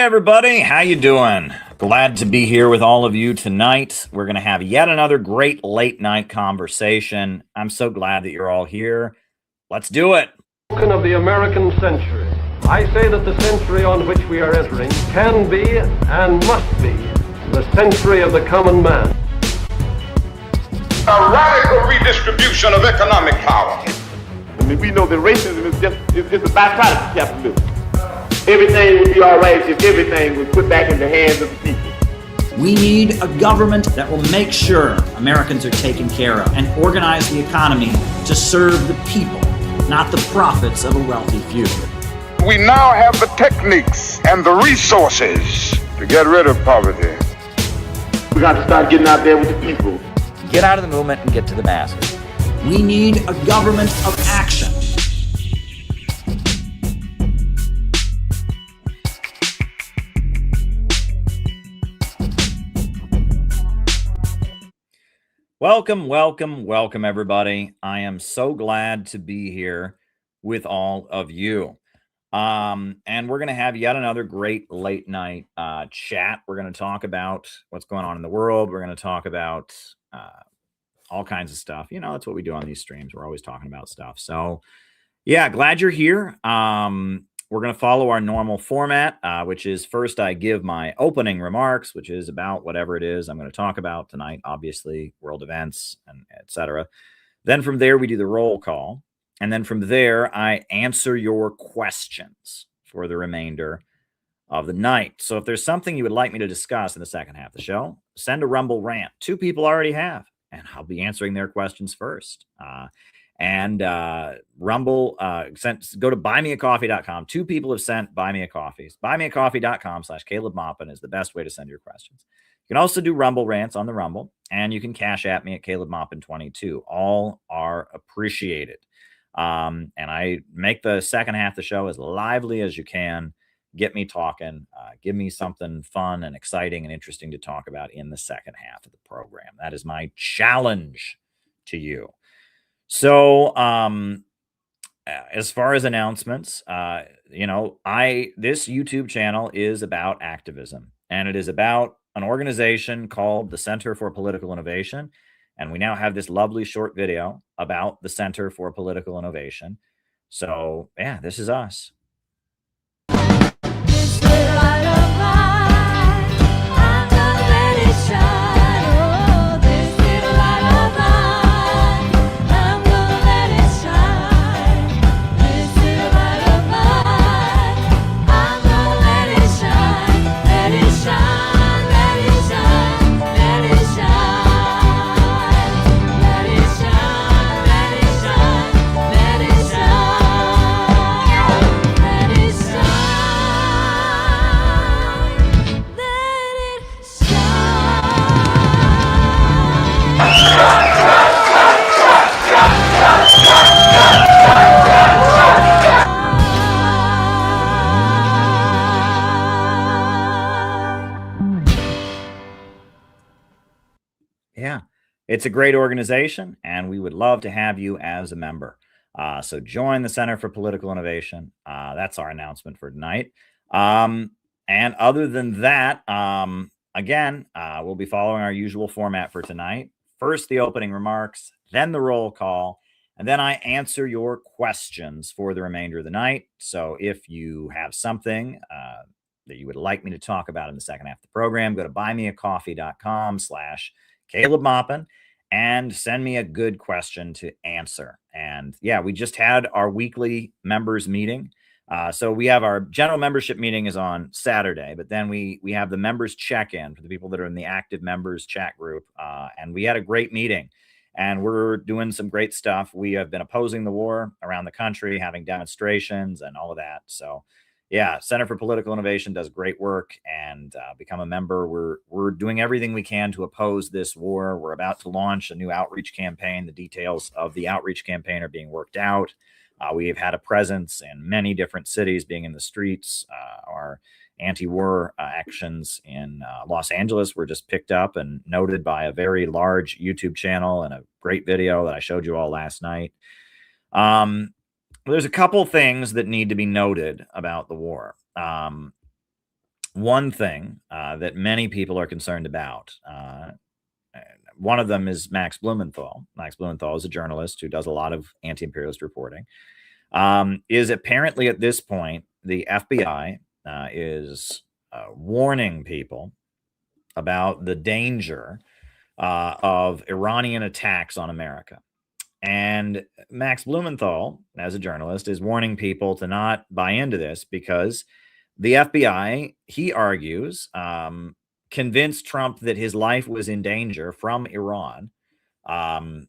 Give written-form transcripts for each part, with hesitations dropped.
everybody, how you doing? Glad to be here with all of you tonight. We're going to have yet another great late night conversation. I'm so glad that you're all here. Let's do it. Of the American century, I say that the century on which we are entering can be and must be the century of the common man. A radical redistribution of economic power. I mean, we know that racism is just a byproduct of capitalism. Everything would be all right if everything was put back in the hands of the people. We need a government that will make sure Americans are taken care of and organize the economy to serve the people, not the profits of a wealthy few. We now have the techniques and the resources to get rid of poverty. We got to start getting out there with the people. Get out of the movement and get to the masses. We need a government of action. Welcome, everybody. I am so glad to be here with all of you. And we're going to have yet another great late night chat. We're going to talk about what's going on in the world. We're going to talk about all kinds of stuff. You know, that's what we do on these streams. We're always talking about stuff. So, yeah, glad you're here. We're going to follow our normal format, which is first I give my opening remarks, which is about whatever it is I'm going to talk about tonight, obviously, world events, and etc. Then from there, we do the roll call. And then from there, I answer your questions for the remainder of the night. So if there's something you would like me to discuss in the second half of the show, send a Rumble rant. 2 people already have, and I'll be answering their questions first. Rumble, go to buymeacoffee.com. 2 people have sent buy me a coffees. Buymeacoffee.com/Caleb Maupin is the best way to send your questions. You can also do Rumble rants on the Rumble, and you can cash at me at Caleb Maupin 22. All are appreciated. And I make the second half of the show as lively as you can. Get me talking. Give me something fun and exciting and interesting to talk about in the second half of the program. That is my challenge to you. So, as far as announcements, this YouTube channel is about activism, and it is about an organization called the Center for Political Innovation. And we now have this lovely short video about the Center for Political Innovation. So, yeah, this is us. Yeah, it's a great organization, and we would love to have you as a member. So join the Center for Political Innovation. That's our announcement for tonight. And other than that, again, we'll be following our usual format for tonight. First, the opening remarks, then the roll call, and then I answer your questions for the remainder of the night. So if you have something that you would like me to talk about in the second half of the program, go to buymeacoffee.com/Caleb Maupin and send me a good question to answer. And yeah, we just had our weekly members meeting. So we have our general membership meeting is on Saturday, but then we have the members check-in for the people that are in the active members chat group. And we had a great meeting, and we're doing some great stuff. We have been opposing the war around the country, having demonstrations and all of that. So yeah, Center for Political Innovation does great work, and become a member. We're doing everything we can to oppose this war. We're about to launch a new outreach campaign. The details of the outreach campaign are being worked out. We have had a presence in many different cities, being in the streets. Our anti-war actions in Los Angeles were just picked up and noted by a very large YouTube channel and a great video that I showed you all last night. There's a couple things that need to be noted about the war. one thing that many people are concerned about. One of them is Max Blumenthal. Max Blumenthal is a journalist who does a lot of anti-imperialist reporting. Is apparently at this point, the FBI is warning people about the danger of Iranian attacks on America. And Max Blumenthal, as a journalist, is warning people to not buy into this because the FBI, he argues, convinced Trump that his life was in danger from Iran. And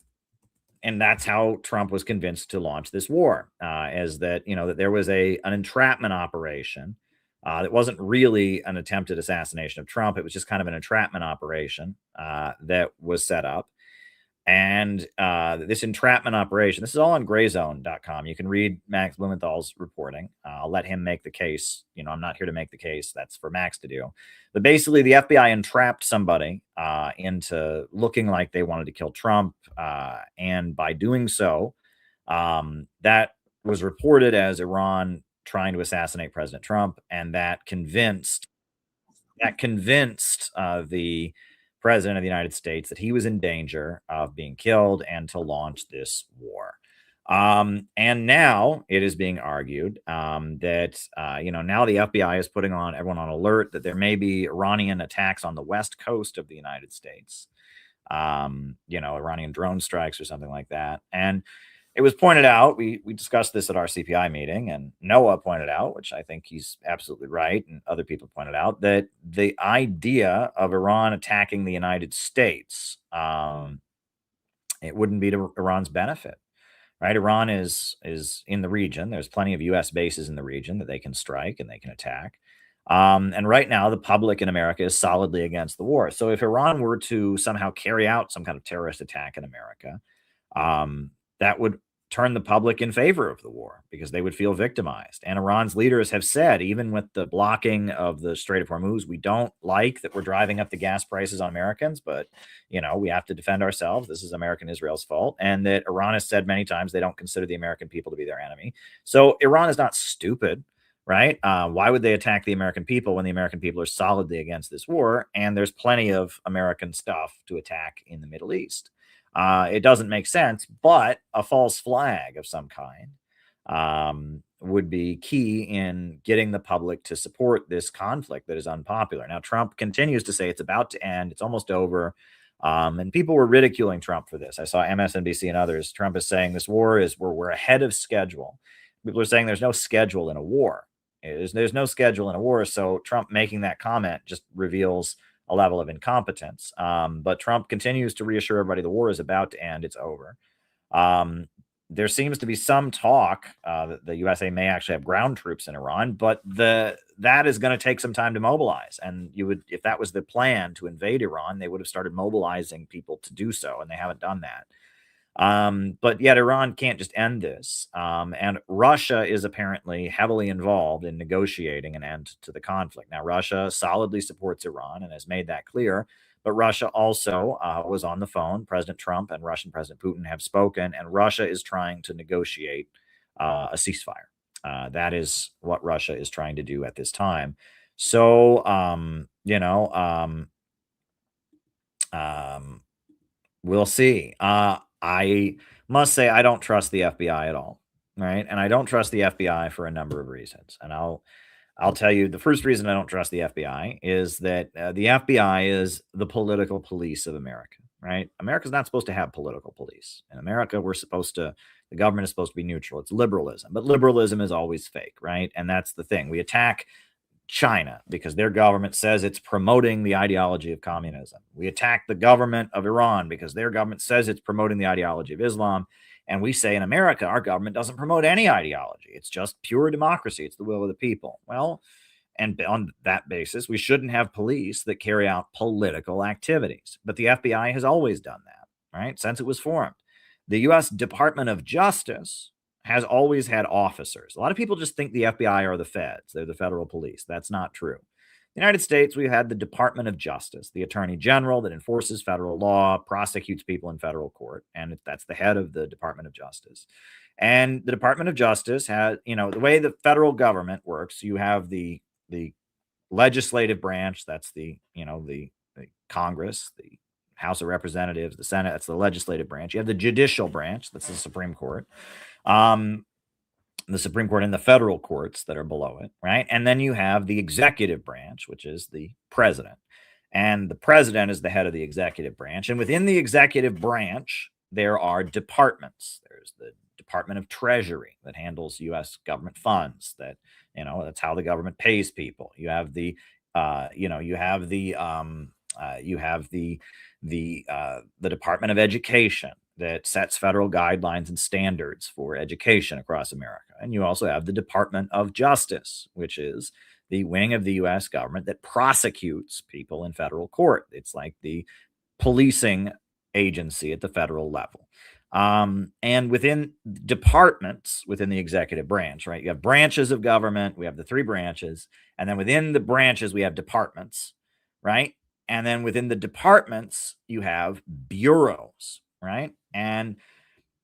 that's how Trump was convinced to launch this war, as that, that there was an entrapment operation. That wasn't really an attempted assassination of Trump. It was just kind of an entrapment operation that was set up. And this entrapment operation, this is all on grayzone.com. You can read Max Blumenthal's reporting. I'll let him make the case. I'm not here to make the case. That's for Max to do. But basically, the FBI entrapped somebody into looking like they wanted to kill Trump. And by doing so, that was reported as Iran trying to assassinate President Trump. And that convinced the president of the United States that he was in danger of being killed and to launch this war. And now it is being argued that, now the FBI is putting everyone on alert that there may be Iranian attacks on the west coast of the United States, Iranian drone strikes or something like that. And it was pointed out, we discussed this at our CPI meeting, and Noah pointed out, which I think he's absolutely right, and other people pointed out, that the idea of Iran attacking the United States, it wouldn't be to Iran's benefit, right? Iran is in the region. There's plenty of U.S. bases in the region that they can strike and they can attack. And right now, the public in America is solidly against the war. So if Iran were to somehow carry out some kind of terrorist attack in America, that would turn the public in favor of the war because they would feel victimized. And Iran's leaders have said, even with the blocking of the Strait of Hormuz, we don't like that we're driving up the gas prices on Americans, but, we have to defend ourselves. This is American-Israel's fault. And that Iran has said many times they don't consider the American people to be their enemy. So Iran is not stupid, right? Why would they attack the American people when the American people are solidly against this war? And there's plenty of American stuff to attack in the Middle East. It doesn't make sense, but a false flag of some kind would be key in getting the public to support this conflict that is unpopular. Now, Trump continues to say it's about to end. It's almost over. And people were ridiculing Trump for this. I saw MSNBC and others. Trump is saying this war is we're ahead of schedule. People are saying there's no schedule in a war. There's no schedule in a war. So Trump making that comment just reveals a level of incompetence. But Trump continues to reassure everybody the war is about to end. It's over. There seems to be some talk that the USA may actually have ground troops in Iran, but that is going to take some time to mobilize. And if that was the plan to invade Iran, they would have started mobilizing people to do so, and they haven't done that. But yet Iran can't just end this. And Russia is apparently heavily involved in negotiating an end to the conflict. Now, Russia solidly supports Iran and has made that clear. But Russia also was on the phone. President Trump and Russian President Putin have spoken, and Russia is trying to negotiate a ceasefire. That is what Russia is trying to do at this time. So, we'll see. I must say I don't trust the FBI at all, right? And I don't trust the FBI for a number of reasons. And I'll tell you the first reason I don't trust the FBI is that the FBI is the political police of America, right? America's not supposed to have political police. In America, the government is supposed to be neutral. It's liberalism, but liberalism is always fake, right? And that's the thing. We attack China because their government says it's promoting the ideology of communism. We attack the government of Iran because their government says it's promoting the ideology of Islam. And we say in America, our government doesn't promote any ideology. It's just pure democracy. It's the will of the people. Well, and on that basis, we shouldn't have police that carry out political activities. But the FBI has always done that, right? Since it was formed. The U.S. Department of Justice has always had officers. A lot of people just think the FBI are the feds. They're the federal police. That's not true. In the United States, we've had the Department of Justice, the Attorney General that enforces federal law, prosecutes people in federal court, and that's the head of the Department of Justice. And the Department of Justice has, the way the federal government works, you have the legislative branch. That's the Congress, the House of Representatives, the Senate. That's the legislative branch. You have the judicial branch. That's the Supreme Court. The Supreme Court and the federal courts that are below it, right? And then you have the executive branch, which is the president. And the president is the head of the executive branch. And within the executive branch, there are departments. There's the Department of Treasury that handles U.S. government funds. That's how the government pays people. You have the Department of Education that sets federal guidelines and standards for education across America. And you also have the Department of Justice, which is the wing of the U.S. government that prosecutes people in federal court. It's like the policing agency at the federal level. And within departments within the executive branch, right, you have branches of government. We have the three branches. And then within the branches, we have departments, right? And then within the departments, you have bureaus, right? And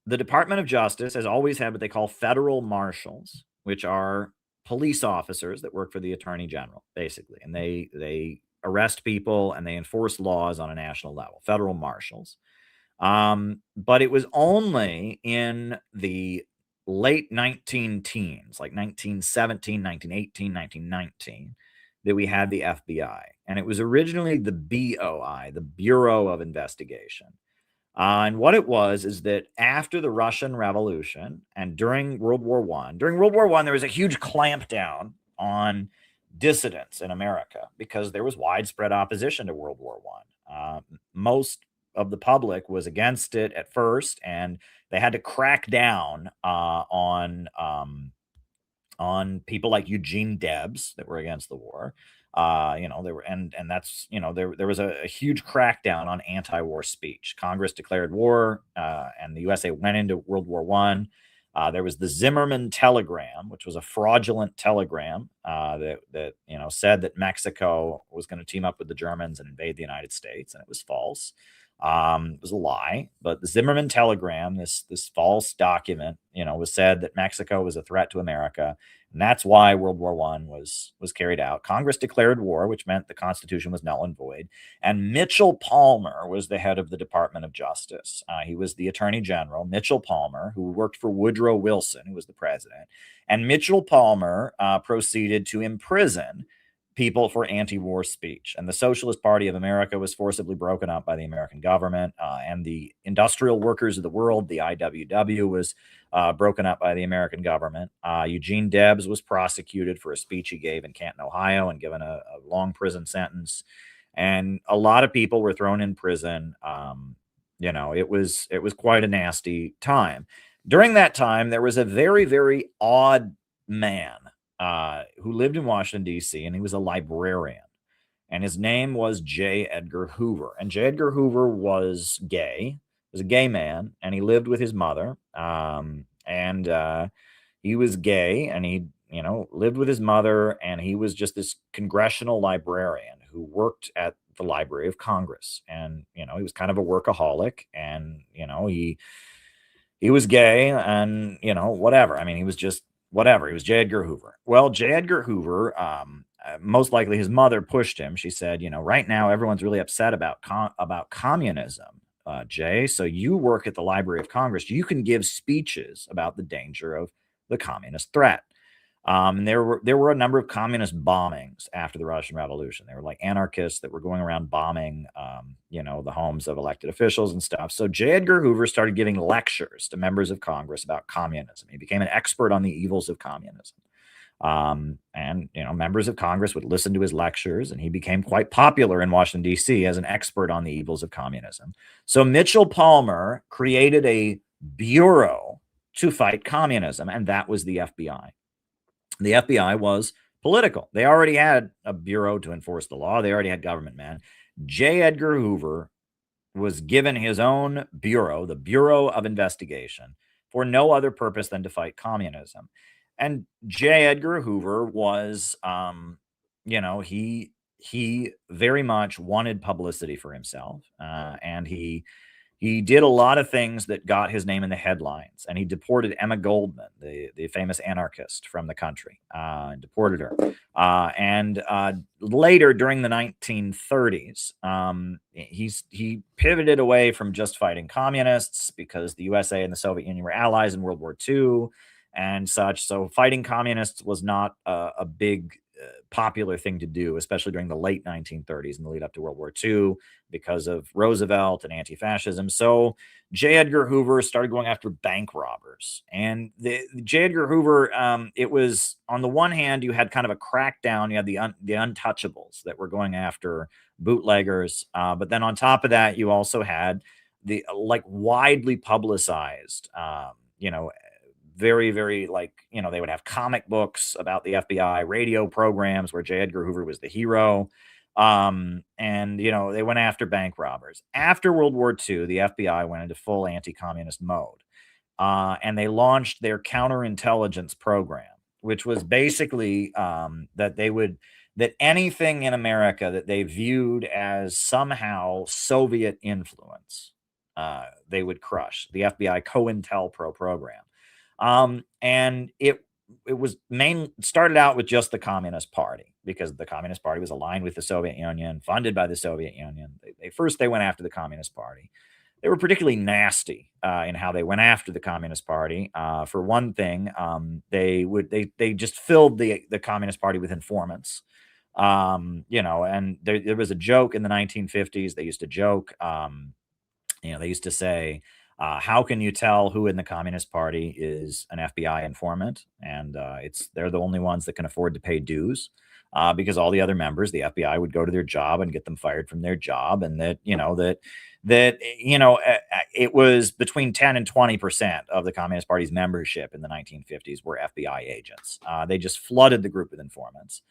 the Department of Justice has always had what they call federal marshals, which are police officers that work for the Attorney General, basically. And they arrest people and they enforce laws on a national level, federal marshals. But it was only in the late 19-teens, like 1917, 1918, 1919, that we had the FBI. And it was originally the BOI, the Bureau of Investigation. And what it was is that after the Russian Revolution and during World War I, there was a huge clampdown on dissidents in America because there was widespread opposition to World War I. Most of the public was against it at first, and they had to crack down on people like Eugene Debs that were against the war. There was a huge crackdown on anti-war speech. Congress declared war, and the USA went into World War I. There was the Zimmerman telegram, which was a fraudulent telegram that said that Mexico was going to team up with the Germans and invade the United States, and it was false. It was a lie, but the Zimmerman telegram, this false document, was said that Mexico was a threat to America. And that's why World War I was carried out. Congress declared war, which meant the Constitution was null and void. And Mitchell Palmer was the head of the Department of Justice. He was the Attorney General, Mitchell Palmer, who worked for Woodrow Wilson, who was the president. And Mitchell Palmer proceeded to imprison people for anti-war speech. And the Socialist Party of America was forcibly broken up by the American government, and the Industrial Workers of the World, the IWW, was broken up by the American government. Eugene Debs was prosecuted for a speech he gave in Canton, Ohio, and given a long prison sentence. And a lot of people were thrown in prison. It was quite a nasty time. During that time, there was a very, very odd man who lived in Washington, D.C., and he was a librarian. And his name was J. Edgar Hoover. And J. Edgar Hoover was gay. He was a gay man, and he lived with his mother. He was gay, and he lived with his mother, and he was just this congressional librarian who worked at the Library of Congress. And, he was kind of a workaholic, and, he was gay and, whatever. I mean, he was just whatever. He was J. Edgar Hoover. Well, J. Edgar Hoover, most likely his mother pushed him. She said, right now everyone's really upset about communism, Jay. So you work at the Library of Congress. You can give speeches about the danger of the communist threat. And there were a number of communist bombings after the Russian Revolution. They were like anarchists that were going around bombing, the homes of elected officials and stuff. So J. Edgar Hoover started giving lectures to members of Congress about communism. He became an expert on the evils of communism. Members of Congress would listen to his lectures, and he became quite popular in Washington, D.C. as an expert on the evils of communism. So Mitchell Palmer created a bureau to fight communism, and that was the FBI. The FBI was political. They already had a bureau to enforce the law. They already had government men. J. Edgar Hoover was given his own bureau, the Bureau of Investigation, for no other purpose than to fight communism. And J. Edgar Hoover was, he very much wanted publicity for himself, and he He did a lot of things that got his name in the headlines, and he deported Emma Goldman, the famous anarchist, from the country, and deported her. Later, during the 1930s, he pivoted away from just fighting communists because the USA and the Soviet Union were allies in World War II and such. So fighting communists was not a big popular thing to do, especially during the late 1930s and the lead up to World War II because of Roosevelt and anti-fascism. So J. Edgar Hoover started going after bank robbers. And J. Edgar Hoover, it was, on the one hand, you had kind of a crackdown. You had the untouchables that were going after bootleggers. But then on top of that, you also had the widely publicized, very, very they would have comic books about the FBI, radio programs where J. Edgar Hoover was the hero. They went after bank robbers. After World War II, the FBI went into full anti-communist mode. And they launched their counterintelligence program, which was basically that anything in America that they viewed as somehow Soviet influence, they would crush. The FBI COINTELPRO program. And it was started out with just the Communist Party, because the Communist Party was aligned with the Soviet Union, funded by the Soviet Union. They went after the Communist Party. They were particularly nasty in how they went after the Communist Party. For one thing, they just filled the Communist Party with informants. And there was a joke in the 1950s. They used to joke. They used to say, how can you tell who in the Communist Party is an FBI informant? And they're the only ones that can afford to pay dues, because all the other members, the FBI, would go to their job and get them fired from their job. And it was between 10 and 20% of the Communist Party's membership in the 1950s were FBI agents. They just flooded the group with informants.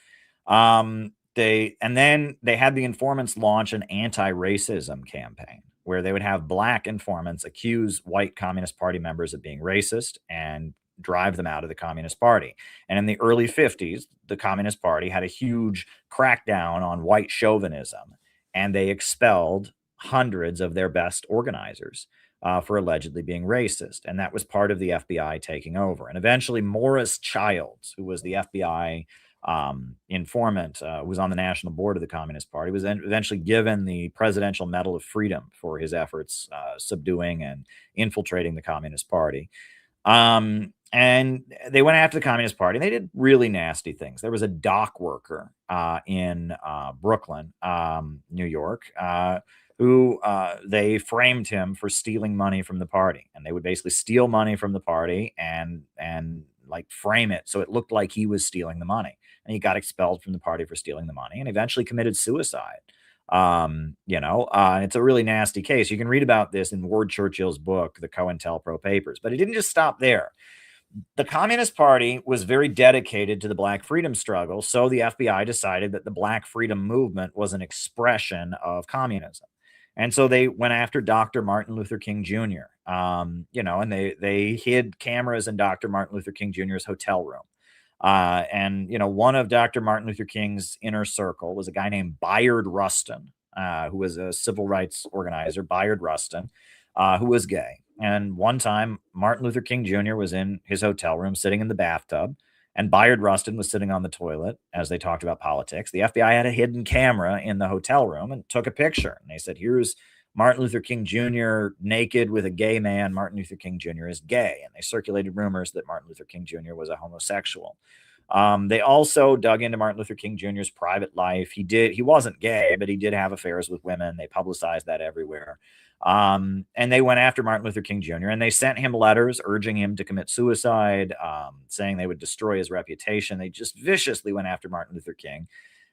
Then they had the informants launch an anti-racism campaign, where they would have black informants accuse white Communist Party members of being racist and drive them out of the Communist Party. And in the early 50s, the Communist Party had a huge crackdown on white chauvinism, and they expelled hundreds of their best organizers for allegedly being racist. And that was part of the FBI taking over. And eventually Morris Childs, who was the FBI informant, who was on the national board of the Communist Party, was then eventually given the Presidential Medal of Freedom for his efforts subduing and infiltrating the Communist Party. And they went after the Communist Party. They did really nasty things. There was a dock worker in Brooklyn, New York, who they framed him for stealing money from the party. And they would basically steal money from the party and frame it so it looked like he was stealing the money. And he got expelled from the party for stealing the money and eventually committed suicide. It's a really nasty case. You can read about this in Ward Churchill's book, The COINTELPRO Papers. But it didn't just stop there. The Communist Party was very dedicated to the Black freedom struggle, so the FBI decided that the Black freedom movement was an expression of communism. And so they went after Dr. Martin Luther King Jr., and they hid cameras in Dr. Martin Luther King Jr.'s hotel room. One of Dr. Martin Luther King's inner circle was a guy named Bayard Rustin, who was a civil rights organizer, Bayard Rustin, who was gay. And one time, Martin Luther King Jr. was in his hotel room sitting in the bathtub, and Bayard Rustin was sitting on the toilet as they talked about politics. The FBI had a hidden camera in the hotel room and took a picture. And they said, here's Martin Luther King Jr. naked with a gay man. Martin Luther King Jr. is gay. And they circulated rumors that Martin Luther King Jr. was a homosexual. They also dug into Martin Luther King Jr.'s private life. He wasn't gay, but he did have affairs with women. They publicized that everywhere. And they went after Martin Luther King Jr. and they sent him letters urging him to commit suicide, saying they would destroy his reputation. They just viciously went after Martin Luther King.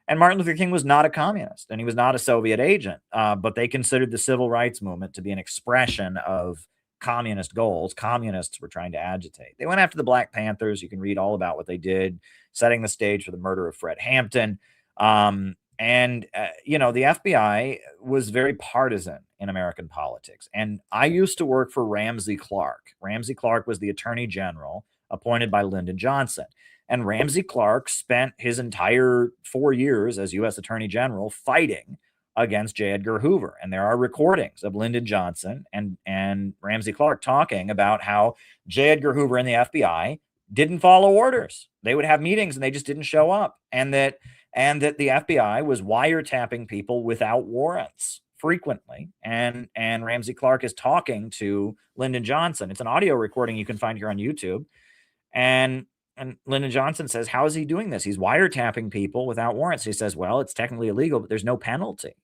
And Martin Luther King was not a communist and he was not a Soviet agent, but they considered the civil rights movement to be an expression of communist goals. Communists were trying to agitate. They went after the Black Panthers. You can read all about what they did, setting the stage for the murder of Fred Hampton. The FBI was very partisan in American politics. And I used to work for Ramsey Clark. Ramsey Clark was the attorney general appointed by Lyndon Johnson. And Ramsey Clark spent his entire 4 years as U.S. attorney general fighting against J. Edgar Hoover. And there are recordings of Lyndon Johnson and Ramsey Clark talking about how J. Edgar Hoover and the FBI didn't follow orders. They would have meetings and they just didn't show up. And that the FBI was wiretapping people without warrants frequently. And Ramsey Clark is talking to Lyndon Johnson. It's an audio recording you can find here on YouTube. And Lyndon Johnson says, how is he doing this? He's wiretapping people without warrants. He says, well, it's technically illegal, but there's no penalty,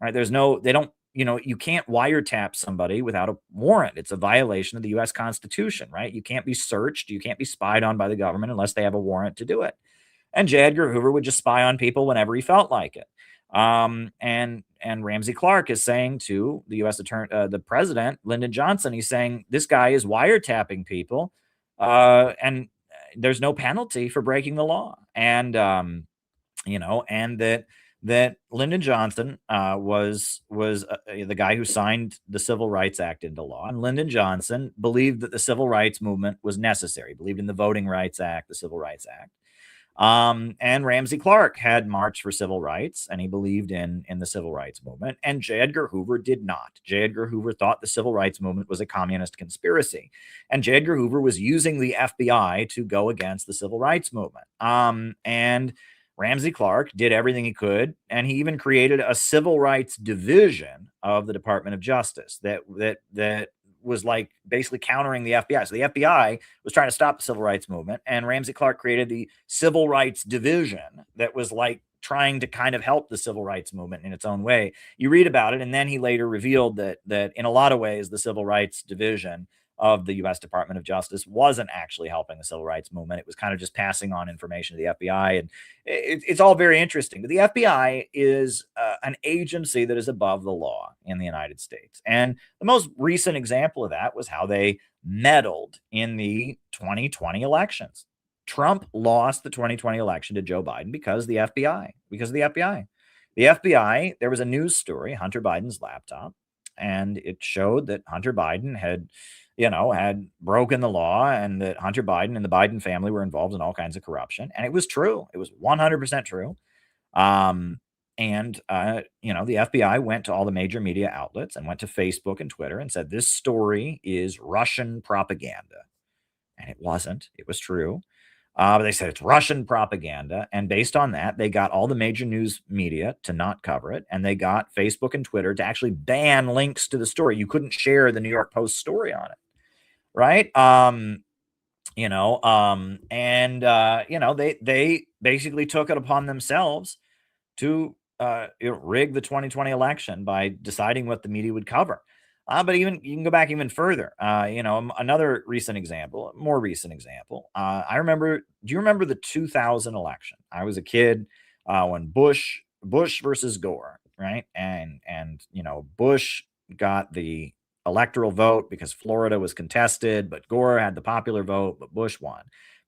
right? You can't wiretap somebody without a warrant. It's a violation of the U.S. Constitution, right? You can't be searched. You can't be spied on by the government unless they have a warrant to do it. And J. Edgar Hoover would just spy on people whenever he felt like it. And Ramsey Clark is saying to the U.S. attorney, the president, Lyndon Johnson, he's saying this guy is wiretapping people, and there's no penalty for breaking the law. And and that Lyndon Johnson was the guy who signed the Civil Rights Act into law. And Lyndon Johnson believed that the civil rights movement was necessary, believed in the Voting Rights Act, the Civil Rights Act. And Ramsey Clark had marched for civil rights, and he believed in the civil rights movement. And J. Edgar Hoover did not. J. Edgar Hoover thought the civil rights movement was a communist conspiracy. And J. Edgar Hoover was using the FBI to go against the civil rights movement. And Ramsey Clark did everything he could, and he even created a civil rights division of the Department of Justice that was like basically countering the FBI. So the FBI was trying to stop the civil rights movement, and Ramsey Clark created the civil rights division that was like trying to kind of help the civil rights movement in its own way. You read about it, and then he later revealed that in a lot of ways, the civil rights division of the U.S. Department of Justice wasn't actually helping the civil rights movement. It was kind of just passing on information to the FBI. And it's all very interesting. But the FBI is an agency that is above the law in the United States. And the most recent example of that was how they meddled in the 2020 elections. Trump lost the 2020 election to Joe Biden because of the FBI. The FBI, there was a news story, Hunter Biden's laptop, and it showed that Hunter Biden had broken the law, and that Hunter Biden and the Biden family were involved in all kinds of corruption. And it was true. It was 100% true. The FBI went to all the major media outlets and went to Facebook and Twitter and said, this story is Russian propaganda. And it wasn't. It was true. But they said it's Russian propaganda. And based on that, they got all the major news media to not cover it. And they got Facebook and Twitter to actually ban links to the story. You couldn't share the New York Post story on it. Right. They basically took it upon themselves to rig the 2020 election by deciding what the media would cover. But even you can go back even further. Another recent example, more recent example. Do you remember the 2000 election? I was a kid when Bush versus Gore, right? And Bush got the electoral vote because Florida was contested, but Gore had the popular vote, but Bush won.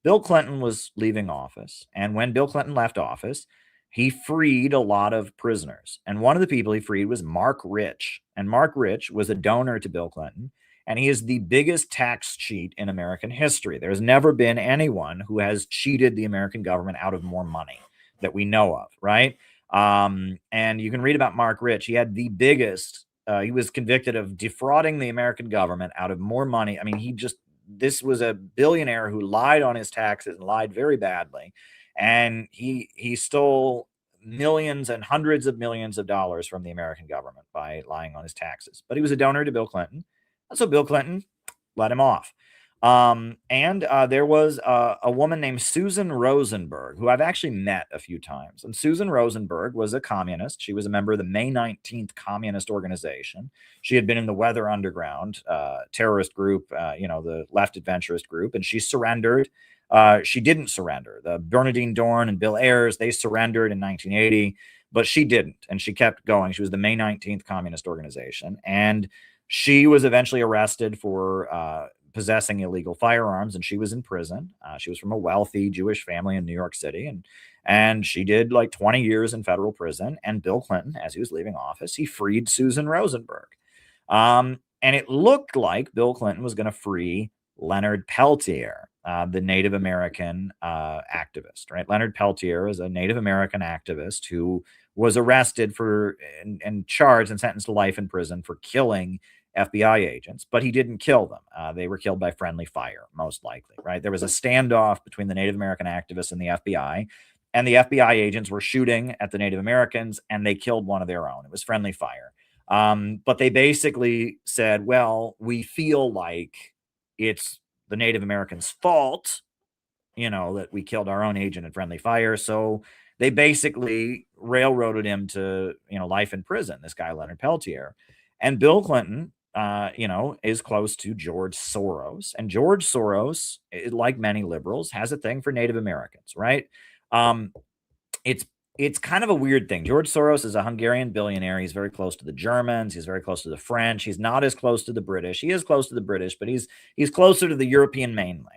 Bill Clinton was leaving office. And when Bill Clinton left office, he freed a lot of prisoners. And one of the people he freed was Mark Rich. And Mark Rich was a donor to Bill Clinton. And he is the biggest tax cheat in American history. There's never been anyone who has cheated the American government out of more money that we know of, right? And you can read about Mark Rich. He had the biggest he was convicted of defrauding the American government out of more money. I mean, this was a billionaire who lied on his taxes and lied very badly. And he stole millions and hundreds of millions of dollars from the American government by lying on his taxes. But he was a donor to Bill Clinton. And so Bill Clinton let him off. There was a woman named Susan Rosenberg, who I've actually met a few times. And Susan Rosenberg was a communist. She was a member of the May 19th Communist Organization. She had been in the Weather Underground terrorist group, the left adventurist group, and she surrendered. She didn't surrender. The Bernardine Dorn and Bill Ayers, they surrendered in 1980, but she didn't. And she kept going. She was the May 19th Communist Organization. And she was eventually arrested for possessing illegal firearms, and she was in prison. She was from a wealthy Jewish family in New York City, and she did like 20 years in federal prison. And Bill Clinton, as he was leaving office, he freed Susan Rosenberg. And it looked like Bill Clinton was going to free Leonard Peltier, the Native American activist, right? Leonard Peltier is a Native American activist who was arrested for and charged and sentenced to life in prison for killing FBI agents, but he didn't kill them. They were killed by friendly fire, most likely, right? There was a standoff between the Native American activists and the FBI, and the FBI agents were shooting at the Native Americans, and they killed one of their own. It was friendly fire. But they basically said, well, we feel like it's the Native Americans' fault, that we killed our own agent in friendly fire. So they basically railroaded him to, life in prison, this guy, Leonard Peltier. And Bill Clinton, is close to George Soros. And George Soros, like many liberals, has a thing for Native Americans, right? It's kind of a weird thing. George Soros is a Hungarian billionaire. He's very close to the Germans. He's very close to the French. He's not as close to the British. He is close to the British, but he's closer to the European mainland.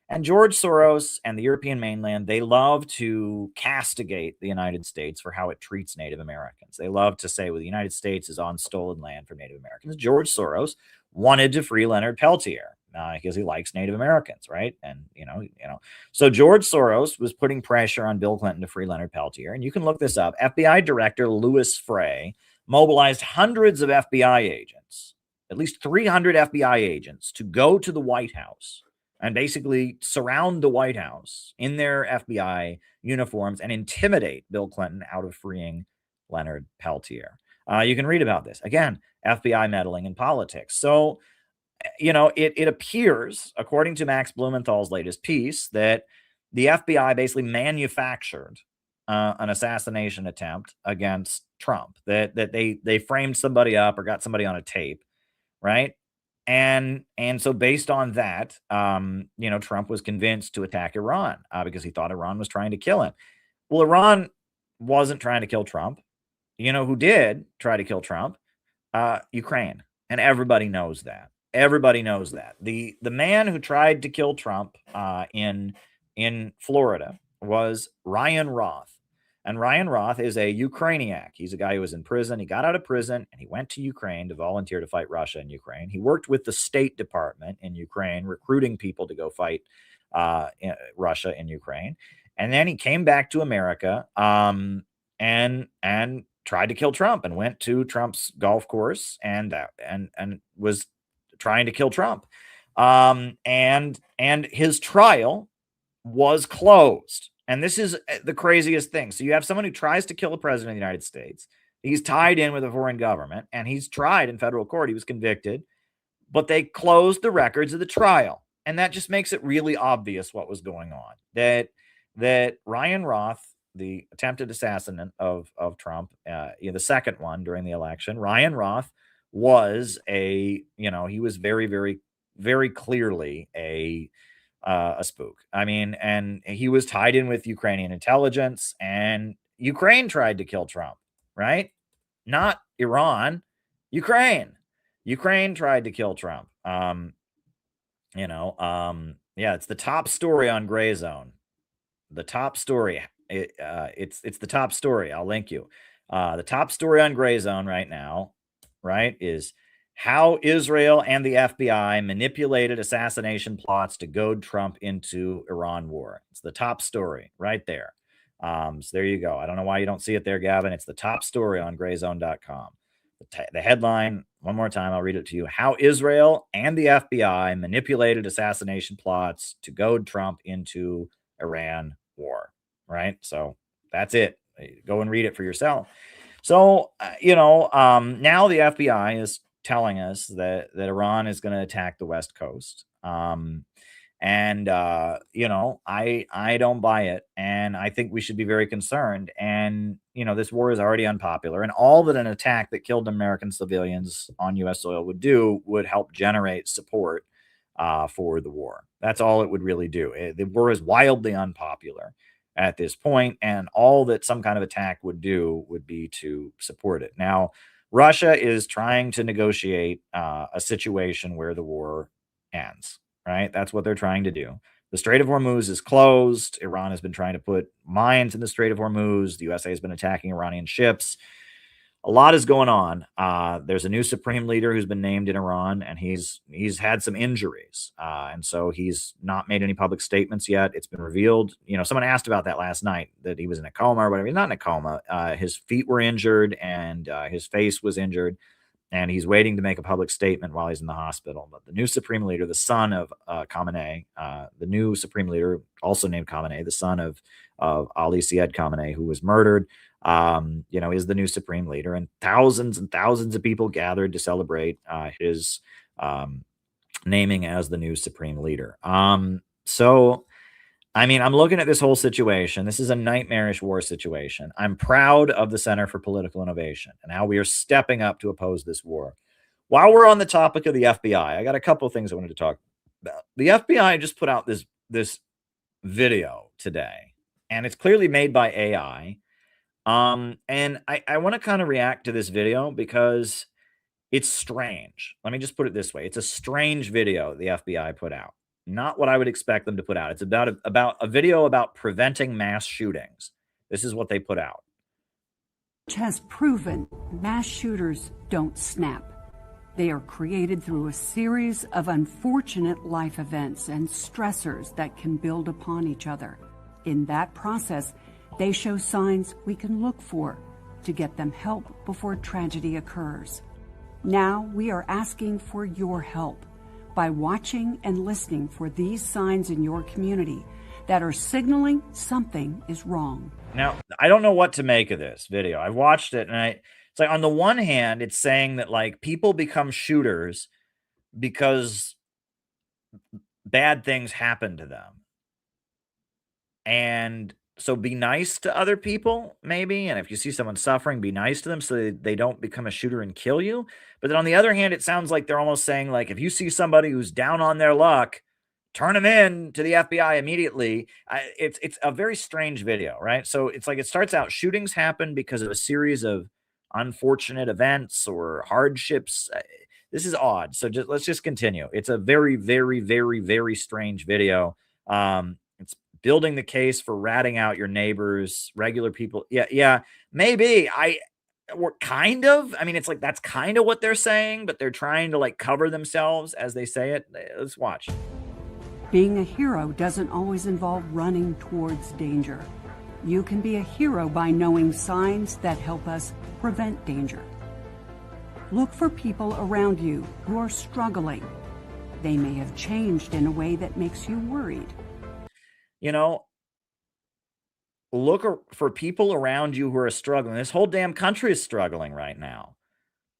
And George Soros and the European mainland, they love to castigate the United States for how it treats Native Americans. They love to say, well, the United States is on stolen land from Native Americans. George Soros wanted to free Leonard Peltier because he likes Native Americans, right? And, so George Soros was putting pressure on Bill Clinton to free Leonard Peltier. And you can look this up. FBI Director Louis Freeh mobilized hundreds of FBI agents, at least 300 FBI agents, to go to the White House and basically surround the White House in their FBI uniforms and intimidate Bill Clinton out of freeing Leonard Peltier. You can read about this. Again, FBI meddling in politics. So, it appears, according to Max Blumenthal's latest piece, that the FBI basically manufactured an assassination attempt against Trump, that they framed somebody up or got somebody on a tape, right? And so based on that, Trump was convinced to attack Iran because he thought Iran was trying to kill him. Well, Iran wasn't trying to kill Trump. Who did try to kill Trump? Ukraine. And everybody knows that. Everybody knows that. The man who tried to kill Trump in Florida was Ryan Roth. And Ryan Roth is a Ukrainiac. He's a guy who was in prison. He got out of prison and he went to Ukraine to volunteer to fight Russia in Ukraine. He worked with the State Department in Ukraine, recruiting people to go fight Russia in Ukraine. And then he came back to America and tried to kill Trump and went to Trump's golf course and was trying to kill Trump. And his trial was closed. And this is the craziest thing. So you have someone who tries to kill the president of the United States. He's tied in with a foreign government, and he's tried in federal court. He was convicted, but they closed the records of the trial. And that just makes it really obvious what was going on. That Ryan Roth, the attempted assassin of Trump, the second one during the election, Ryan Roth was he was very, very, very clearly a spook. I mean, and he was tied in with Ukrainian intelligence, and Ukraine tried to kill Trump, right? Not Iran, Ukraine. Ukraine tried to kill Trump. It's the top story on Gray Zone. The top story. It's the top story. I'll link you. The top story on Gray Zone right now, right, is how Israel and the FBI manipulated assassination plots to goad Trump into Iran war. It's the top story right there. So there you go. I don't know why you don't see it there, Gavin. It's the top story on grayzone.com. The headline, one more time, I'll read it to you. How Israel and the FBI manipulated assassination plots to goad Trump into Iran war. Right? So that's it. Go and read it for yourself. So, now the FBI is telling us that Iran is going to attack the West Coast. I don't buy it. And I think we should be very concerned. And, this war is already unpopular. And all that an attack that killed American civilians on U.S. soil would do would help generate support for the war. That's all it would really do. The war is wildly unpopular at this point, and all that some kind of attack would do would be to support it. Now, Russia is trying to negotiate a situation where the war ends, right? That's what they're trying to do. The Strait of Hormuz is closed. Iran has been trying to put mines in the Strait of Hormuz. The USA has been attacking Iranian ships. a lot is going on. There's a new supreme leader who's been named in Iran, and he's had some injuries. And so he's not made any public statements yet. It's been revealed. You know, someone asked about that last night, that he was in a coma or whatever. He's not in a coma. His feet were injured and his face was injured, and he's waiting to make a public statement while he's in the hospital. But the new supreme leader, the son of Khamenei, the new supreme leader, also named Khamenei, the son of Ali Syed Khamenei, who was murdered, you know, is the new supreme leader, and thousands of people gathered to celebrate his naming as the new supreme leader. So, I mean, I'm looking at this whole situation. This is a nightmarish war situation. I'm proud of the Center for Political Innovation and how we are stepping up to oppose this war. While we're on the topic of the FBI, I got a couple of things I wanted to talk about. The FBI just put out this video today, and it's clearly made by AI. And I want to kind of react to this video because it's strange. Let me just put it this way. It's a strange video the FBI put out. Not what I would expect them to put out. It's about a video about preventing mass shootings. This is what they put out. Which has proven mass shooters don't snap. They are created through a series of unfortunate life events and stressors that can build upon each other. In that process, they show signs we can look for to get them help before tragedy occurs. Now we are asking for your help by watching and listening for these signs in your community that are signaling something is wrong. Now, I don't know what to make of this video. I watched it, and it's like, on the one hand, it's saying that like people become shooters because bad things happen to them. And so be nice to other people, maybe. And if you see someone suffering, be nice to them so they don't become a shooter and kill you. But then on the other hand, it sounds like they're almost saying, like, if you see somebody who's down on their luck, turn them in to the FBI immediately. It's a very strange video, right? So it's like, it starts out, shootings happen because of a series of unfortunate events or hardships. This is odd. So let's just continue. It's a very, very, very, very strange video. It's building the case for ratting out your neighbors, regular people. Yeah, maybe. Kind of. I mean, it's like, that's kind of what they're saying, but they're trying to like cover themselves as they say it. Let's watch. Being a hero doesn't always involve running towards danger. You can be a hero by knowing signs that help us prevent danger. Look for people around you who are struggling. They may have changed in a way that makes you worried. You know, look for people around you who are struggling. This whole damn country is struggling right now.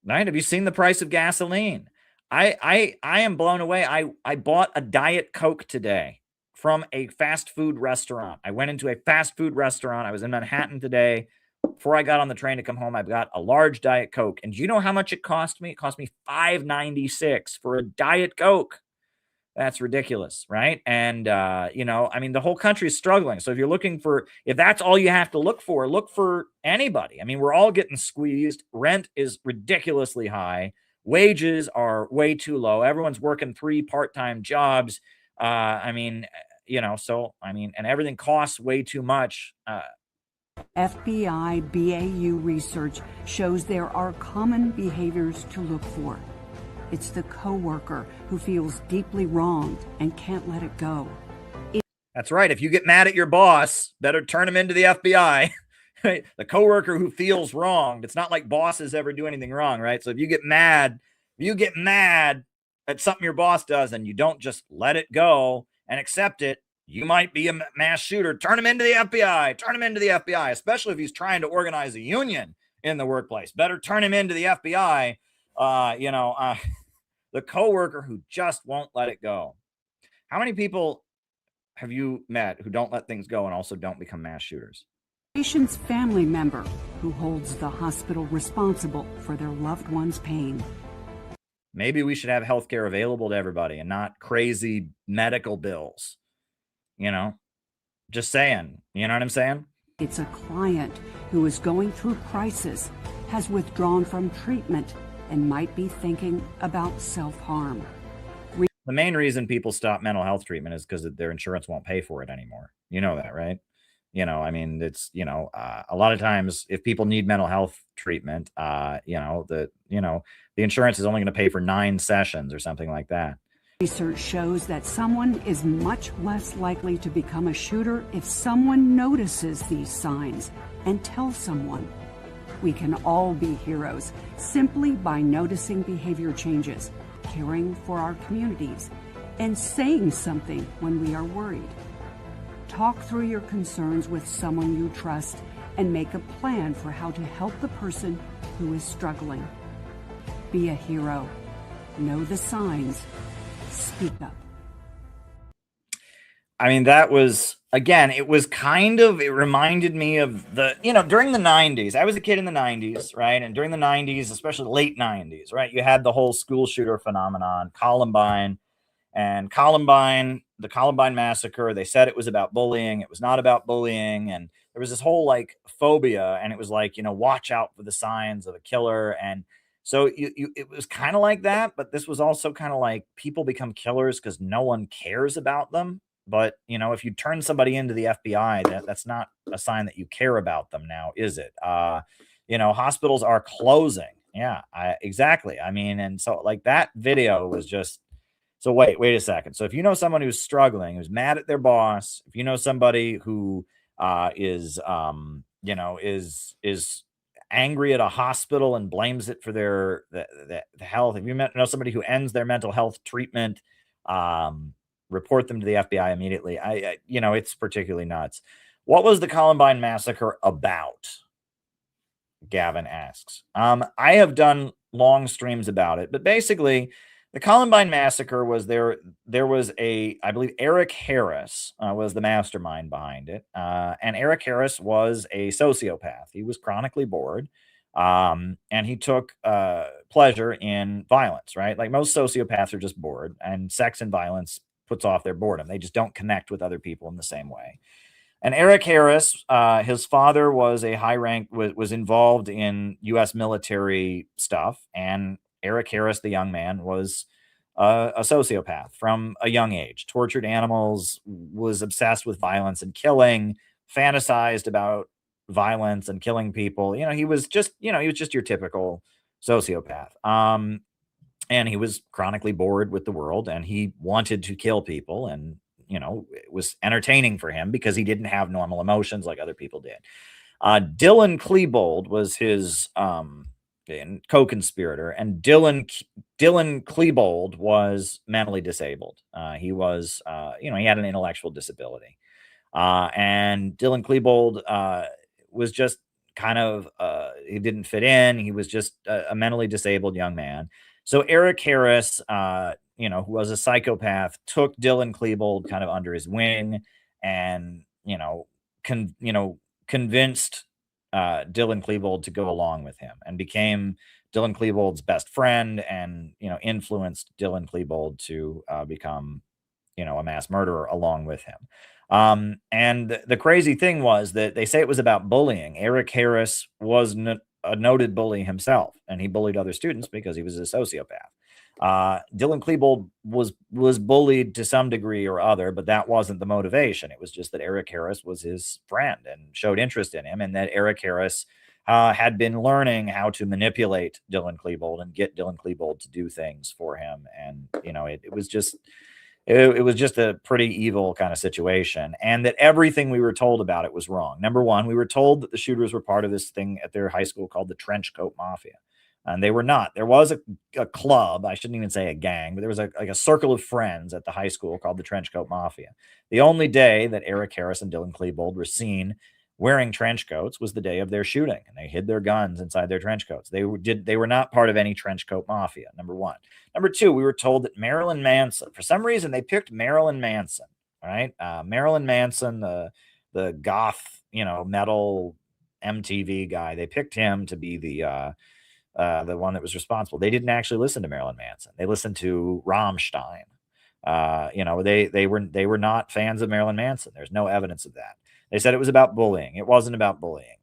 Right? Have you seen the price of gasoline? I am blown away. I bought a Diet Coke today from a fast food restaurant. I went into a fast food restaurant. I was in Manhattan today. Before I got on the train to come home, I've got a large Diet Coke. And do you know how much it cost me? It cost me $5.96 for a Diet Coke. That's ridiculous, right? And, you know, I mean, the whole country is struggling. So if you're looking for, if that's all you have to look for anybody. I mean, we're all getting squeezed. Rent is ridiculously high. Wages are way too low. Everyone's working 3 part-time jobs. I mean, you know, so, I mean, and everything costs way too much. FBI BAU research shows there are common behaviors to look for. It's the coworker who feels deeply wronged and can't let it go. That's right. If you get mad at your boss, better turn him into the FBI. The coworker who feels wronged. It's not like bosses ever do anything wrong, right? So if you get mad at something your boss does and you don't just let it go and accept it, you might be a mass shooter. Turn him into the FBI. Turn him into the FBI, especially if he's trying to organize a union in the workplace. Better turn him into the FBI. The coworker who just won't let it go. How many people have you met who don't let things go and also don't become mass shooters? Patient's family member who holds the hospital responsible for their loved one's pain. Maybe we should have healthcare available to everybody and not crazy medical bills. You know, just saying. You know what I'm saying? It's a client who is going through crisis, has withdrawn from treatment, and might be thinking about self-harm. The main reason people stop mental health treatment is because their insurance won't pay for it anymore. You know that, right? I mean, it's, a lot of times if people need mental health treatment, the insurance is only going to pay for 9 sessions or something like that. Research shows that someone is much less likely to become a shooter if someone notices these signs and tells someone. We can all be heroes simply by noticing behavior changes, caring for our communities, and saying something when we are worried. Talk through your concerns with someone you trust and make a plan for how to help the person who is struggling. Be a hero. Know the signs. Speak up. I mean, that was, again, it reminded me of during the 90s. I was a kid in the 90s, right? And during the 90s, especially late 90s, right? You had the whole school shooter phenomenon, Columbine. And the Columbine massacre, they said it was about bullying. It was not about bullying. And there was this whole phobia. And it was watch out for the signs of a killer. And so it was kind of like that. But this was also kind of like people become killers because no one cares about them. But, if you turn somebody into the FBI, that's not a sign that you care about them now, is it? Hospitals are closing. Yeah, exactly. I mean, and so that video was just, so wait a second. So if you know someone who's struggling, who's mad at their boss, if you know somebody who is angry at a hospital and blames it for the health, if you know somebody who ends their mental health treatment, report them to the FBI immediately. It's particularly nuts. What was the Columbine massacre about? Gavin asks. I have done long streams about it, but basically the Columbine massacre was there was I believe Eric Harris was the mastermind behind it. And Eric Harris was a sociopath. He was chronically bored. And he took pleasure in violence, right? Like most sociopaths are just bored, and sex and violence puts off their boredom. They just don't connect with other people in the same way. And Eric Harris, his father was a high rank, was involved in U.S. military stuff. And Eric Harris, the young man, was a sociopath from a young age, tortured animals, was obsessed with violence and killing, fantasized about violence and killing people. He was just your typical sociopath. And he was chronically bored with the world, and he wanted to kill people. And, it was entertaining for him because he didn't have normal emotions like other people did. Dylan Klebold was his co-conspirator, and Dylan Klebold was mentally disabled. He was, he had an intellectual disability. And Dylan Klebold was just kind of, he didn't fit in. He was just a mentally disabled young man. So Eric Harris, who was a psychopath, took Dylan Klebold kind of under his wing and, convinced Dylan Klebold to go along with him, and became Dylan Klebold's best friend, and, influenced Dylan Klebold to become, a mass murderer along with him. And the crazy thing was that they say it was about bullying. Eric Harris was a noted bully himself, and he bullied other students because he was a sociopath. Dylan Klebold was bullied to some degree or other, but that wasn't the motivation. It was just that Eric Harris was his friend and showed interest in him, and that Eric Harris had been learning how to manipulate Dylan Klebold and get Dylan Klebold to do things for him. And, it was just a pretty evil kind of situation, and that everything we were told about it was wrong. Number one, we were told that the shooters were part of this thing at their high school called the Trench Coat Mafia. And they were not. There was a club, I shouldn't even say a gang, but there was a circle of friends at the high school called the Trench Coat Mafia. The only day that Eric Harris and Dylan Klebold were seen wearing trench coats was the day of their shooting, and they hid their guns inside their trench coats. They were not part of any Trench Coat Mafia, number one. Number two, we were told that Marilyn Manson, for some reason, they picked Marilyn Manson, right? Marilyn Manson, the goth, metal MTV guy, they picked him to be the one that was responsible. They didn't actually listen to Marilyn Manson. They listened to Rammstein. They were not fans of Marilyn Manson. There's no evidence of that. They said it was about bullying. It wasn't about bullying.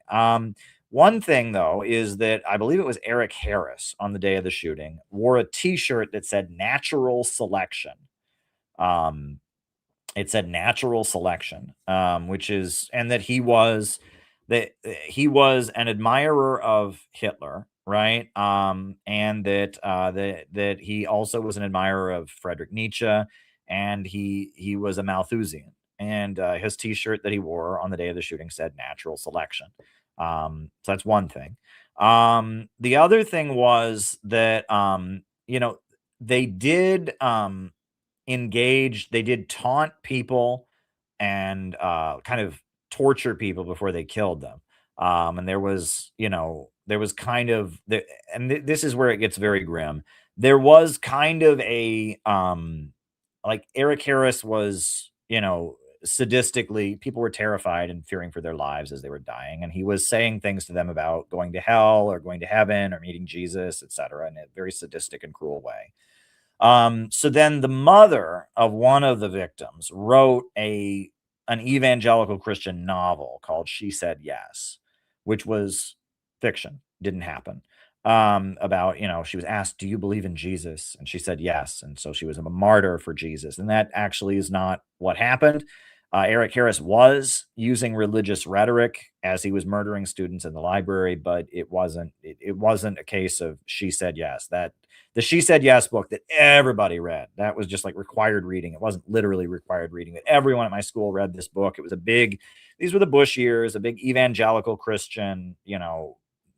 One thing, though, is that I believe it was Eric Harris on the day of the shooting wore a T-shirt that said "Natural Selection." it said natural selection, which is, and that he was an admirer of Hitler, right? And that he also was an admirer of Friedrich Nietzsche, and he was a Malthusian. And his T-shirt that he wore on the day of the shooting said "natural selection." So that's one thing. The other thing was that they did they did taunt people and kind of torture people before they killed them. And there was kind of this is where it gets very grim. There was kind of a like Eric Harris was, sadistically, people were terrified and fearing for their lives as they were dying, and he was saying things to them about going to hell or going to heaven or meeting Jesus, etc., in a very sadistic and cruel way. So then the mother of one of the victims wrote an evangelical Christian novel called She Said Yes, which was fiction, didn't happen. About, she was asked, "Do you believe in Jesus?" And she said yes. And so she was a martyr for Jesus. And that actually is not what happened. Eric Harris was using religious rhetoric as he was murdering students in the library, but it wasn't a case of She Said Yes. That the She Said Yes book that everybody read, that was just like required reading. It wasn't literally required reading, but everyone at my school read this book. It was these were the Bush years, a big evangelical Christian,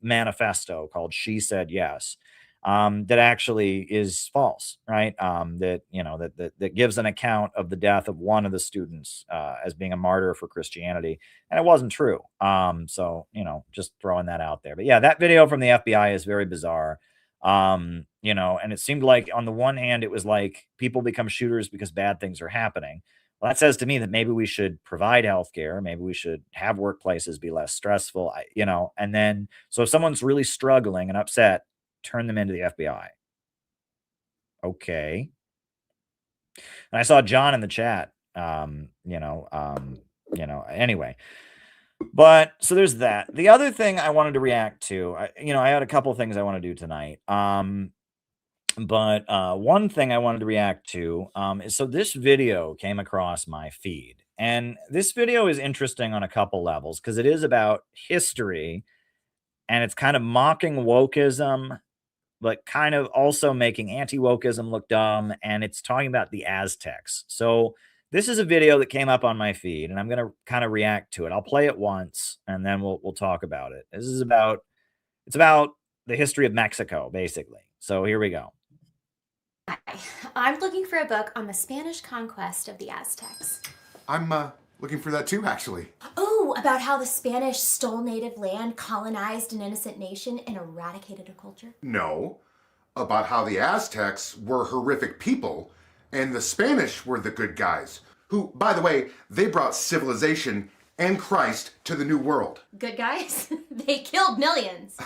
manifesto called She Said Yes. That actually is false, right? That gives an account of the death of one of the students as being a martyr for Christianity, and it wasn't true. So just throwing that out there. But yeah, that video from the FBI is very bizarre. And it seemed like on the one hand, it was like people become shooters because bad things are happening. Well, that says to me that maybe we should provide healthcare. Maybe we should have workplaces be less stressful, and then, so if someone's really struggling and upset, turn them into the FBI. Okay. And I saw John in the chat, anyway. But so there's that. The other thing I wanted to react to, I had a couple of things I want to do tonight. But one thing I wanted to react to is, so this video came across my feed. And this video is interesting on a couple levels because it is about history and it's kind of mocking wokeism, but kind of also making anti-wokeism look dumb. And it's talking about the Aztecs. So this is a video that came up on my feed, and I'm going to kind of react to it. I'll play it once, and then we'll talk about it. It's about the history of Mexico, basically. So here we go. Hi, I'm looking for a book on the Spanish conquest of the Aztecs. I'm looking for that too, actually. Oh, about how the Spanish stole native land, colonized an innocent nation, and eradicated a culture? No, about how the Aztecs were horrific people and the Spanish were the good guys, who, by the way, they brought civilization and Christ to the New World. Good guys? They killed millions.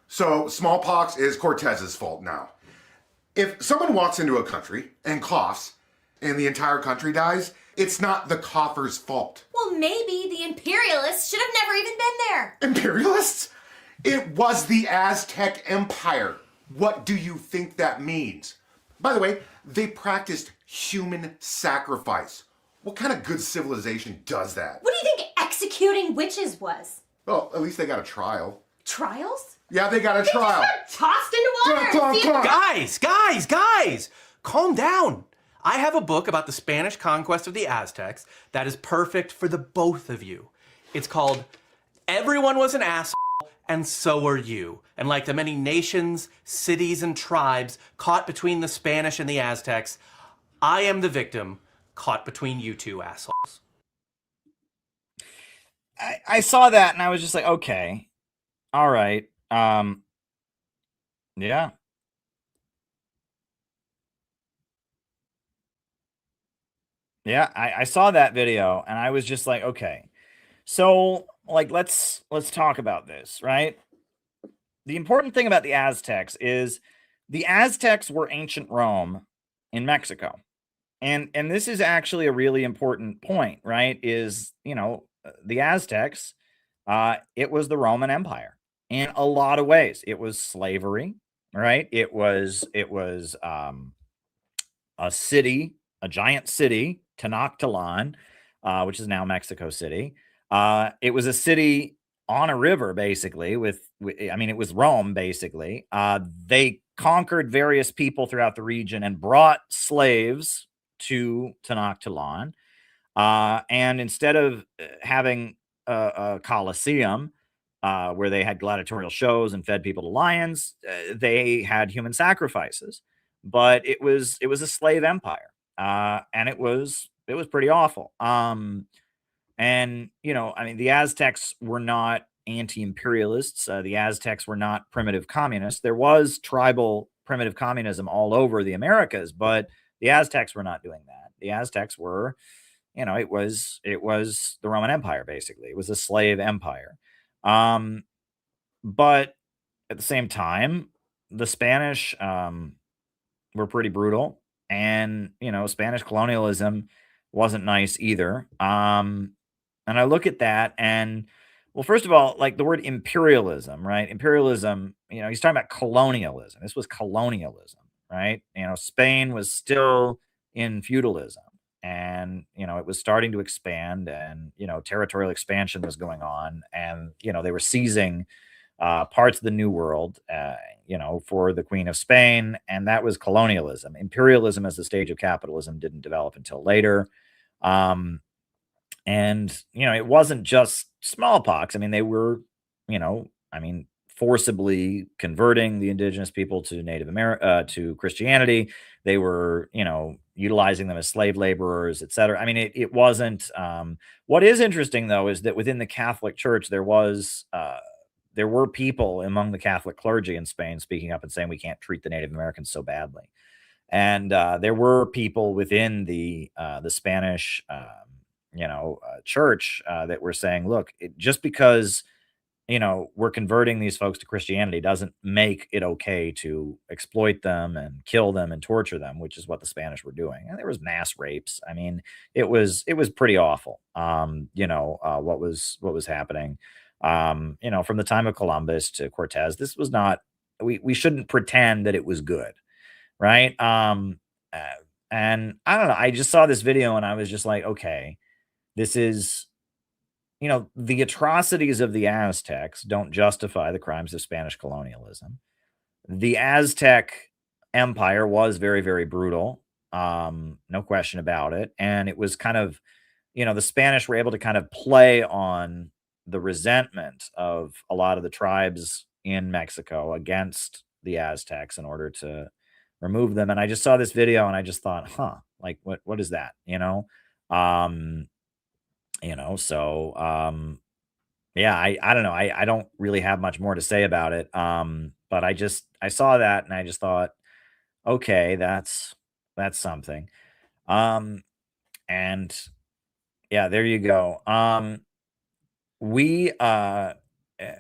So smallpox is Cortez's fault now. If someone walks into a country and coughs and the entire country dies, it's not the cougher's fault. Well, maybe the imperialists should have never even been there. Imperialists? It was the Aztec Empire. What do you think that means? By the way, they practiced human sacrifice. What kind of good civilization does that? What do you think executing witches was? Well, at least they got a trial. Trials? Yeah, they got a trial. Just got tossed into water. Come on. Guys, calm down. I have a book about the Spanish conquest of the Aztecs that is perfect for the both of you. It's called Everyone Was an Asshole and So Were You. And like the many nations, cities, and tribes caught between the Spanish and the Aztecs, I am the victim caught between you two assholes. I saw that and I was just like, okay, all right. Yeah. Yeah, I saw that video and I was just like, okay, so like, let's talk about this, right? The important thing about the Aztecs is the Aztecs were ancient Rome in Mexico. And this is actually a really important point, right? Is, the Aztecs, it was the Roman Empire in a lot of ways. It was slavery, right? It was a city a giant city, Tenochtitlan, which is now Mexico City. It was a city on a river, basically. I mean, it was Rome, basically. They conquered various people throughout the region and brought slaves to Tenochtitlan. And instead of having a coliseum where they had gladiatorial shows and fed people to lions, they had human sacrifices. But it was a slave empire, and it was pretty awful. And I mean, the Aztecs were not anti-imperialists. The Aztecs were not primitive communists. There was tribal primitive communism all over the Americas, but the Aztecs were not doing that. The Aztecs were, it was the Roman Empire, basically. It was a slave empire. But at the same time, the Spanish were pretty brutal, and Spanish colonialism wasn't nice either. And I look at that, and well, first of all, like the word imperialism, right? Imperialism, he's talking about colonialism. This was colonialism, right? Spain was still in feudalism, and it was starting to expand, and territorial expansion was going on, and they were seizing parts of the New World, for the Queen of Spain, and that was colonialism. Imperialism as the stage of capitalism didn't develop until later. And it wasn't just smallpox. I mean, they were, forcibly converting the indigenous people to Native America, to Christianity. They were, utilizing them as slave laborers, etc. I mean, it wasn't. What is interesting, though, is that within the Catholic Church, there were people among the Catholic clergy in Spain speaking up and saying we can't treat the Native Americans so badly. And there were people within the Spanish church that were saying, look, just because we're converting these folks to Christianity doesn't make it okay to exploit them and kill them and torture them, which is what the Spanish were doing. And there was mass rapes. I mean, it was pretty awful. What was happening. From the time of Columbus to Cortez, this was not. We shouldn't pretend that it was good, right? And I don't know. I just saw this video and I was just like, okay. This is, the atrocities of the Aztecs don't justify the crimes of Spanish colonialism. The Aztec Empire was very, very brutal. No question about it. And it was kind of, the Spanish were able to kind of play on the resentment of a lot of the tribes in Mexico against the Aztecs in order to remove them. And I just saw this video and I just thought, like, what is that? Yeah, I don't know. I don't really have much more to say about it. But I saw that and I just thought, okay, that's something. And yeah, there you go. We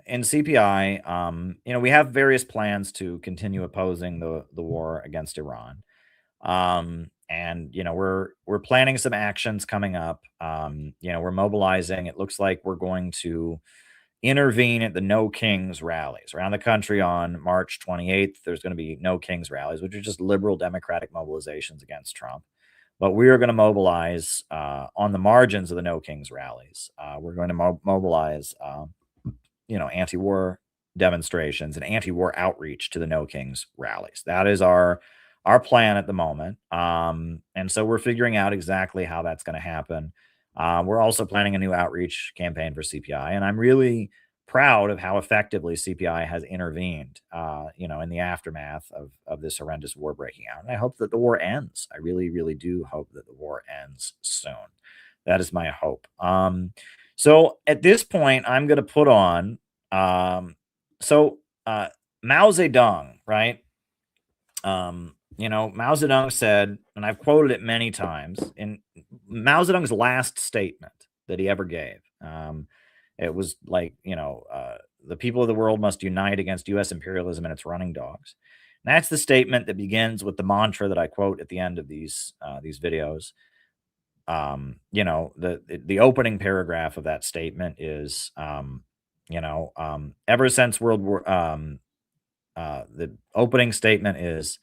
in CPI, we have various plans to continue opposing the war against Iran. And we're planning some actions coming up. We're mobilizing. It looks like we're going to intervene at the No Kings rallies around the country on March 28th. There's going to be No Kings rallies, which are just liberal democratic mobilizations against Trump. But we are going to mobilize on the margins of the No Kings rallies. We're going to mobilize, anti-war demonstrations and anti-war outreach to the No Kings rallies. That is our plan at the moment. And so we're figuring out exactly how that's going to happen. We're also planning a new outreach campaign for CPI, and I'm really proud of how effectively CPI has intervened, in the aftermath of this horrendous war breaking out. And I hope that the war ends. I really, really do hope that the war ends soon. That is my hope. So at this point, I'm going to put on, Mao Zedong, right? Mao Zedong said, and I've quoted it many times, in Mao Zedong's last statement that he ever gave, it was like, the people of the world must unite against U.S. imperialism and its running dogs. And that's the statement that begins with the mantra that I quote at the end of these videos. The opening paragraph of that statement is, ever since World War, the opening statement is,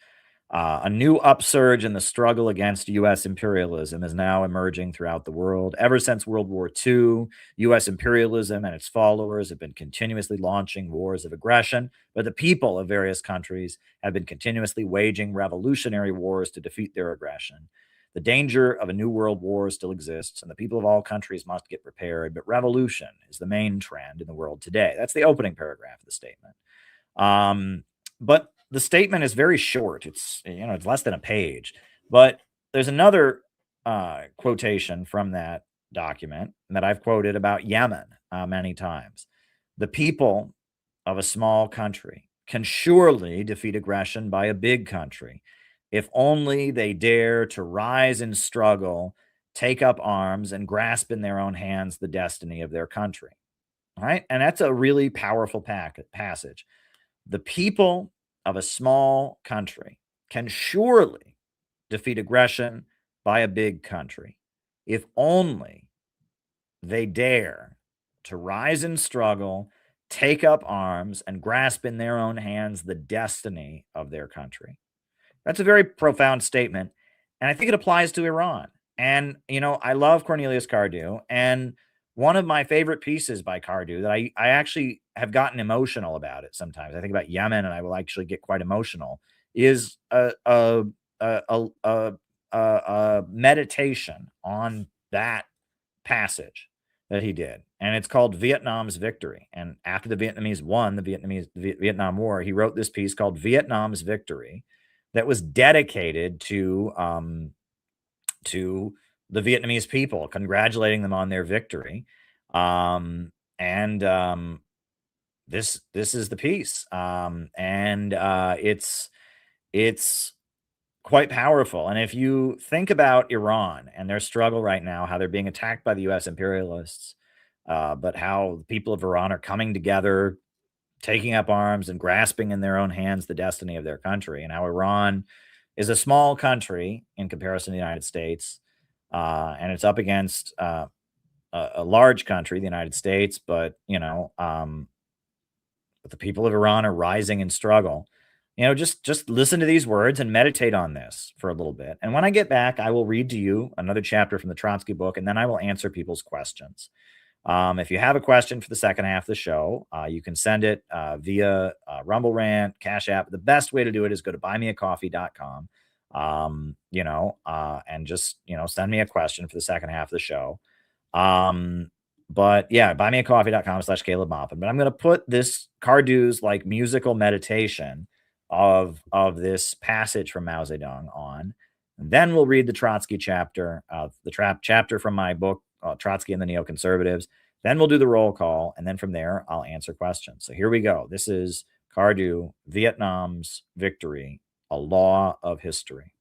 A new upsurge in the struggle against U.S. imperialism is now emerging throughout the world. Ever since World War II, U.S. imperialism and its followers have been continuously launching wars of aggression, but the people of various countries have been continuously waging revolutionary wars to defeat their aggression. The danger of a new world war still exists, and the people of all countries must get prepared, but revolution is the main trend in the world today. That's the opening paragraph of the statement. But the statement is very short. It's less than a page. But there's another quotation from that document that I've quoted about Yemen many times. The people of a small country can surely defeat aggression by a big country if only they dare to rise in struggle, take up arms, and grasp in their own hands the destiny of their country. All right? And that's a really powerful passage. The people of a small country can surely defeat aggression by a big country if only they dare to rise in struggle, take up arms, and grasp in their own hands the destiny of their country. That's a very profound statement, and I think it applies to Iran. And, I love Cornelius Cardew, and one of my favorite pieces by Cardew that I actually have gotten emotional about it sometimes. I think about Yemen, and I will actually get quite emotional, is a meditation on that passage that he did. And it's called Vietnam's Victory. And after the Vietnamese won the Vietnam War, he wrote this piece called Vietnam's Victory that was dedicated to the Vietnamese people, congratulating them on their victory. This is the piece. It's quite powerful. And if you think about Iran and their struggle right now, how they're being attacked by the U.S. imperialists, but how the people of Iran are coming together, taking up arms and grasping in their own hands the destiny of their country, and how Iran is a small country in comparison to the United States, and it's up against a large country, the United States, but the people of Iran are rising in struggle. Just listen to these words and meditate on this for a little bit. And when I get back, I will read to you another chapter from the Trotsky book, and then I will answer people's questions. If you have a question for the second half of the show, you can send it via Rumble Rant, Cash App. The best way to do it is go to buymeacoffee.com, and just, send me a question for the second half of the show. But yeah, buymeacoffee.com/Caleb Maupin. But I'm going to put this Cardew's musical meditation of this passage from Mao Zedong on, and then we'll read the Trotsky chapter, chapter from my book, Trotsky and the Neoconservatives. Then we'll do the roll call, and then from there, I'll answer questions. So here we go. This is Cardew, Vietnam's Victory, a Law of History.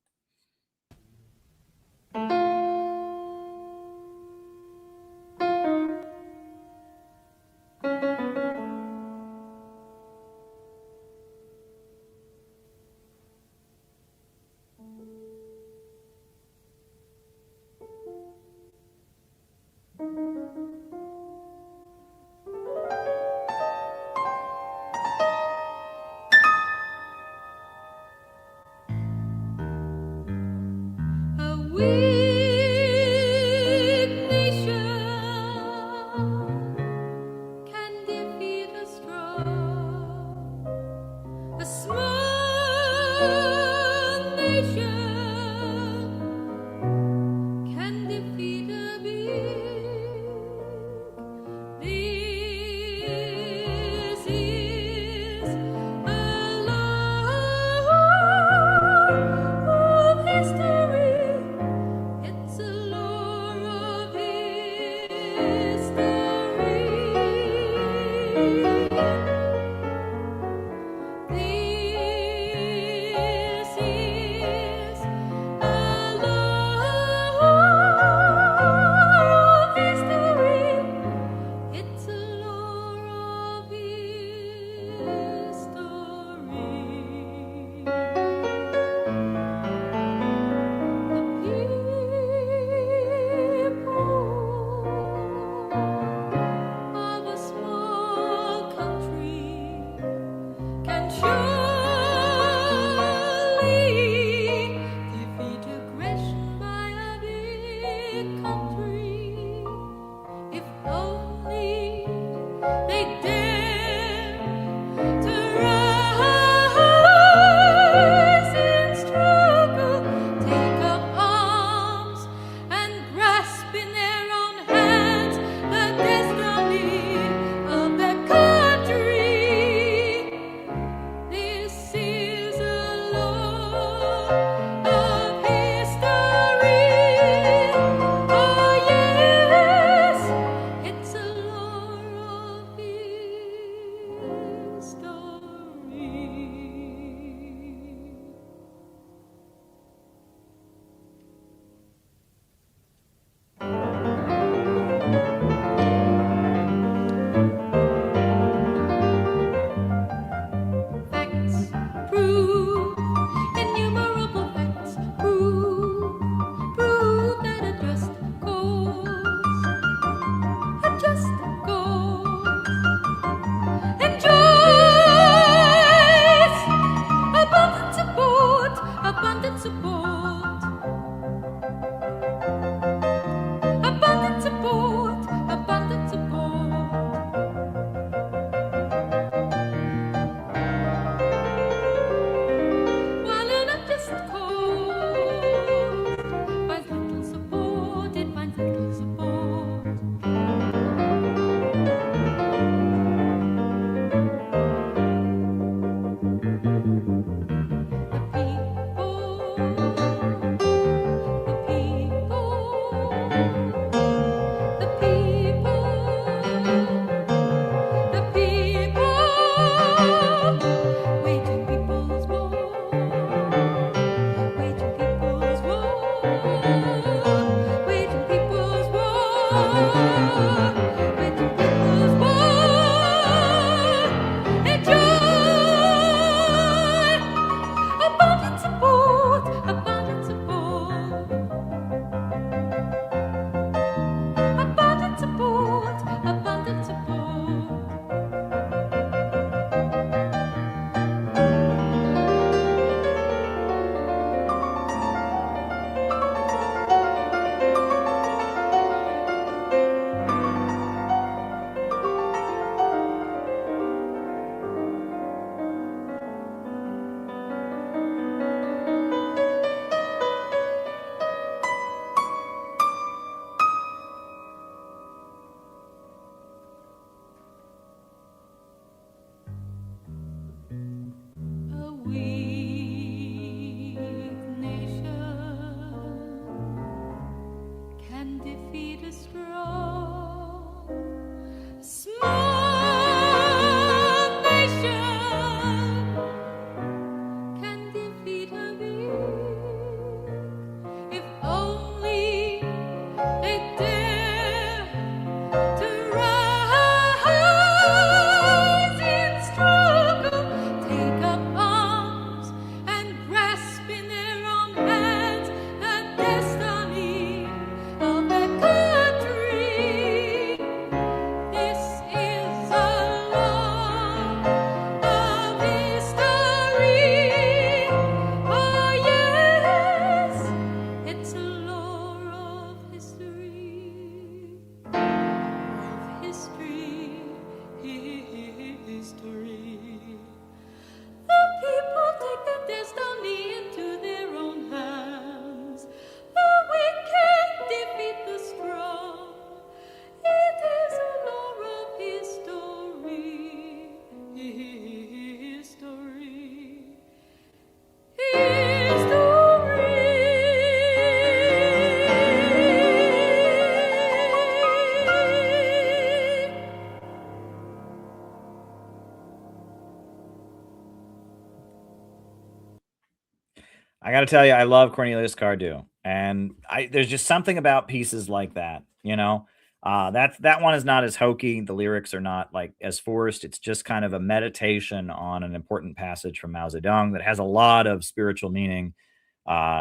I got to tell you, I love Cornelius Cardew, and there's just something about pieces like that, you know. That one is not as hokey. The lyrics are not like as forced. It's just kind of a meditation on an important passage from Mao Zedong that has a lot of spiritual meaning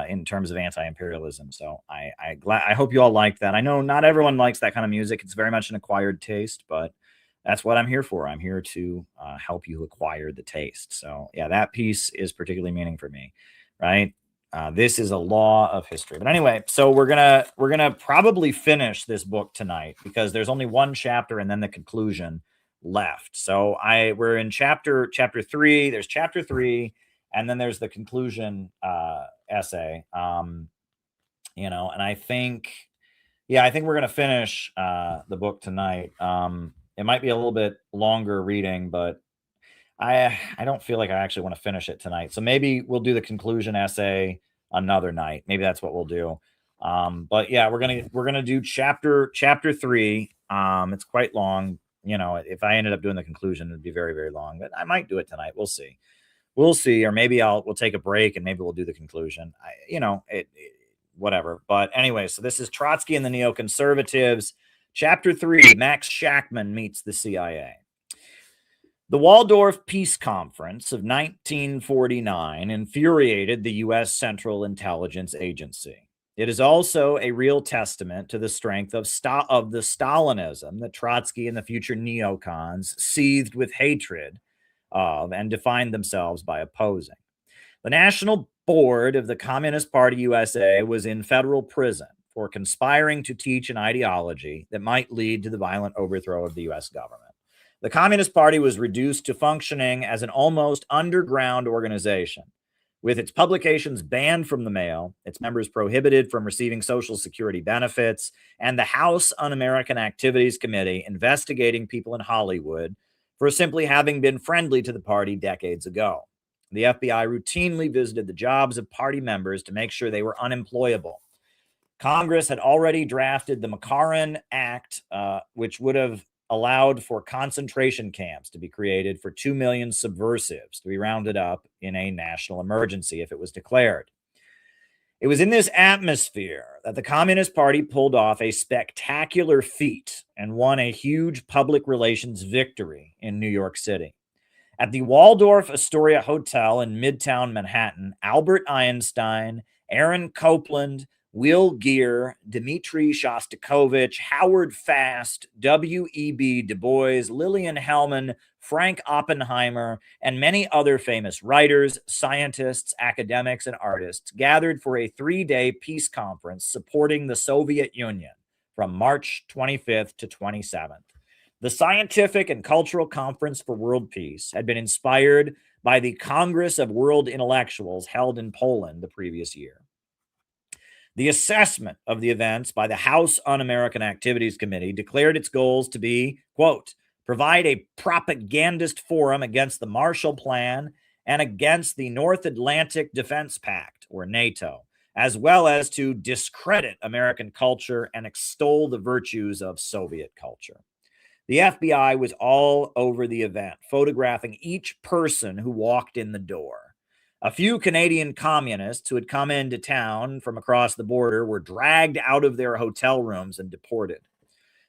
in terms of anti-imperialism. So I hope you all liked that. I know not everyone likes that kind of music. It's very much an acquired taste, but that's what I'm here for. I'm here to help you acquire the taste. So yeah, that piece is particularly meaning for me, right? This is a law of history. But anyway, so we're gonna probably finish this book tonight because there's only one chapter and then the conclusion left. So we're in chapter 3. There's chapter 3, and then there's the conclusion essay. You know, and I think we're gonna finish the book tonight. It might be a little bit longer reading, but I don't feel like I actually want to finish it tonight. So maybe we'll do the conclusion essay another night. Maybe that's what we'll do. But yeah, we're gonna do chapter 3. It's quite long. You know, if I ended up doing the conclusion, it'd be very, very long. But I might do it tonight. We'll see. We'll see. Or maybe we'll take a break and maybe we'll do the conclusion. Whatever. But anyway, so this is Trotsky and the Neoconservatives, chapter 3. Max Shachtman meets the CIA. The Waldorf Peace Conference of 1949 infuriated the U.S. Central Intelligence Agency. It is also a real testament to the strength of the Stalinism that Trotsky and the future neocons seethed with hatred of and defined themselves by opposing. The National Board of the Communist Party USA was in federal prison for conspiring to teach an ideology that might lead to the violent overthrow of the U.S. government. The Communist Party was reduced to functioning as an almost underground organization, with its publications banned from the mail, its members prohibited from receiving Social Security benefits, and the House Un-American Activities Committee investigating people in Hollywood for simply having been friendly to the party decades ago. The FBI routinely visited the jobs of party members to make sure they were unemployable. Congress had already drafted the McCarran Act, which would have allowed for concentration camps to be created for 2 million subversives to be rounded up in a national emergency if it was declared. It was in this atmosphere that the Communist Party pulled off a spectacular feat and won a huge public relations victory in New York City. At the Waldorf Astoria Hotel in Midtown Manhattan, Albert Einstein, Aaron Copland, Will Geer, Dmitry Shostakovich, Howard Fast, W.E.B. Du Bois, Lillian Hellman, Frank Oppenheimer, and many other famous writers, scientists, academics, and artists gathered for a 3-day peace conference supporting the Soviet Union from March 25th to 27th. The Scientific and Cultural Conference for World Peace had been inspired by the Congress of World Intellectuals held in Poland the previous year. The assessment of the events by the House Un-American Activities Committee declared its goals to be, quote, provide a propagandist forum against the Marshall Plan and against the North Atlantic Defense Pact, or NATO, as well as to discredit American culture and extol the virtues of Soviet culture. The FBI was all over the event, photographing each person who walked in the door. A few Canadian communists who had come into town from across the border were dragged out of their hotel rooms and deported.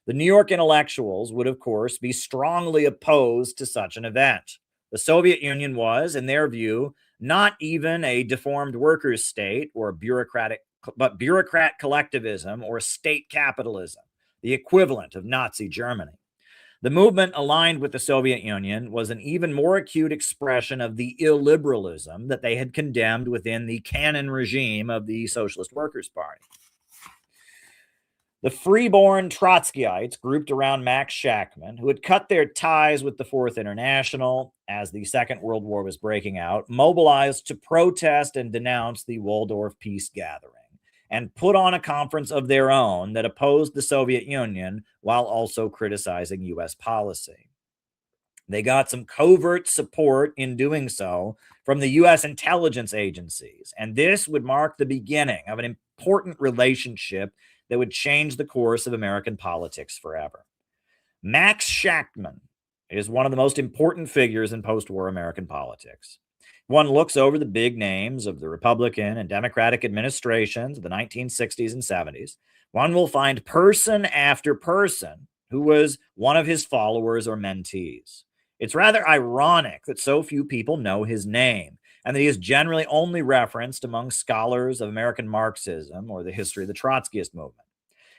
The New York intellectuals would, of course, be strongly opposed to such an event. The Soviet Union was, in their view, not even a deformed workers' state or bureaucrat collectivism or state capitalism, the equivalent of Nazi Germany. The movement aligned with the Soviet Union was an even more acute expression of the illiberalism that they had condemned within the canon regime of the Socialist Workers' Party. The freeborn Trotskyites grouped around Max Shachtman, who had cut their ties with the Fourth International as the Second World War was breaking out, mobilized to protest and denounce the Waldorf Peace Gathering, and put on a conference of their own that opposed the Soviet Union while also criticizing U.S. policy. They got some covert support in doing so from the U.S. intelligence agencies, and this would mark the beginning of an important relationship that would change the course of American politics forever. Max Shachtman is one of the most important figures in post-war American politics. One looks over the big names of the Republican and Democratic administrations of the 1960s and 70s. One will find person after person who was one of his followers or mentees. It's rather ironic that so few people know his name, and that he is generally only referenced among scholars of American Marxism or the history of the Trotskyist movement.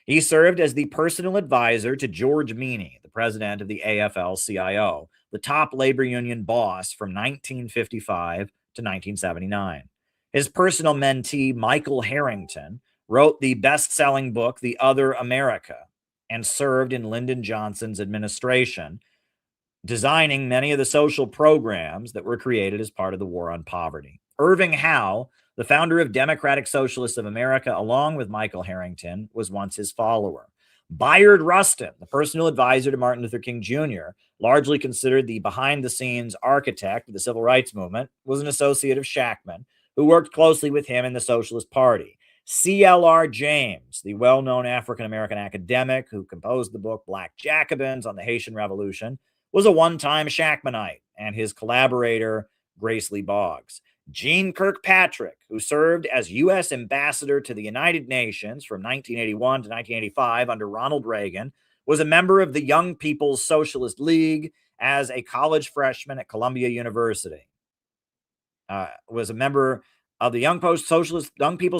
He served as the personal advisor to George Meany, the president of the AFL-CIO, the top labor union boss from 1955 to 1979. His personal mentee, Michael Harrington, wrote the best-selling book, The Other America, and served in Lyndon Johnson's administration, designing many of the social programs that were created as part of the war on poverty. Irving Howe, the founder of Democratic Socialists of America, along with Michael Harrington, was once his follower. Bayard Rustin, the personal advisor to Martin Luther King Jr., largely considered the behind-the-scenes architect of the civil rights movement, was an associate of Shachtman, who worked closely with him in the Socialist Party. C.L.R. James, the well-known African-American academic who composed the book Black Jacobins on the Haitian Revolution, was a one-time Shachtmanite, and his collaborator, Grace Lee Boggs. Gene Kirkpatrick, who served as U.S. ambassador to the United Nations from 1981 to 1985 under Ronald Reagan, was a member of the Young People's Socialist League as a college freshman at Columbia University. Was a member of the Young People's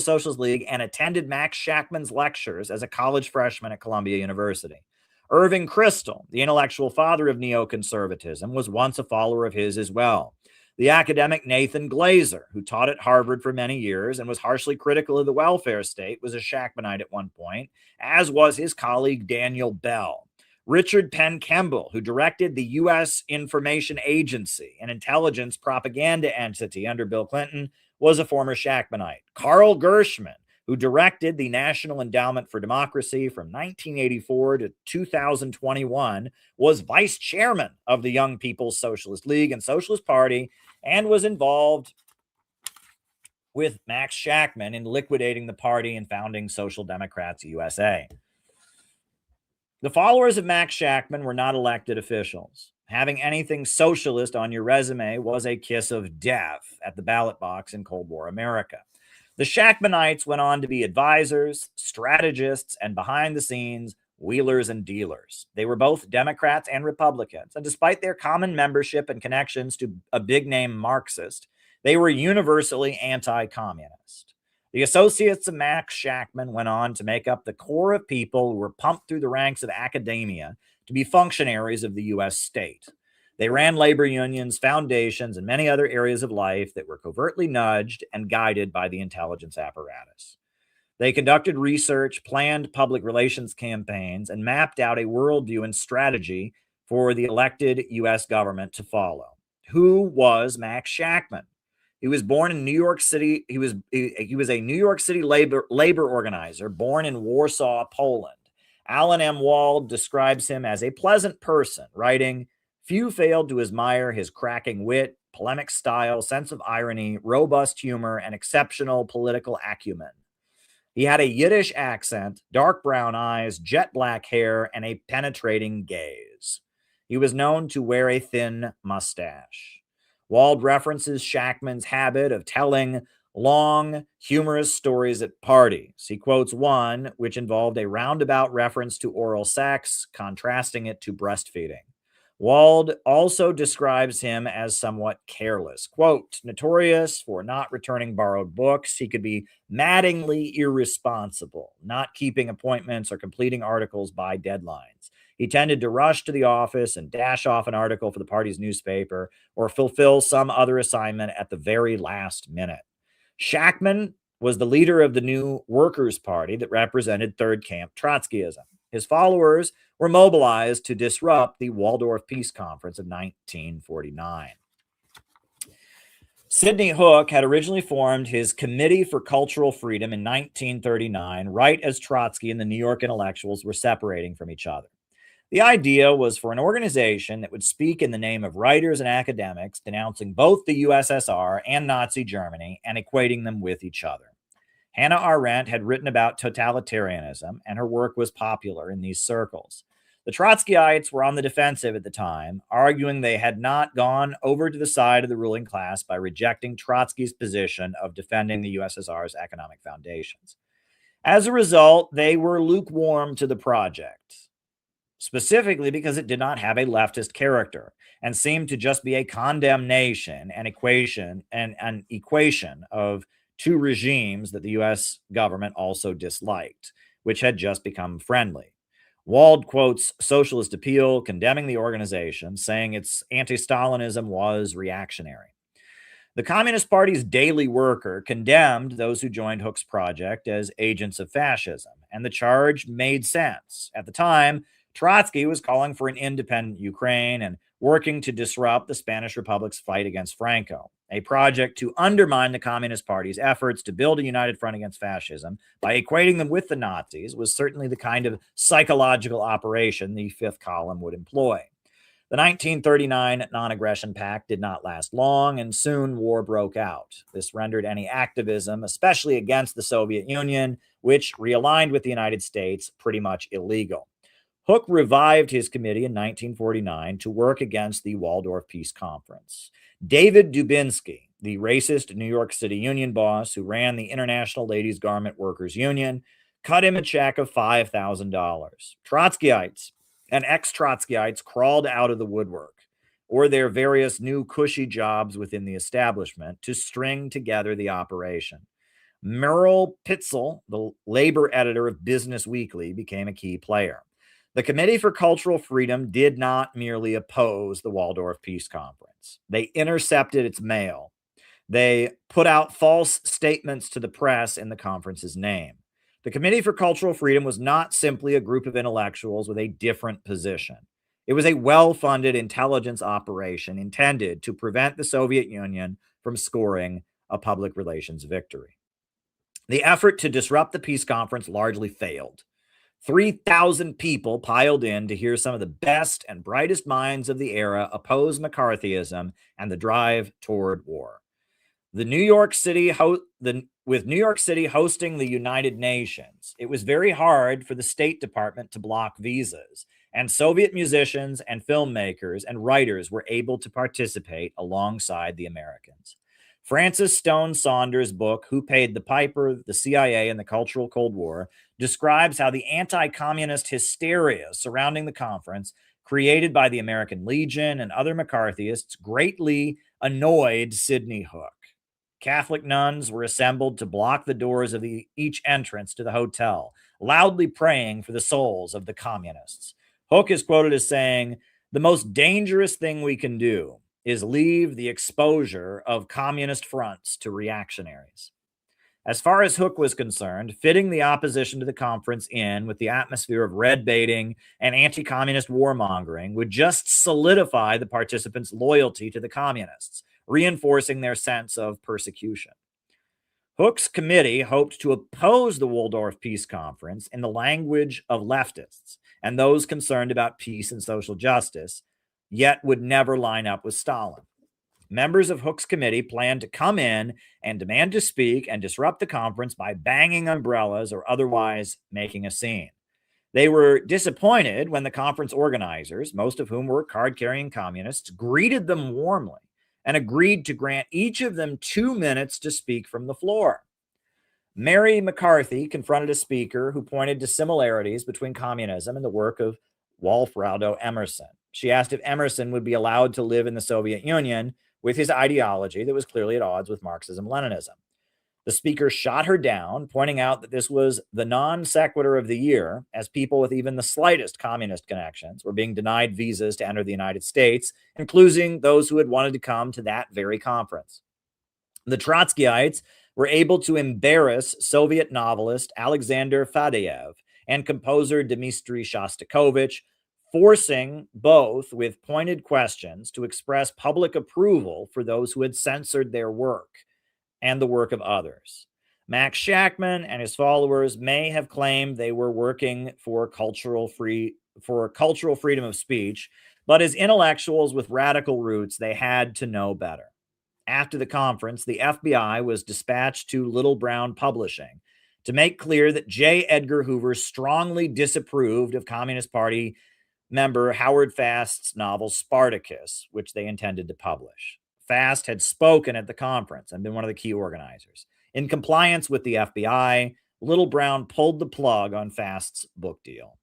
Socialist League and attended Max Shachtman's lectures as a college freshman at Columbia University. Irving Kristol, the intellectual father of neoconservatism, was once a follower of his as well. The academic Nathan Glazer, who taught at Harvard for many years and was harshly critical of the welfare state, was a Shachtmanite at one point, as was his colleague Daniel Bell. Richard Penn Kemble, who directed the U.S. Information Agency, an intelligence propaganda entity under Bill Clinton, was a former Shachtmanite. Carl Gershman, who directed the National Endowment for Democracy from 1984 to 2021, was vice chairman of the Young People's Socialist League and Socialist Party, and was involved with Max Shachtman in liquidating the party and founding Social Democrats USA. The followers of Max Shachtman were not elected officials. Having anything socialist on your resume was a kiss of death at the ballot box in Cold War America. The Shachtmanites went on to be advisors, strategists, and behind the scenes wheelers and dealers. They were both Democrats and Republicans, and despite their common membership and connections to a big-name Marxist, they were universally anti-communist. The associates of Max Shachtman went on to make up the core of people who were pumped through the ranks of academia to be functionaries of the U.S. state. They ran labor unions, foundations, and many other areas of life that were covertly nudged and guided by the intelligence apparatus. They conducted research, planned public relations campaigns, and mapped out a worldview and strategy for the elected U.S. government to follow. Who was Max Shachtman? He was born in New York City. He was a New York City labor organizer born in Warsaw, Poland. Alan M. Wald describes him as a pleasant person, writing, "Few failed to admire his cracking wit, polemic style, sense of irony, robust humor, and exceptional political acumen. He had a Yiddish accent, dark brown eyes, jet black hair, and a penetrating gaze. He was known to wear a thin mustache." Wald references Shachtman's habit of telling long, humorous stories at parties. He quotes one, which involved a roundabout reference to oral sex, contrasting it to breastfeeding. Wald also describes him as somewhat careless. Quote, "Notorious for not returning borrowed books, he could be maddeningly irresponsible, not keeping appointments or completing articles by deadlines. He tended to rush to the office and dash off an article for the party's newspaper or fulfill some other assignment at the very last minute." Shachtman was the leader of the new Workers' Party that represented Third Camp Trotskyism. His followers were mobilized to disrupt the Waldorf Peace Conference of 1949. Sidney Hook had originally formed his Committee for Cultural Freedom in 1939, right as Trotsky and the New York intellectuals were separating from each other. The idea was for an organization that would speak in the name of writers and academics, denouncing both the USSR and Nazi Germany and equating them with each other. Hannah Arendt had written about totalitarianism, and her work was popular in these circles. The Trotskyites were on the defensive at the time, arguing they had not gone over to the side of the ruling class by rejecting Trotsky's position of defending the USSR's economic foundations. As a result, they were lukewarm to the project, specifically because it did not have a leftist character and seemed to just be a condemnation and an equation of two regimes that the US government also disliked, which had just become friendly. Wald quotes Socialist Appeal, condemning the organization, saying its anti-Stalinism was reactionary. The Communist Party's Daily Worker condemned those who joined Hook's project as agents of fascism, and the charge made sense. At the time, Trotsky was calling for an independent Ukraine and working to disrupt the Spanish Republic's fight against Franco. A project to undermine the Communist Party's efforts to build a united front against fascism by equating them with the Nazis was certainly the kind of psychological operation the fifth column would employ. The 1939 Non-Aggression Pact did not last long, and soon war broke out. This rendered any activism, especially against the Soviet Union, which realigned with the United States, pretty much illegal. Hook revived his committee in 1949 to work against the Waldorf Peace Conference. David Dubinsky, the racist New York City union boss who ran the International Ladies Garment Workers Union, cut him a check of $5,000. Trotskyites and ex-Trotskyites crawled out of the woodwork, or their various new cushy jobs within the establishment, to string together the operation. Merle Pitzel, the labor editor of Business Weekly, became a key player. The Committee for Cultural Freedom did not merely oppose the Waldorf Peace Conference. They intercepted its mail. They put out false statements to the press in the conference's name. The Committee for Cultural Freedom was not simply a group of intellectuals with a different position. It was a well-funded intelligence operation intended to prevent the Soviet Union from scoring a public relations victory. The effort to disrupt the peace conference largely failed. 3,000 people piled in to hear some of the best and brightest minds of the era oppose McCarthyism and the drive toward war. With New York City hosting the United Nations, it was very hard for the State Department to block visas, and Soviet musicians and filmmakers and writers were able to participate alongside the Americans. Francis Stone Saunders' book, Who Paid the Piper? The CIA and the Cultural Cold War, describes how the anti-communist hysteria surrounding the conference, created by the American Legion and other McCarthyists, greatly annoyed Sidney Hook. Catholic nuns were assembled to block the doors of each entrance to the hotel, loudly praying for the souls of the communists. Hook is quoted as saying, "The most dangerous thing we can do is leave the exposure of communist fronts to reactionaries." As far as Hook was concerned, fitting the opposition to the conference in with the atmosphere of red baiting and anti-communist warmongering would just solidify the participants' loyalty to the communists, reinforcing their sense of persecution. Hook's committee hoped to oppose the Waldorf Peace Conference in the language of leftists and those concerned about peace and social justice, yet would never line up with Stalin. Members of Hook's committee planned to come in and demand to speak and disrupt the conference by banging umbrellas or otherwise making a scene. They were disappointed when the conference organizers, most of whom were card-carrying communists, greeted them warmly and agreed to grant each of them 2 minutes to speak from the floor. Mary McCarthy confronted a speaker who pointed to similarities between communism and the work of Waldo Emerson. She asked if Emerson would be allowed to live in the Soviet Union with his ideology that was clearly at odds with Marxism-Leninism. The speaker shot her down, pointing out that this was the non sequitur of the year, as people with even the slightest communist connections were being denied visas to enter the United States, including those who had wanted to come to that very conference. The Trotskyites were able to embarrass Soviet novelist Alexander Fadeev and composer Dmitry Shostakovich, forcing both with pointed questions to express public approval for those who had censored their work and the work of others. Max Shachtman and his followers may have claimed they were working for cultural freedom of speech, but as intellectuals with radical roots, they had to know better. After the conference, the FBI was dispatched to Little Brown Publishing to make clear that J. Edgar Hoover strongly disapproved of Communist Party member Howard Fast's novel Spartacus, which they intended to publish. Fast had spoken at the conference and been one of the key organizers. In compliance with the FBI, Little Brown pulled the plug on Fast's book deal.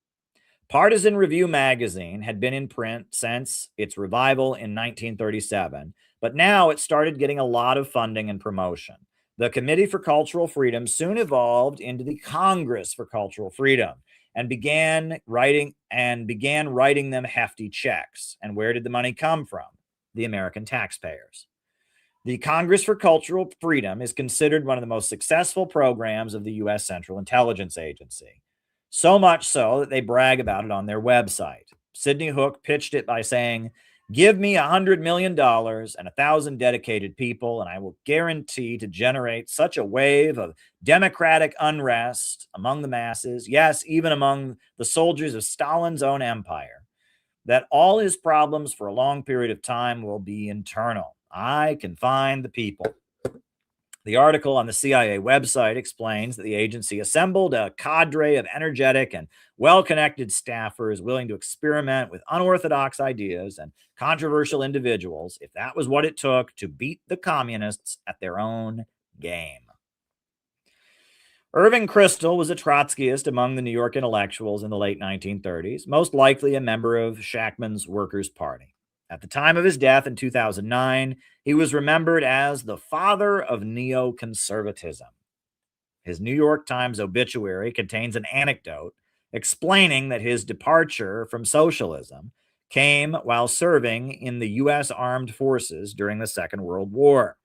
Partisan Review magazine had been in print since its revival in 1937, but now it started getting a lot of funding and promotion. The Committee for Cultural Freedom soon evolved into the Congress for Cultural Freedom and began writing them hefty checks. And where did the money come from? The American taxpayers. The Congress for Cultural Freedom is considered one of the most successful programs of the U.S. Central Intelligence Agency. So much so that they brag about it on their website. Sidney Hook pitched it by saying, "Give me $100 million and 1,000 dedicated people, and I will guarantee to generate such a wave of democratic unrest among the masses, yes, even among the soldiers of Stalin's own empire, that all his problems for a long period of time will be internal. I can find the people." The article on the CIA website explains that the agency assembled a cadre of energetic and well-connected staffers willing to experiment with unorthodox ideas and controversial individuals if that was what it took to beat the communists at their own game. Irving Kristol was a Trotskyist among the New York intellectuals in the late 1930s, most likely a member of Shachtman's Workers' Party. At the time of his death in 2009, he was remembered as the father of neoconservatism. His New York Times obituary contains an anecdote explaining that his departure from socialism came while serving in the U.S. Armed Forces during the Second World War.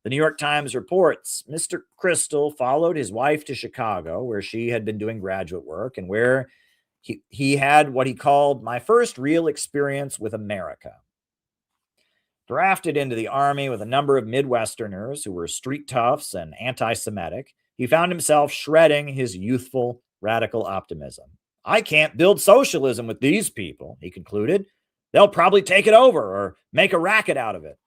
The New York Times reports Mr. Kristol followed his wife to Chicago, where she had been doing graduate work and where he had what he called my first real experience with America. Drafted into the army with a number of Midwesterners who were street toughs and anti-Semitic, he found himself shredding his youthful, radical optimism. "I can't build socialism with these people," he concluded. "They'll probably take it over or make a racket out of it."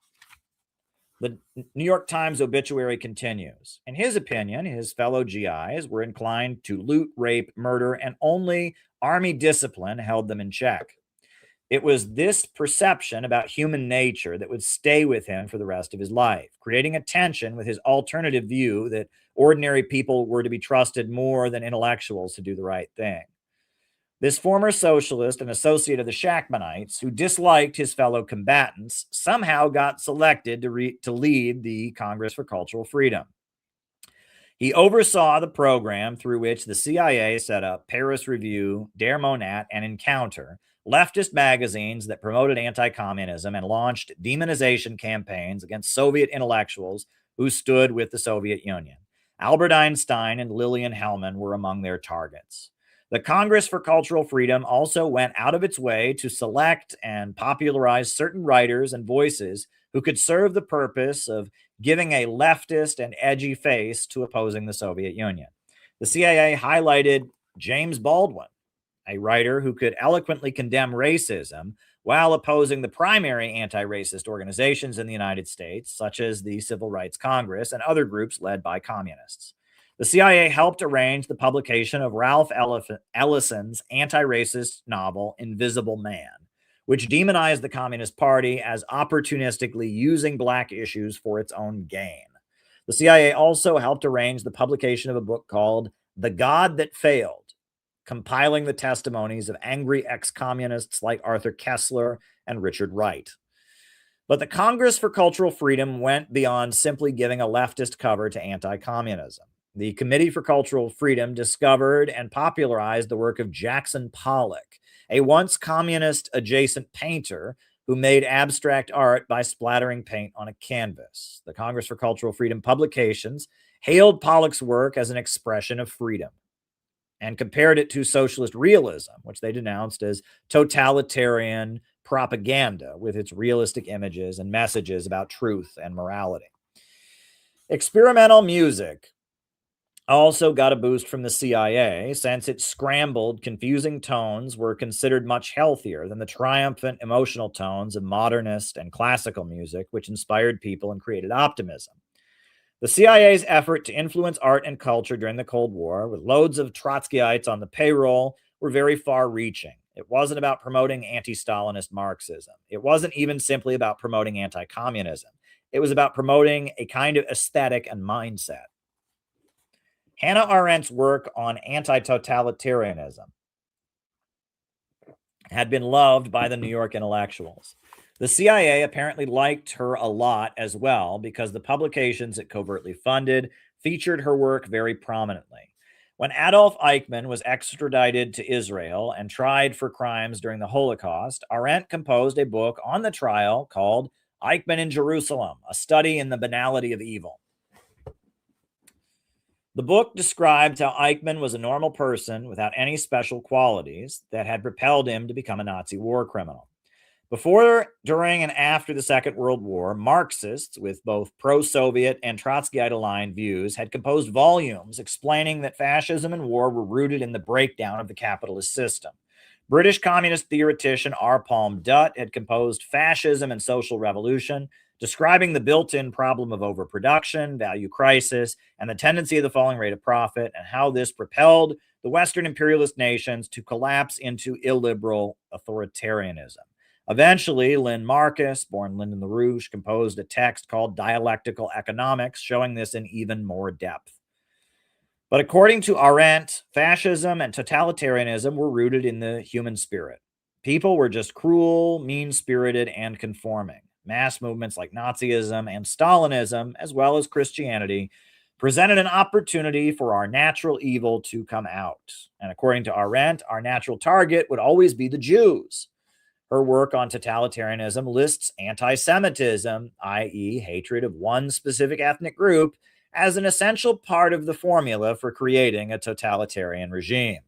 The New York Times obituary continues. In his opinion, his fellow GIs were inclined to loot, rape, murder, and only army discipline held them in check. It was this perception about human nature that would stay with him for the rest of his life, creating a tension with his alternative view that ordinary people were to be trusted more than intellectuals to do the right thing. This former socialist and associate of the Shachtmanites, who disliked his fellow combatants, somehow got selected to lead the Congress for Cultural Freedom. He oversaw the program through which the CIA set up Paris Review, Der Monat, and Encounter, leftist magazines that promoted anti-communism and launched demonization campaigns against Soviet intellectuals who stood with the Soviet Union. Albert Einstein and Lillian Hellman were among their targets. The Congress for Cultural Freedom also went out of its way to select and popularize certain writers and voices who could serve the purpose of giving a leftist and edgy face to opposing the Soviet Union. The CIA highlighted James Baldwin, a writer who could eloquently condemn racism while opposing the primary anti-racist organizations in the United States, such as the Civil Rights Congress and other groups led by communists. The CIA helped arrange the publication of Ralph Ellison's anti-racist novel, Invisible Man, which demonized the Communist Party as opportunistically using black issues for its own gain. The CIA also helped arrange the publication of a book called The God That Failed, compiling the testimonies of angry ex-communists like Arthur Koestler and Richard Wright. But the Congress for Cultural Freedom went beyond simply giving a leftist cover to anti-communism. The Committee for Cultural Freedom discovered and popularized the work of Jackson Pollock, a once communist-adjacent painter who made abstract art by splattering paint on a canvas. The Congress for Cultural Freedom publications hailed Pollock's work as an expression of freedom and compared it to socialist realism, which they denounced as totalitarian propaganda with its realistic images and messages about truth and morality. Experimental music also got a boost from the CIA, since its scrambled, confusing tones were considered much healthier than the triumphant emotional tones of modernist and classical music, which inspired people and created optimism. The CIA's effort to influence art and culture during the Cold War, with loads of Trotskyites on the payroll, were very far-reaching. It wasn't about promoting anti-Stalinist Marxism. It wasn't even simply about promoting anti-communism. It was about promoting a kind of aesthetic and mindset. Hannah Arendt's work on anti-totalitarianism had been loved by the New York intellectuals. The CIA apparently liked her a lot as well because the publications it covertly funded featured her work very prominently. When Adolf Eichmann was extradited to Israel and tried for crimes during the Holocaust, Arendt composed a book on the trial called Eichmann in Jerusalem, a study in the banality of evil. The book described how Eichmann was a normal person without any special qualities that had propelled him to become a Nazi war criminal. Before, during, and after the Second World War, Marxists with both pro-Soviet and Trotskyite-aligned views had composed volumes explaining that fascism and war were rooted in the breakdown of the capitalist system. British communist theoretician R. Palm Dutt had composed Fascism and Social Revolution, describing the built-in problem of overproduction, value crisis, and the tendency of the falling rate of profit, and how this propelled the Western imperialist nations to collapse into illiberal authoritarianism. Eventually, Lynn Marcus, born Lyndon LaRouche, composed a text called Dialectical Economics, showing this in even more depth. But according to Arendt, fascism and totalitarianism were rooted in the human spirit. People were just cruel, mean-spirited, and conforming. Mass movements like Nazism and Stalinism, as well as Christianity, presented an opportunity for our natural evil to come out. And according to Arendt, our natural target would always be the Jews. Her work on totalitarianism lists anti-Semitism, i.e., hatred of one specific ethnic group, as an essential part of the formula for creating a totalitarian regime.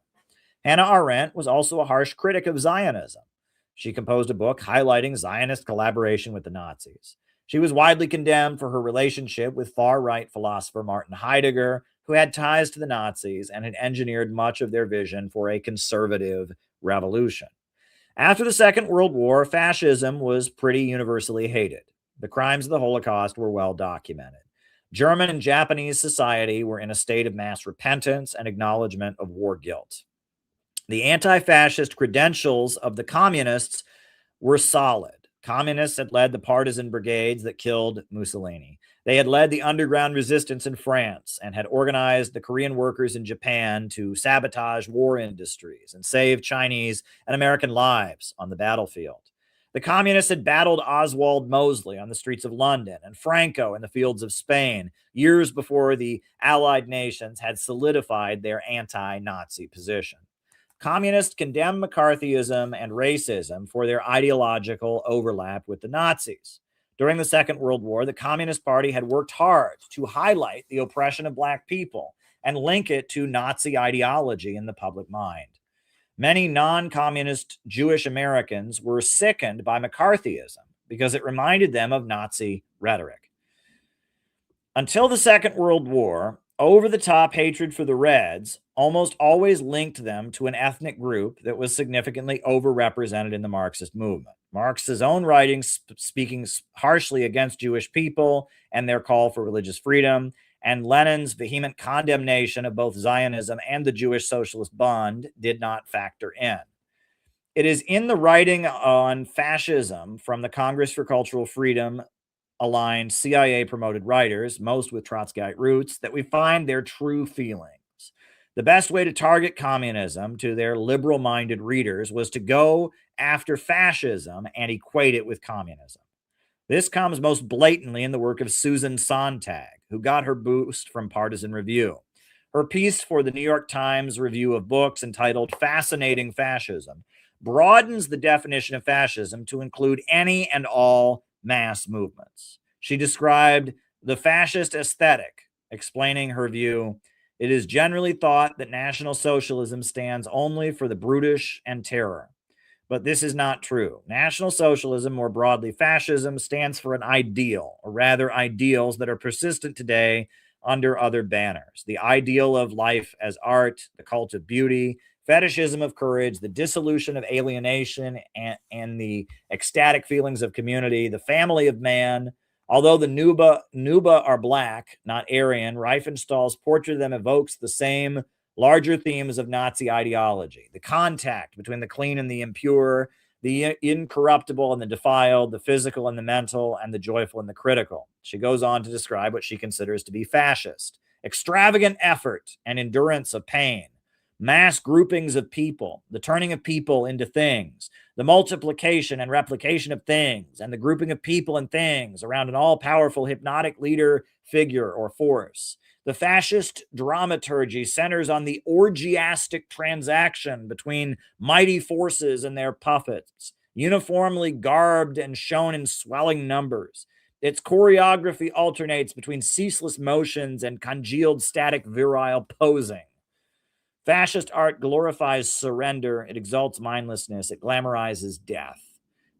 Hannah Arendt was also a harsh critic of Zionism. She composed a book highlighting Zionist collaboration with the Nazis. She was widely condemned for her relationship with far-right philosopher Martin Heidegger, who had ties to the Nazis and had engineered much of their vision for a conservative revolution. After the Second World War, fascism was pretty universally hated. The crimes of the Holocaust were well documented. German and Japanese society were in a state of mass repentance and acknowledgement of war guilt. The anti-fascist credentials of the communists were solid. Communists had led the partisan brigades that killed Mussolini. They had led the underground resistance in France and had organized the Korean workers in Japan to sabotage war industries and save Chinese and American lives on the battlefield. The communists had battled Oswald Mosley on the streets of London and Franco in the fields of Spain years before the Allied nations had solidified their anti-Nazi position. Communists condemned McCarthyism and racism for their ideological overlap with the Nazis. During the Second World War, the Communist Party had worked hard to highlight the oppression of Black people and link it to Nazi ideology in the public mind. Many non-communist Jewish Americans were sickened by McCarthyism because it reminded them of Nazi rhetoric. Until the Second World War, over-the-top hatred for the Reds almost always linked them to an ethnic group that was significantly overrepresented in the Marxist movement. Marx's own writings speaking harshly against Jewish people and their call for religious freedom, and Lenin's vehement condemnation of both Zionism and the Jewish Socialist Bund did not factor in. It is in the writing on fascism from the Congress for Cultural Freedom aligned CIA-promoted writers, most with Trotskyite roots, that we find their true feelings. The best way to target communism to their liberal-minded readers was to go after fascism and equate it with communism. This comes most blatantly in the work of Susan Sontag, who got her boost from Partisan Review. Her piece for the New York Times Review of Books entitled Fascinating Fascism broadens the definition of fascism to include any and all mass movements. She described the fascist aesthetic, explaining her view, "It is generally thought that National Socialism stands only for the brutish and terror. But this is not true. National Socialism, more broadly fascism, stands for an ideal, or rather ideals that are persistent today under other banners. The ideal of life as art, the cult of beauty, fetishism of courage, the dissolution of alienation and the ecstatic feelings of community, the family of man. Although the Nuba are black, not Aryan, Riefenstahl's portrait of them evokes the same larger themes of Nazi ideology: the contact between the clean and the impure, the incorruptible and the defiled, the physical and the mental, and the joyful and the critical. She goes on to describe what she considers to be fascist: extravagant effort and endurance of pain, mass groupings of people, the turning of people into things, the multiplication and replication of things, and the grouping of people and things around an all-powerful hypnotic leader, figure, or force. The fascist dramaturgy centers on the orgiastic transaction between mighty forces and their puppets, uniformly garbed and shown in swelling numbers. Its choreography alternates between ceaseless motions and congealed static virile posing. Fascist art glorifies surrender, it exalts mindlessness, it glamorizes death.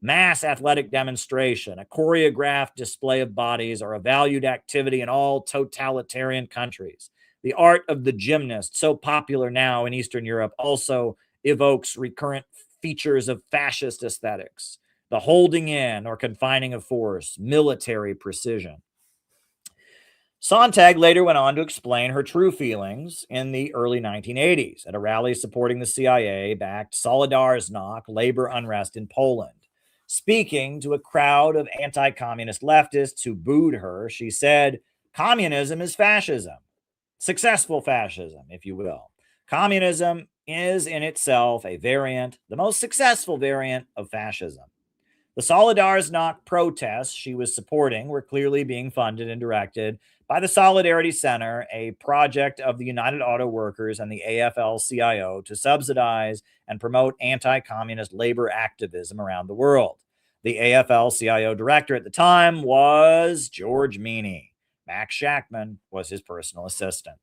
Mass athletic demonstration, a choreographed display of bodies, are a valued activity in all totalitarian countries. The art of the gymnast, so popular now in Eastern Europe, also evokes recurrent features of fascist aesthetics: the holding in or confining of force, military precision. Sontag later went on to explain her true feelings in the early 1980s at a rally supporting the CIA-backed Solidarność labor unrest in Poland. Speaking to a crowd of anti-communist leftists who booed her, she said, "Communism is fascism, successful fascism, if you will. Communism is in itself a variant, the most successful variant of fascism." The Solidarność protests she was supporting were clearly being funded and directed by the Solidarity Center, a project of the United Auto Workers and the AFL-CIO to subsidize and promote anti-communist labor activism around the world. The AFL-CIO director at the time was George Meany. Max Shachtman was his personal assistant.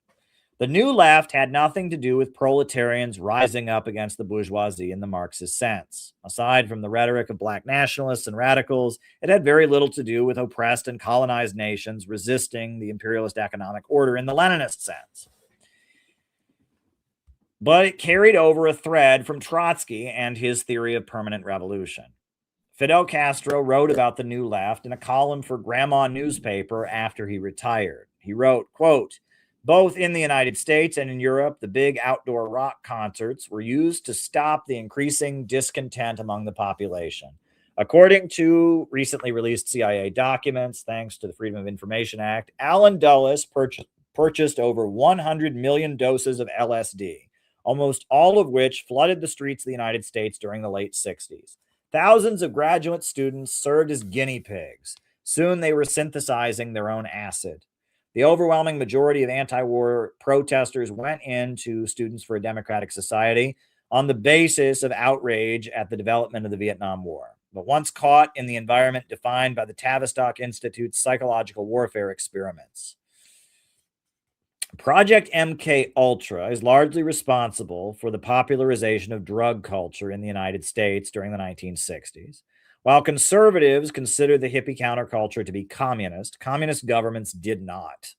The New Left had nothing to do with proletarians rising up against the bourgeoisie in the Marxist sense. Aside from the rhetoric of black nationalists and radicals, it had very little to do with oppressed and colonized nations resisting the imperialist economic order in the Leninist sense. But it carried over a thread from Trotsky and his theory of permanent revolution. Fidel Castro wrote about the New Left in a column for Grandma newspaper after he retired. He wrote, quote, "Both in the United States and in Europe, the big outdoor rock concerts were used to stop the increasing discontent among the population. According to recently released CIA documents, thanks to the Freedom of Information Act, Allen Dulles purchased over 100 million doses of LSD, almost all of which flooded the streets of the United States during the late 60s. Thousands of graduate students served as guinea pigs. Soon they were synthesizing their own acid. The overwhelming majority of anti-war protesters went into Students for a Democratic Society on the basis of outrage at the development of the Vietnam War. But once caught in the environment defined by the Tavistock Institute's psychological warfare experiments, Project MK Ultra is largely responsible for the popularization of drug culture in the United States during the 1960s. While conservatives consider the hippie counterculture to be communist, communist governments did not.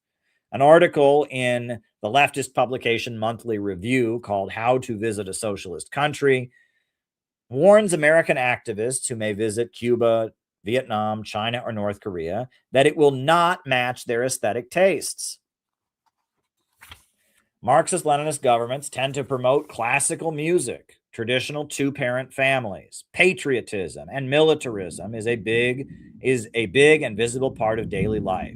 An article in the leftist publication Monthly Review called "How to Visit a Socialist Country" warns American activists who may visit Cuba, Vietnam, China, or North Korea that it will not match their aesthetic tastes. Marxist-Leninist governments tend to promote classical music, traditional two-parent families. Patriotism and militarism is a big and visible part of daily life.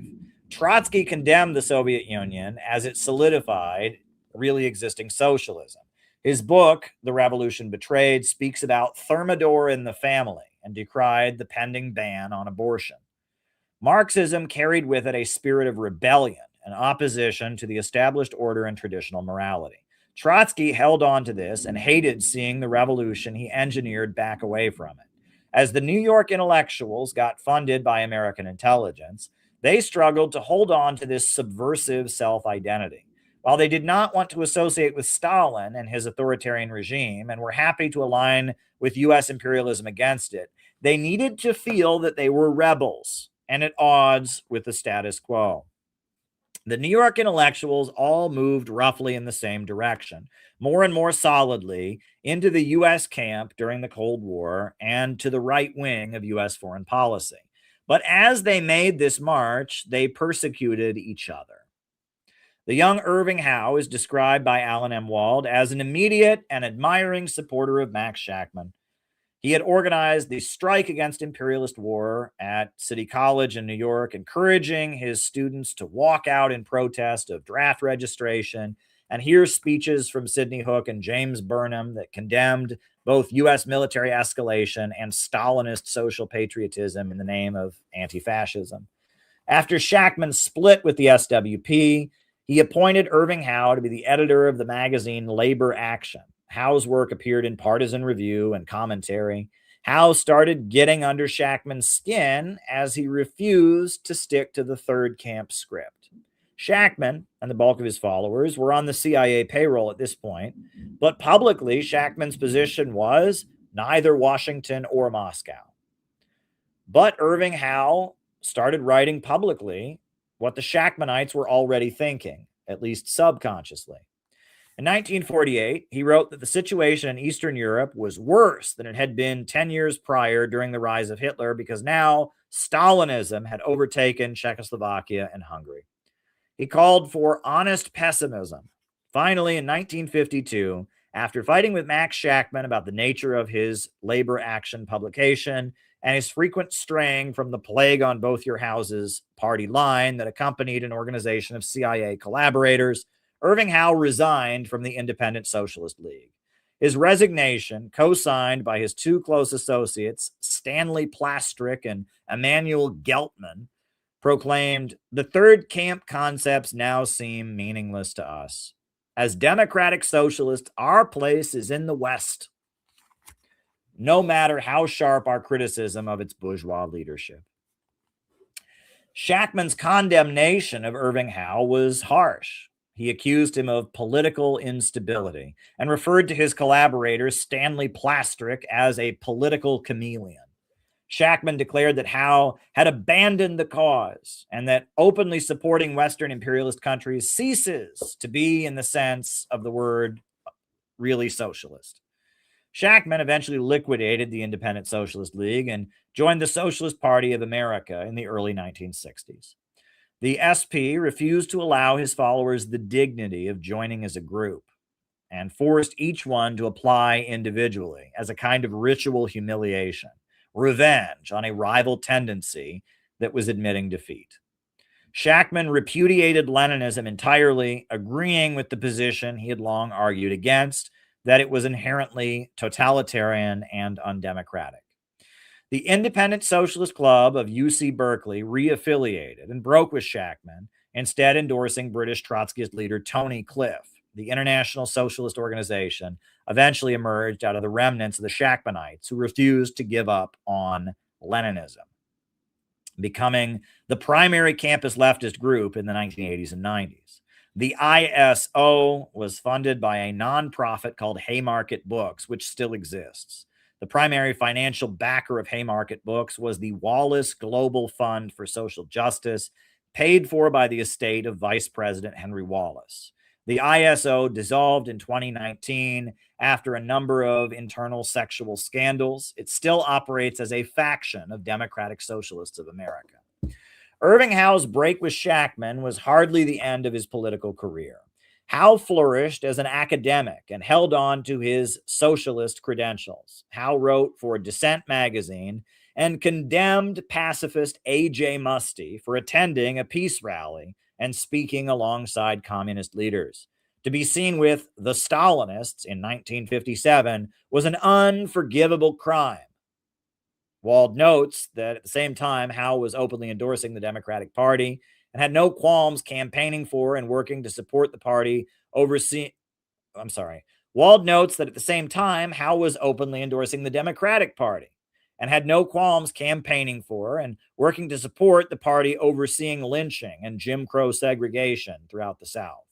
Trotsky condemned the Soviet Union as it solidified really existing socialism. His book, The Revolution Betrayed, speaks about Thermidor in the family and decried the pending ban on abortion. Marxism carried with it a spirit of rebellion and opposition to the established order and traditional morality. Trotsky held on to this and hated seeing the revolution he engineered back away from it. As the New York intellectuals got funded by American intelligence, they struggled to hold on to this subversive self-identity. While they did not want to associate with Stalin and his authoritarian regime and were happy to align with U.S. imperialism against it, they needed to feel that they were rebels and at odds with the status quo. The New York intellectuals all moved roughly in the same direction, more and more solidly into the U.S. camp during the Cold War and to the right wing of U.S. foreign policy. But as they made this march, they persecuted each other. The young Irving Howe is described by Alan M. Wald as an immediate and admiring supporter of Max Shachtman. He had organized the strike against imperialist war at City College in New York, encouraging his students to walk out in protest of draft registration and hear speeches from Sidney Hook and James Burnham that condemned both U.S. military escalation and Stalinist social patriotism in the name of anti-fascism. After Shachtman split with the SWP, he appointed Irving Howe to be the editor of the magazine Labor Action. Howe's work appeared in Partisan Review and Commentary. Howe started getting under Shachtman's skin as he refused to stick to the third camp script. Shachtman and the bulk of his followers were on the CIA payroll at this point, but publicly, Shachtman's position was neither Washington or Moscow. But Irving Howe started writing publicly what the Shachtmanites were already thinking, at least subconsciously. In 1948, he wrote that the situation in Eastern Europe was worse than it had been 10 years prior during the rise of Hitler, because now Stalinism had overtaken Czechoslovakia and Hungary. He called for honest pessimism. Finally, in 1952, after fighting with Max Shachtman about the nature of his Labor Action publication and his frequent straying from the plague on both your houses party line that accompanied an organization of CIA collaborators, Irving Howe resigned from the Independent Socialist League. His resignation, co-signed by his two close associates, Stanley Plastrick and Emanuel Geltman, proclaimed, "The third camp concepts now seem meaningless to us. As democratic socialists, our place is in the West, no matter how sharp our criticism of its bourgeois leadership." Shachtman's condemnation of Irving Howe was harsh. He accused him of political instability and referred to his collaborator, Stanley Plastrick, as a political chameleon. Shachtman declared that Howe had abandoned the cause and that openly supporting Western imperialist countries ceases to be, in the sense of the word, really socialist. Shachtman eventually liquidated the Independent Socialist League and joined the Socialist Party of America in the early 1960s. The SP refused to allow his followers the dignity of joining as a group and forced each one to apply individually as a kind of ritual humiliation, revenge on a rival tendency that was admitting defeat. Shachtman repudiated Leninism entirely, agreeing with the position he had long argued against, that it was inherently totalitarian and undemocratic. The Independent Socialist Club of UC Berkeley re-affiliated and broke with Shachtman, instead endorsing British Trotskyist leader Tony Cliff. The International Socialist Organization eventually emerged out of the remnants of the Shachtmanites who refused to give up on Leninism, becoming the primary campus leftist group in the 1980s and 90s. The ISO was funded by a nonprofit called Haymarket Books, which still exists. The primary financial backer of Haymarket Books was the Wallace Global Fund for Social Justice, paid for by the estate of Vice President Henry Wallace. The ISO dissolved in 2019 after a number of internal sexual scandals. It still operates as a faction of Democratic Socialists of America. Irving Howe's break with Shachtman was hardly the end of his political career. Howe flourished as an academic and held on to his socialist credentials. Howe wrote for Dissent magazine and condemned pacifist A.J. Muste for attending a peace rally and speaking alongside communist leaders. To be seen with the Stalinists in 1957 was an unforgivable crime. Wald notes that at the same time, Howe was openly endorsing the Democratic Party and had no qualms campaigning for and working to support the party Wald notes that at the same time, Howe was openly endorsing the Democratic Party and had no qualms campaigning for and working to support the party overseeing lynching and Jim Crow segregation throughout the South.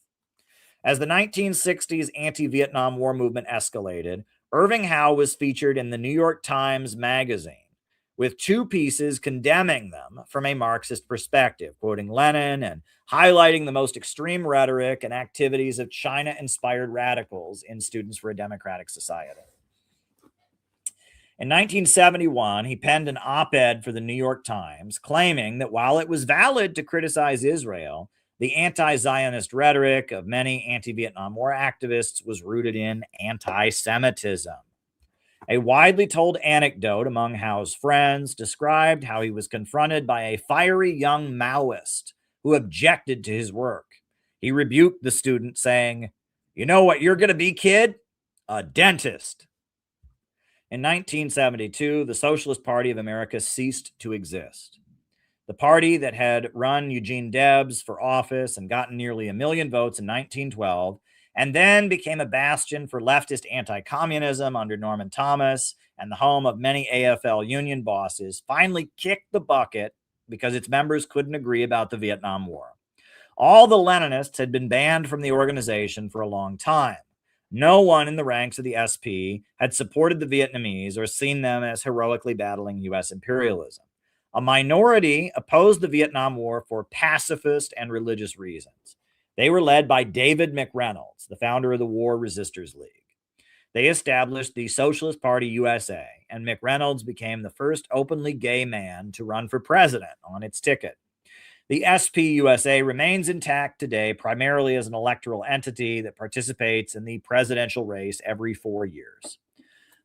As the 1960s anti-Vietnam War movement escalated, Irving Howe was featured in the New York Times Magazine with two pieces condemning them from a Marxist perspective, quoting Lenin and highlighting the most extreme rhetoric and activities of China-inspired radicals in Students for a Democratic Society. In 1971, he penned an op-ed for the New York Times claiming that while it was valid to criticize Israel, The anti-Zionist rhetoric of many anti-Vietnam War activists was rooted in anti-Semitism. A widely told anecdote among Howe's friends described how he was confronted by a fiery young Maoist who objected to his work. He rebuked the student, saying, "You know what you're going to be, kid? A dentist." In 1972, the Socialist Party of America ceased to exist. The party that had run Eugene Debs for office and gotten nearly 1 million votes in 1912, and then became a bastion for leftist anti-communism under Norman Thomas and the home of many AFL union bosses, finally kicked the bucket because its members couldn't agree about the Vietnam War. All the Leninists had been banned from the organization for a long time. No one in the ranks of the SP had supported the Vietnamese or seen them as heroically battling U.S. imperialism. A minority opposed the Vietnam War for pacifist and religious reasons. They were led by David McReynolds, the founder of the War Resisters League. They established the Socialist Party USA, and McReynolds became the first openly gay man to run for president on its ticket. The SPUSA remains intact today primarily as an electoral entity that participates in the presidential race every 4 years.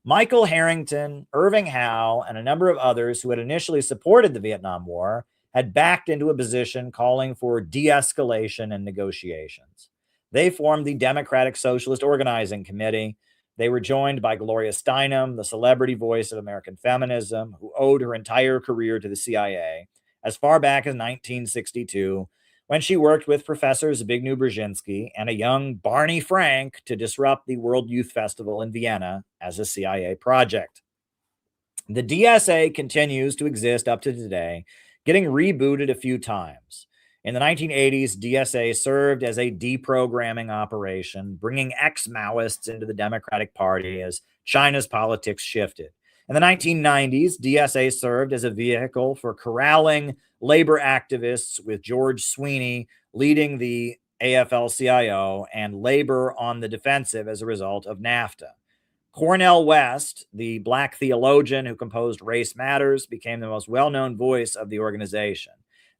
Michael Harrington, Irving Howe, and a number of others who had initially supported the Vietnam War had backed into a position calling for de-escalation and negotiations. They formed the Democratic Socialist Organizing Committee. They were joined by Gloria Steinem, the celebrity voice of American feminism, who owed her entire career to the CIA, as far back as 1962, when she worked with Professor Zbigniew Brzezinski and a young Barney Frank to disrupt the World Youth Festival in Vienna as a CIA project. The DSA continues to exist up to today, getting rebooted a few times. In the 1980s, DSA served as a deprogramming operation, bringing ex-Maoists into the Democratic Party as China's politics shifted. In the 1990s, DSA served as a vehicle for corralling labor activists, with George Sweeney leading the AFL-CIO and labor on the defensive as a result of NAFTA. Cornel West, the black theologian who composed Race Matters, became the most well-known voice of the organization.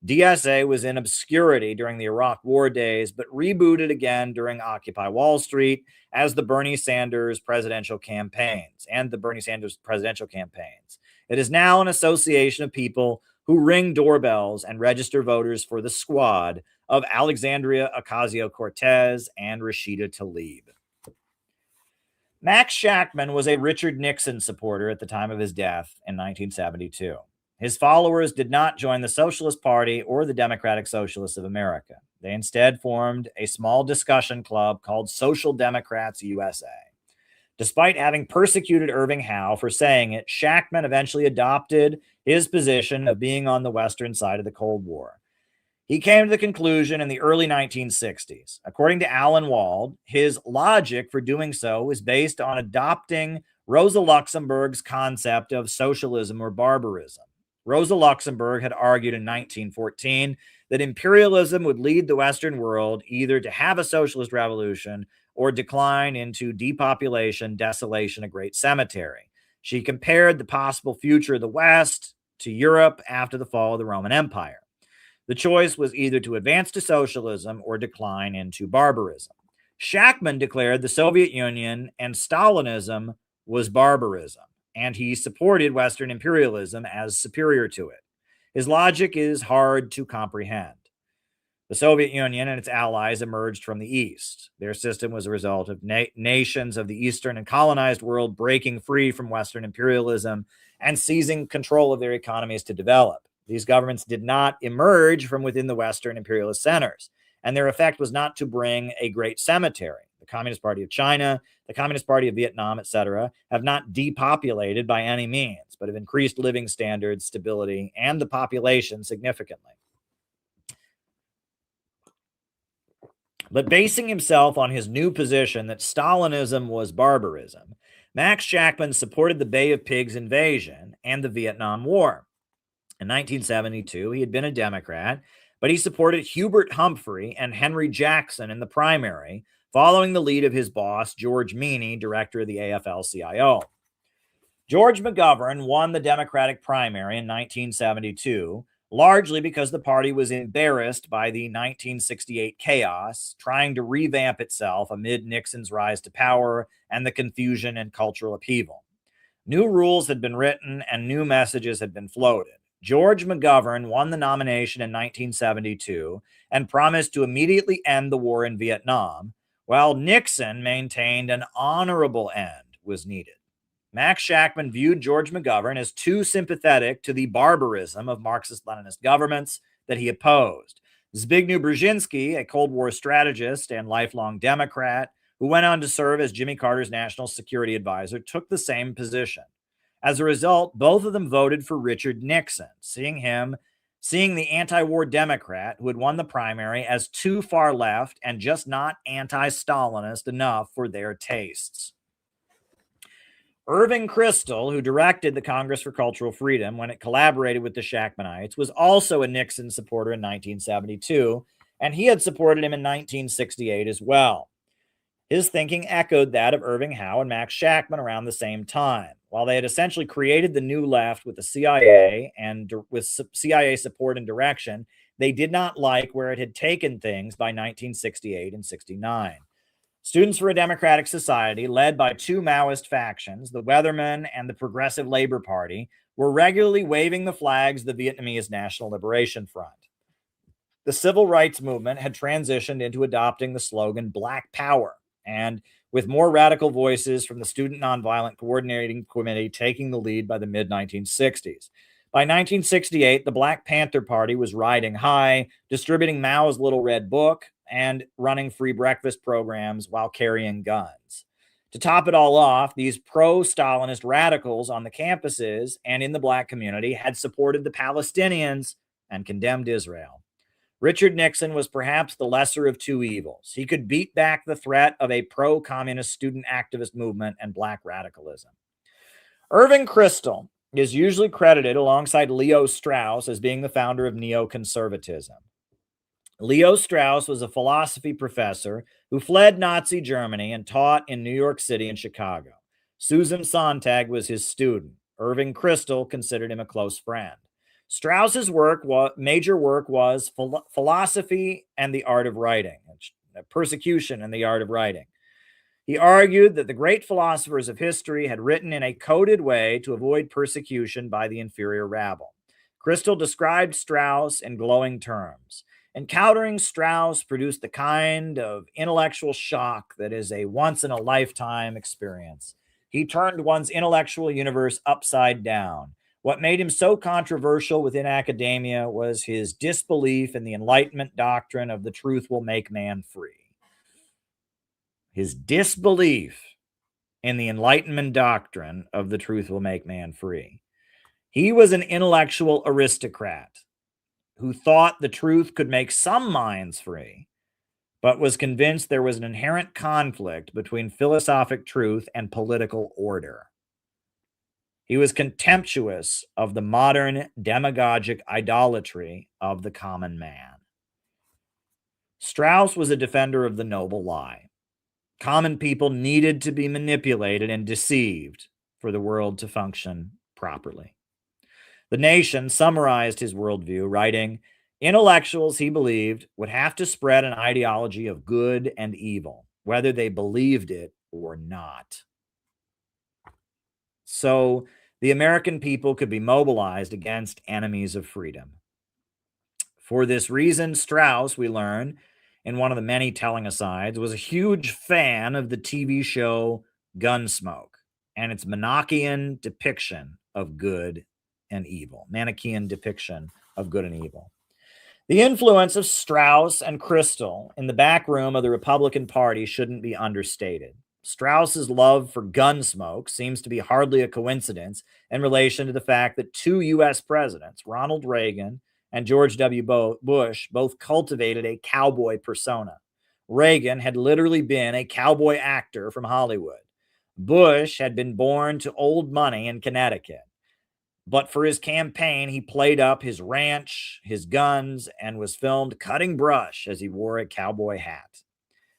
DSA was in obscurity during the Iraq War days, but rebooted again during Occupy Wall Street as the Bernie Sanders presidential campaigns. It is now an association of people who ring doorbells and register voters for the squad of Alexandria Ocasio-Cortez and Rashida Tlaib. Max Shachtman was a Richard Nixon supporter at the time of his death in 1972. His followers did not join the Socialist Party or the Democratic Socialists of America. They instead formed a small discussion club called Social Democrats USA. Despite having persecuted Irving Howe for saying it, Shachtman eventually adopted his position of being on the Western side of the Cold War. He came to the conclusion in the early 1960s. According to Alan Wald, his logic for doing so was based on adopting Rosa Luxemburg's concept of socialism or barbarism. Rosa Luxemburg had argued in 1914 that imperialism would lead the Western world either to have a socialist revolution or decline into depopulation, desolation, a great cemetery. She compared the possible future of the West to Europe after the fall of the Roman Empire. The choice was either to advance to socialism or decline into barbarism. Shachtman declared the Soviet Union and Stalinism was barbarism, and he supported Western imperialism as superior to it. His logic is hard to comprehend. The Soviet Union and its allies emerged from the East. Their system was a result of nations of the Eastern and colonized world breaking free from Western imperialism and seizing control of their economies to develop. These governments did not emerge from within the Western imperialist centers, and their effect was not to bring a great cemetery. The Communist Party of China, the Communist Party of Vietnam, etc., have not depopulated by any means, but have increased living standards, stability, and the population significantly. But basing himself on his new position that Stalinism was barbarism, Max Shachtman supported the Bay of Pigs invasion and the Vietnam War. In 1972, he had been a Democrat, but he supported Hubert Humphrey and Henry Jackson in the primary, following the lead of his boss, George Meany, director of the AFL-CIO. George McGovern won the Democratic primary in 1972, largely because the party was embarrassed by the 1968 chaos, trying to revamp itself amid Nixon's rise to power and the confusion and cultural upheaval. New rules had been written and new messages had been floated. George McGovern won the nomination in 1972 and promised to immediately end the war in Vietnam, while Nixon maintained an honorable end was needed. Max Shachtman viewed George McGovern as too sympathetic to the barbarism of Marxist-Leninist governments that he opposed. Zbigniew Brzezinski, a Cold War strategist and lifelong Democrat, who went on to serve as Jimmy Carter's national security advisor, took the same position. As a result, both of them voted for Richard Nixon, seeing the anti-war Democrat who had won the primary as too far left and just not anti-Stalinist enough for their tastes. Irving Kristol, who directed the Congress for Cultural Freedom when it collaborated with the Shachtmanites, was also a Nixon supporter in 1972, and he had supported him in 1968 as well. His thinking echoed that of Irving Howe and Max Shachtman around the same time. While they had essentially created the New Left with the CIA and with CIA support and direction, they did not like where it had taken things by 1968 and 69. Students for a Democratic Society, led by two Maoist factions, the Weathermen and the Progressive Labor Party, were regularly waving the flags of the Vietnamese National Liberation Front. The civil rights movement had transitioned into adopting the slogan Black Power, and with more radical voices from the Student Nonviolent Coordinating Committee taking the lead by the mid-1960s. By 1968, the Black Panther Party was riding high, distributing Mao's Little Red Book and running free breakfast programs while carrying guns. To top it all off, these pro-Stalinist radicals on the campuses and in the Black community had supported the Palestinians and condemned Israel. Richard Nixon was perhaps the lesser of two evils. He could beat back the threat of a pro-communist student activist movement and Black radicalism. Irving Kristol is usually credited alongside Leo Strauss as being the founder of neoconservatism. Leo Strauss was a philosophy professor who fled Nazi Germany and taught in New York City and Chicago. Susan Sontag was his student. Irving Kristol considered him a close friend. Strauss's major work was Philosophy and the Art of Writing, Persecution and the Art of Writing. He argued that the great philosophers of history had written in a coded way to avoid persecution by the inferior rabble. Kristol described Strauss in glowing terms. Encountering Strauss produced the kind of intellectual shock that is a once-in-a-lifetime experience. He turned one's intellectual universe upside down. What made him so controversial within academia was his disbelief in the Enlightenment doctrine of the truth will make man free. His disbelief in the Enlightenment doctrine of the truth will make man free. He was an intellectual aristocrat who thought the truth could make some minds free, but was convinced there was an inherent conflict between philosophic truth and political order. He was contemptuous of the modern demagogic idolatry of the common man. Strauss was a defender of the noble lie. Common people needed to be manipulated and deceived for the world to function properly. The Nation summarized his worldview, writing, "Intellectuals, he believed, would have to spread an ideology of good and evil, whether they believed it or not. So the American people could be mobilized against enemies of freedom." For this reason, Strauss, we learn in one of the many telling asides, was a huge fan of the TV show Gunsmoke and its Manichaean depiction of good and evil. The influence of Strauss and Kristol in the back room of the Republican Party shouldn't be understated. Strauss's love for Gunsmoke seems to be hardly a coincidence in relation to the fact that two U.S. presidents, Ronald Reagan and George W. Bush, both cultivated a cowboy persona. Reagan had literally been a cowboy actor from Hollywood. Bush had been born to old money in Connecticut. But for his campaign, he played up his ranch, his guns, and was filmed cutting brush as he wore a cowboy hat.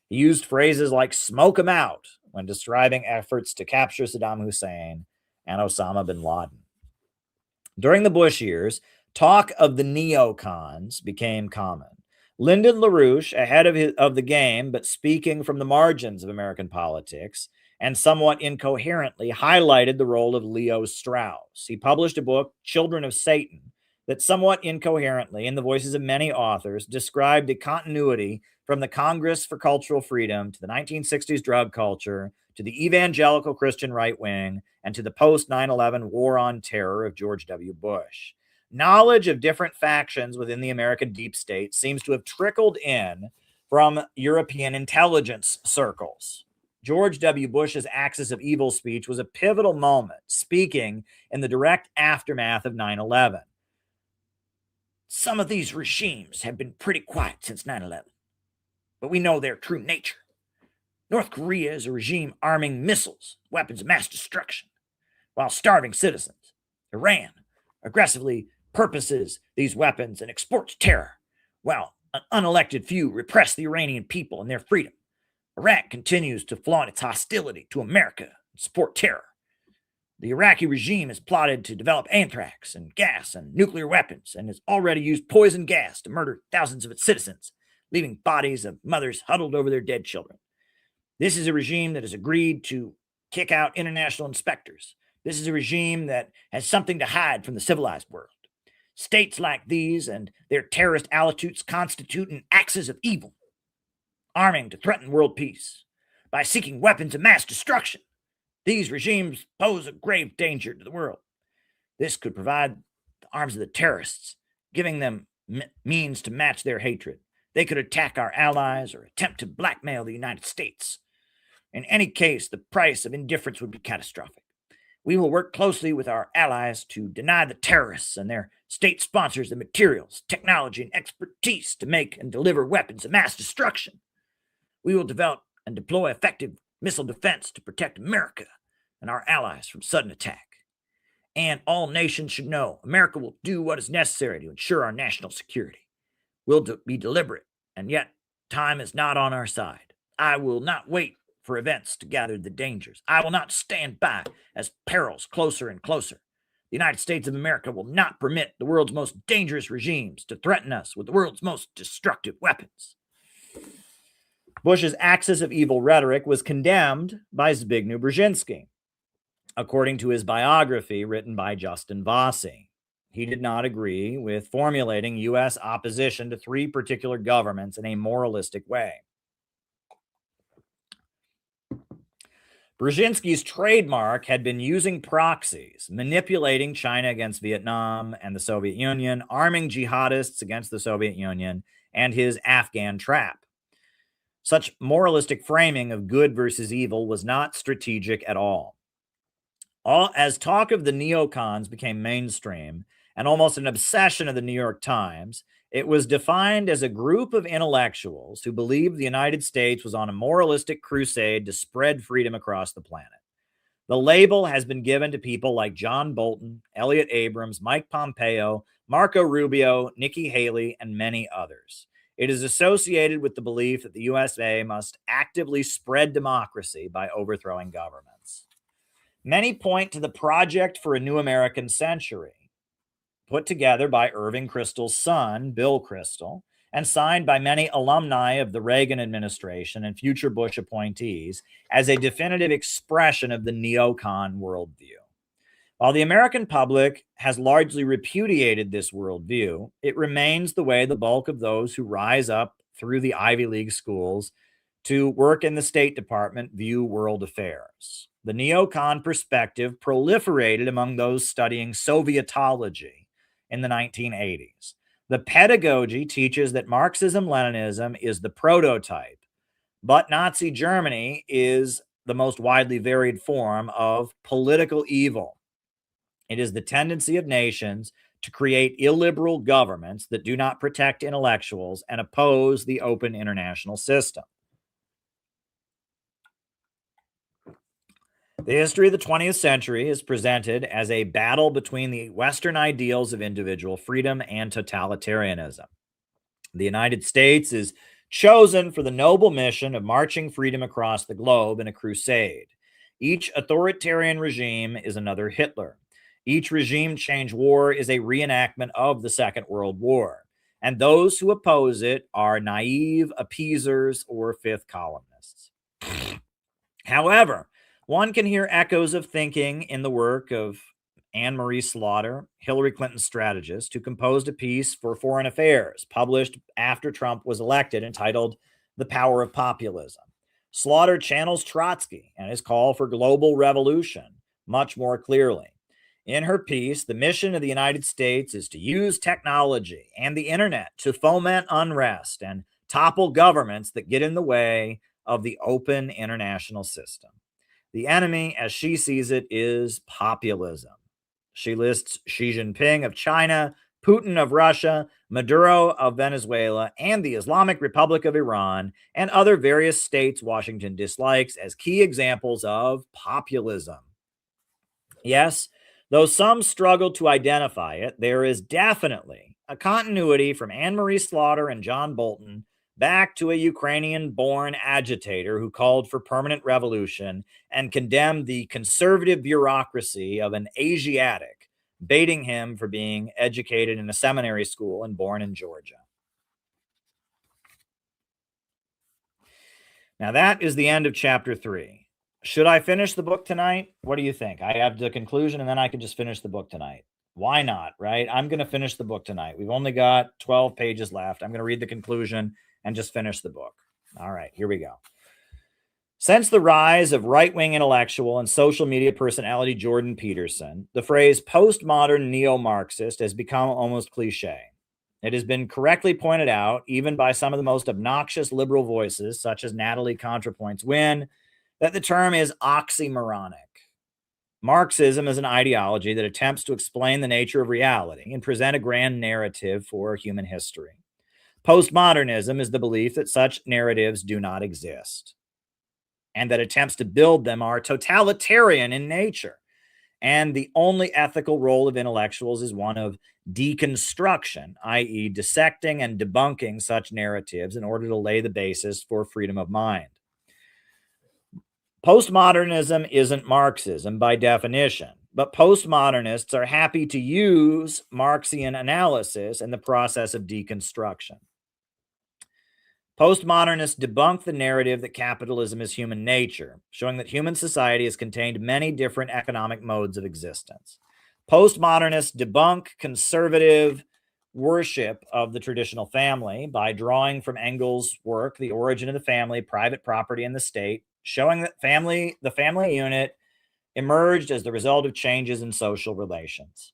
He used phrases like "smoke 'em out" when describing efforts to capture Saddam Hussein and Osama bin Laden. During the Bush years, Talk of the neocons became common. Lyndon LaRouche, ahead of the game, but speaking from the margins of American politics, and somewhat incoherently highlighted the role of Leo Strauss. He published a book, Children of Satan, that somewhat incoherently, in the voices of many authors, described a continuity from the Congress for Cultural Freedom to the 1960s drug culture, to the evangelical Christian right wing, and to the post 9/11 war on terror of George W. Bush. Knowledge of different factions within the American deep state seems to have trickled in from European intelligence circles. George W. Bush's Axis of Evil speech was a pivotal moment, speaking in the direct aftermath of 9/11. Some of these regimes have been pretty quiet since 9/11, but we know their true nature. North Korea is a regime arming missiles, weapons of mass destruction, while starving citizens. Iran aggressively purposes these weapons and exports terror, while an unelected few repress the Iranian people and their freedom. Iraq continues to flaunt its hostility to America and support terror. The Iraqi regime has plotted to develop anthrax and gas and nuclear weapons and has already used poison gas to murder thousands of its citizens, leaving bodies of mothers huddled over their dead children. This is a regime that has agreed to kick out international inspectors. This is a regime that has something to hide from the civilized world. States like these and their terrorist allies constitute an axis of evil, arming to threaten world peace. By seeking weapons of mass destruction, these regimes pose a grave danger to the world. This could provide the arms of the terrorists, giving them means to match their hatred. They could attack our allies or attempt to blackmail the United States. In any case, the price of indifference would be catastrophic. We will work closely with our allies to deny the terrorists and their state sponsors the materials, technology, and expertise to make and deliver weapons of mass destruction. We will develop and deploy effective missile defense to protect America and our allies from sudden attack. And all nations should know America will do what is necessary to ensure our national security. We'll be deliberate, and yet time is not on our side. I will not wait for events to gather the dangers. I will not stand by as perils closer and closer. The United States of America will not permit the world's most dangerous regimes to threaten us with the world's most destructive weapons. Bush's axis of evil rhetoric was condemned by Zbigniew Brzezinski, according to his biography written by Justin Vossi. He did not agree with formulating U.S. opposition to three particular governments in a moralistic way. Brzezinski's trademark had been using proxies, manipulating China against Vietnam and the Soviet Union, arming jihadists against the Soviet Union, and his Afghan trap. Such moralistic framing of good versus evil was not strategic at all. As talk of the neocons became mainstream and almost an obsession of the New York Times, it was defined as a group of intellectuals who believed the United States was on a moralistic crusade to spread freedom across the planet. The label has been given to people like John Bolton, Elliott Abrams, Mike Pompeo, Marco Rubio, Nikki Haley, and many others. It is associated with the belief that the USA must actively spread democracy by overthrowing governments. Many point to the Project for a New American Century, put together by Irving Kristol's son, Bill Kristol, and signed by many alumni of the Reagan administration and future Bush appointees as a definitive expression of the neocon worldview. While the American public has largely repudiated this worldview, it remains the way the bulk of those who rise up through the Ivy League schools to work in the State Department view world affairs. The neocon perspective proliferated among those studying Sovietology in the 1980s. The pedagogy teaches that Marxism-Leninism is the prototype, but Nazi Germany is the most widely varied form of political evil. It is the tendency of nations to create illiberal governments that do not protect intellectuals and oppose the open international system. The history of the 20th century is presented as a battle between the Western ideals of individual freedom and totalitarianism. The United States is chosen for the noble mission of marching freedom across the globe in a crusade. Each authoritarian regime is another Hitler. Each regime change war is a reenactment of the Second World War, and those who oppose it are naive appeasers or fifth columnists. However, one can hear echoes of thinking in the work of Anne Marie Slaughter, Hillary Clinton's strategist, who composed a piece for Foreign Affairs published after Trump was elected entitled The Power of Populism. Slaughter channels Trotsky and his call for global revolution much more clearly. In her piece, the mission of the United States is to use technology and the internet to foment unrest and topple governments that get in the way of the open international system. The enemy, as she sees it, is populism. She lists Xi Jinping of China, Putin of Russia, Maduro of Venezuela, and the Islamic Republic of Iran, and other various states Washington dislikes as key examples of populism. Yes, though some struggle to identify it, there is definitely a continuity from Anne Marie Slaughter and John Bolton back to a Ukrainian-born agitator who called for permanent revolution and condemned the conservative bureaucracy of an Asiatic, baiting him for being educated in a seminary school and born in Georgia. Now that is the end of chapter 3. Should I finish the book tonight? What do you think? I have the conclusion and then I can just finish the book tonight. Why not, right? I'm going to finish the book tonight. We've only got 12 pages left. I'm going to read the conclusion and just finish the book. All right, here we go. Since the rise of right-wing intellectual and social media personality Jordan Peterson, the phrase postmodern neo-Marxist has become almost cliche. It has been correctly pointed out, even by some of the most obnoxious liberal voices, such as Natalie ContraPoints-Wynn, that the term is oxymoronic. Marxism is an ideology that attempts to explain the nature of reality and present a grand narrative for human history. Postmodernism is the belief that such narratives do not exist, and that attempts to build them are totalitarian in nature. And the only ethical role of intellectuals is one of deconstruction, i.e., dissecting and debunking such narratives in order to lay the basis for freedom of mind. Postmodernism isn't Marxism by definition, but postmodernists are happy to use Marxian analysis in the process of deconstruction. Postmodernists debunk the narrative that capitalism is human nature, showing that human society has contained many different economic modes of existence. Postmodernists debunk conservative worship of the traditional family by drawing from Engels' work, The Origin of the Family, Private Property, and the State, showing that the family unit emerged as the result of changes in social relations.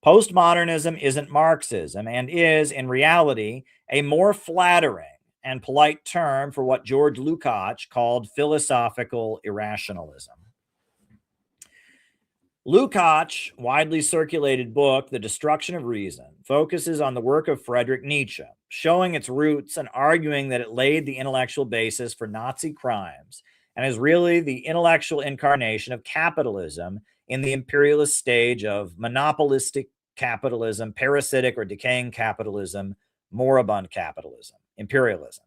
Postmodernism isn't Marxism and is, in reality, a more flattering and polite term for what George Lukács called philosophical irrationalism. Lukács' widely circulated book, The Destruction of Reason, focuses on the work of Friedrich Nietzsche, showing its roots and arguing that it laid the intellectual basis for Nazi crimes and is really the intellectual incarnation of capitalism in the imperialist stage of monopolistic capitalism, parasitic or decaying capitalism, moribund capitalism, imperialism.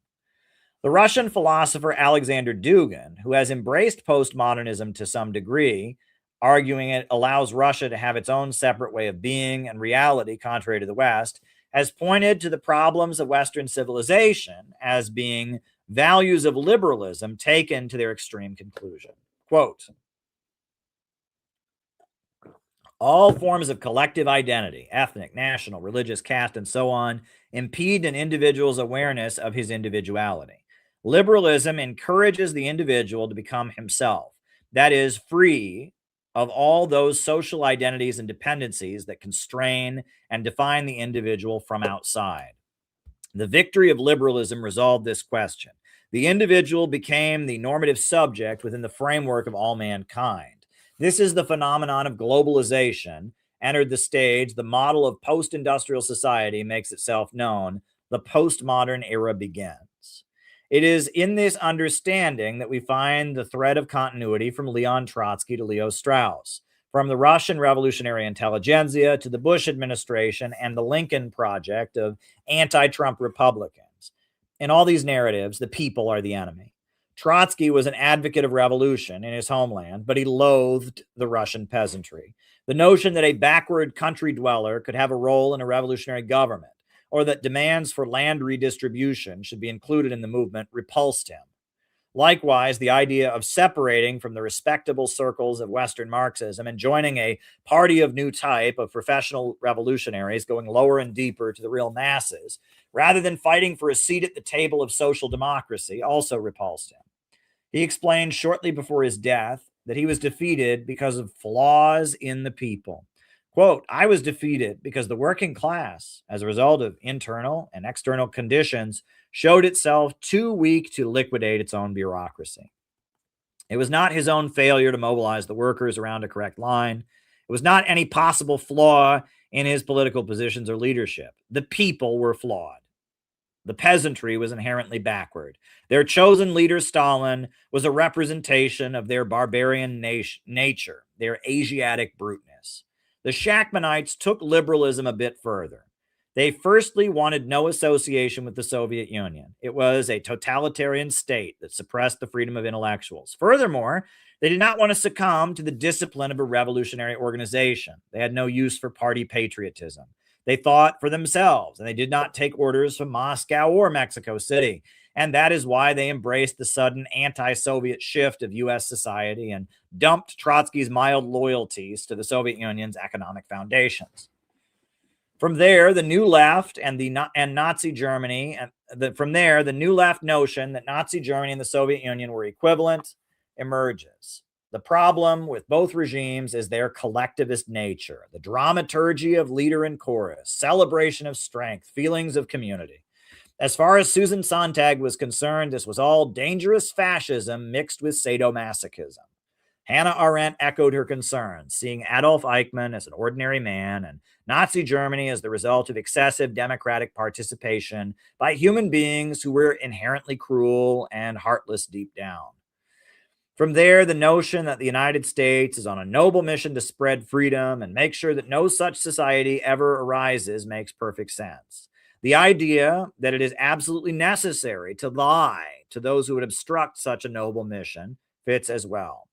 The Russian philosopher Alexander Dugin, who has embraced postmodernism to some degree, arguing it allows Russia to have its own separate way of being and reality contrary to the West, has pointed to the problems of Western civilization as being values of liberalism taken to their extreme conclusion. Quote, all forms of collective identity, ethnic, national, religious, caste, and so on, impede an individual's awareness of his individuality. Liberalism encourages the individual to become himself, that is, free of all those social identities and dependencies that constrain and define the individual from outside. The victory of liberalism resolved this question. The individual became the normative subject within the framework of all mankind. This is the phenomenon of globalization. Entered the stage, the model of post-industrial society makes itself known. The postmodern era begins. It is in this understanding that we find the thread of continuity from Leon Trotsky to Leo Strauss, from the Russian revolutionary intelligentsia to the Bush administration and the Lincoln Project of anti-Trump Republicans. In all these narratives, the people are the enemy. Trotsky was an advocate of revolution in his homeland, but he loathed the Russian peasantry. The notion that a backward country dweller could have a role in a revolutionary government, or that demands for land redistribution should be included in the movement, repulsed him. Likewise, the idea of separating from the respectable circles of Western Marxism and joining a party of new type of professional revolutionaries going lower and deeper to the real masses, rather than fighting for a seat at the table of social democracy, also repulsed him. He explained shortly before his death that he was defeated because of flaws in the people. Quote, I was defeated because the working class, as a result of internal and external conditions, showed itself too weak to liquidate its own bureaucracy. It was not his own failure to mobilize the workers around a correct line. It was not any possible flaw in his political positions or leadership. The people were flawed. The peasantry was inherently backward. Their chosen leader, Stalin, was a representation of their barbarian nature, their Asiatic bruteness. The Shachtmanites took liberalism a bit further. They firstly wanted no association with the Soviet Union. It was a totalitarian state that suppressed the freedom of intellectuals. Furthermore, they did not want to succumb to the discipline of a revolutionary organization. They had no use for party patriotism. They thought for themselves, and they did not take orders from Moscow or Mexico City. And that is why they embraced the sudden anti-Soviet shift of U.S. society and dumped Trotsky's mild loyalties to the Soviet Union's economic foundations. From there, the New Left and Nazi Germany, from there, the New Left notion that Nazi Germany and the Soviet Union were equivalent emerges. The problem with both regimes is their collectivist nature, the dramaturgy of leader and chorus, celebration of strength, feelings of community. As far as Susan Sontag was concerned, this was all dangerous fascism mixed with sadomasochism. Hannah Arendt echoed her concerns, seeing Adolf Eichmann as an ordinary man and Nazi Germany as the result of excessive democratic participation by human beings who were inherently cruel and heartless deep down. From there, the notion that the United States is on a noble mission to spread freedom and make sure that no such society ever arises makes perfect sense. The idea that it is absolutely necessary to lie to those who would obstruct such a noble mission fits as well.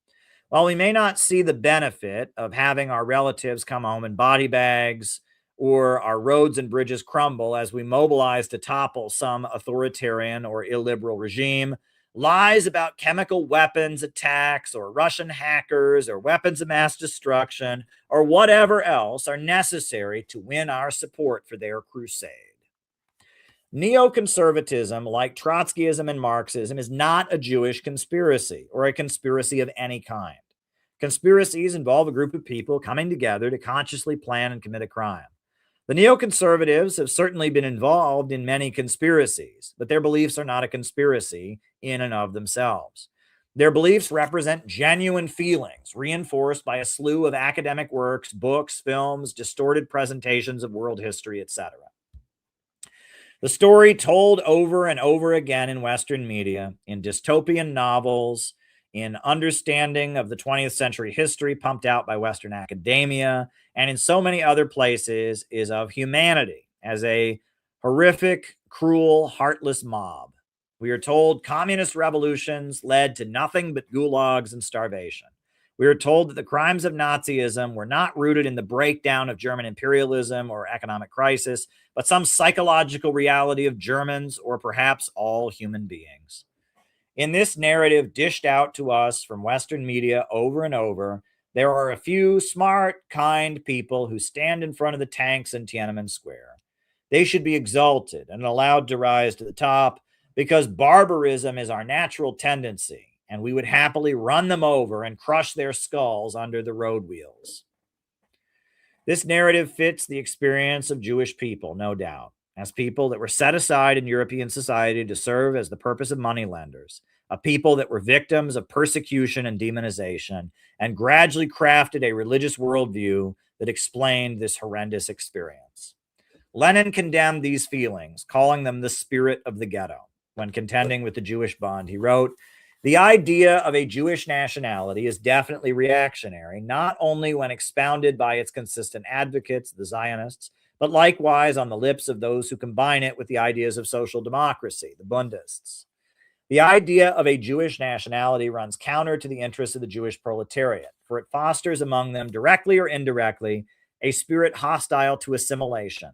While we may not see the benefit of having our relatives come home in body bags or our roads and bridges crumble as we mobilize to topple some authoritarian or illiberal regime, lies about chemical weapons attacks or Russian hackers or weapons of mass destruction or whatever else are necessary to win our support for their crusade. Neoconservatism, like Trotskyism and Marxism, is not a Jewish conspiracy or a conspiracy of any kind. Conspiracies involve a group of people coming together to consciously plan and commit a crime. The neoconservatives have certainly been involved in many conspiracies, but their beliefs are not a conspiracy in and of themselves. Their beliefs represent genuine feelings, reinforced by a slew of academic works, books, films, distorted presentations of world history, etc. The story told over and over again in Western media, in dystopian novels, in understanding of the 20th century history pumped out by Western academia, and in so many other places, is of humanity as a horrific, cruel, heartless mob. We are told communist revolutions led to nothing but gulags and starvation. We are told that the crimes of Nazism were not rooted in the breakdown of German imperialism or economic crisis, but some psychological reality of Germans or perhaps all human beings. In this narrative dished out to us from Western media over and over, there are a few smart, kind people who stand in front of the tanks in Tiananmen Square. They should be exalted and allowed to rise to the top because barbarism is our natural tendency, and we would happily run them over and crush their skulls under the road wheels. This narrative fits the experience of Jewish people, no doubt, as people that were set aside in European society to serve as the purpose of moneylenders, a people that were victims of persecution and demonization, and gradually crafted a religious worldview that explained this horrendous experience. Lenin condemned these feelings, calling them the spirit of the ghetto. When contending with the Jewish Bund, he wrote, "The idea of a Jewish nationality is definitely reactionary, not only when expounded by its consistent advocates, the Zionists, but likewise on the lips of those who combine it with the ideas of social democracy, the Bundists. The idea of a Jewish nationality runs counter to the interests of the Jewish proletariat, for it fosters among them, directly or indirectly, a spirit hostile to assimilation,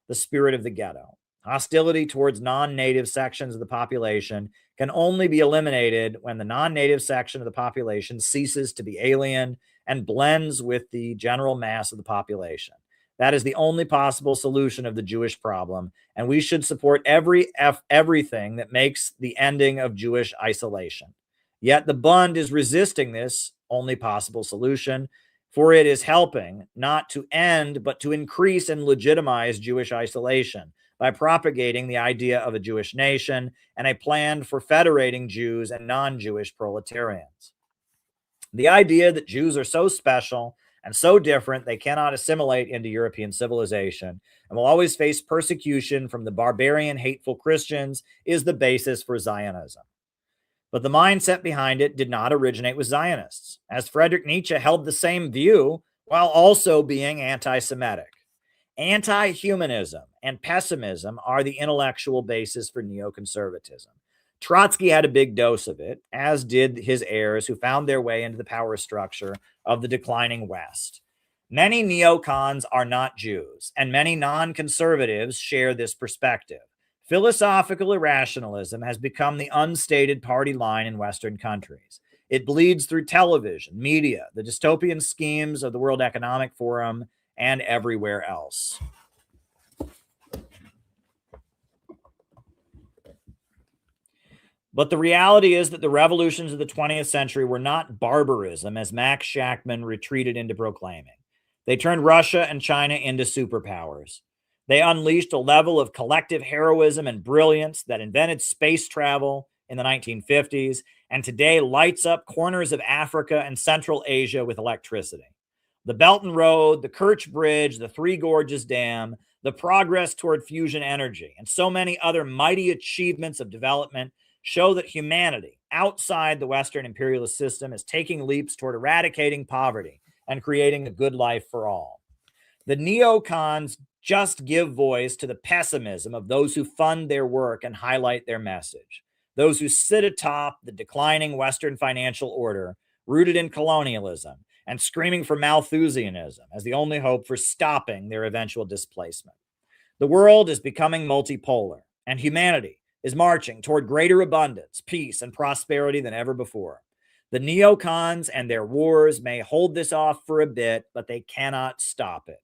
the spirit of the ghetto. Hostility towards non-native sections of the population can only be eliminated when the non-native section of the population ceases to be alien and blends with the general mass of the population. That is the only possible solution of the Jewish problem, and we should support everything that makes the ending of Jewish isolation. Yet the Bund is resisting this only possible solution, for it is helping not to end, but to increase and legitimize Jewish isolation by propagating the idea of a Jewish nation and a plan for federating Jews and non-Jewish proletarians. The idea that Jews are so special and so different they cannot assimilate into European civilization and will always face persecution from the barbarian, hateful Christians is the basis for Zionism. But the mindset behind it did not originate with Zionists, as Friedrich Nietzsche held the same view while also being anti-Semitic. Anti-humanism and pessimism are the intellectual basis for neoconservatism. Trotsky had a big dose of it, as did his heirs who found their way into the power structure of the declining West. Many neocons are not Jews, and many non-conservatives share this perspective. Philosophical irrationalism has become the unstated party line in Western countries. It bleeds through television, media, the dystopian schemes of the World Economic Forum, and everywhere else. But the reality is that the revolutions of the 20th century were not barbarism, as Max Shachtman retreated into proclaiming. They turned Russia and China into superpowers. They unleashed a level of collective heroism and brilliance that invented space travel in the 1950s and today lights up corners of Africa and Central Asia with electricity. The Belt and Road, the Kerch Bridge, the Three Gorges Dam, the progress toward fusion energy, and so many other mighty achievements of development show that humanity outside the Western imperialist system is taking leaps toward eradicating poverty and creating a good life for all. The neocons just give voice to the pessimism of those who fund their work and highlight their message, those who sit atop the declining Western financial order rooted in colonialism and screaming for Malthusianism as the only hope for stopping their eventual displacement. The world is becoming multipolar, and humanity is marching toward greater abundance, peace, and prosperity than ever before. The neocons and their wars may hold this off for a bit, but they cannot stop it.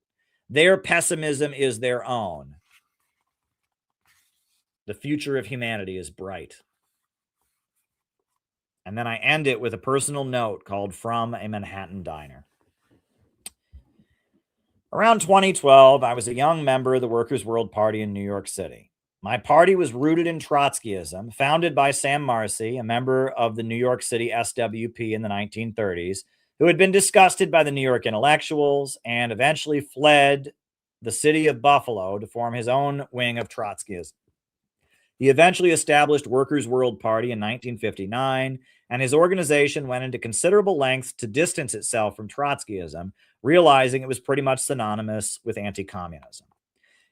Their pessimism is their own. The future of humanity is bright. And then I end it with a personal note called From a Manhattan Diner. Around 2012, I was a young member of the Workers' World Party in New York City. My party was rooted in Trotskyism, founded by Sam Marcy, a member of the New York City SWP in the 1930s, who had been disgusted by the New York intellectuals and eventually fled the city of Buffalo to form his own wing of Trotskyism. He eventually established Workers' World Party in 1959, and his organization went into considerable lengths to distance itself from Trotskyism, realizing it was pretty much synonymous with anti-communism.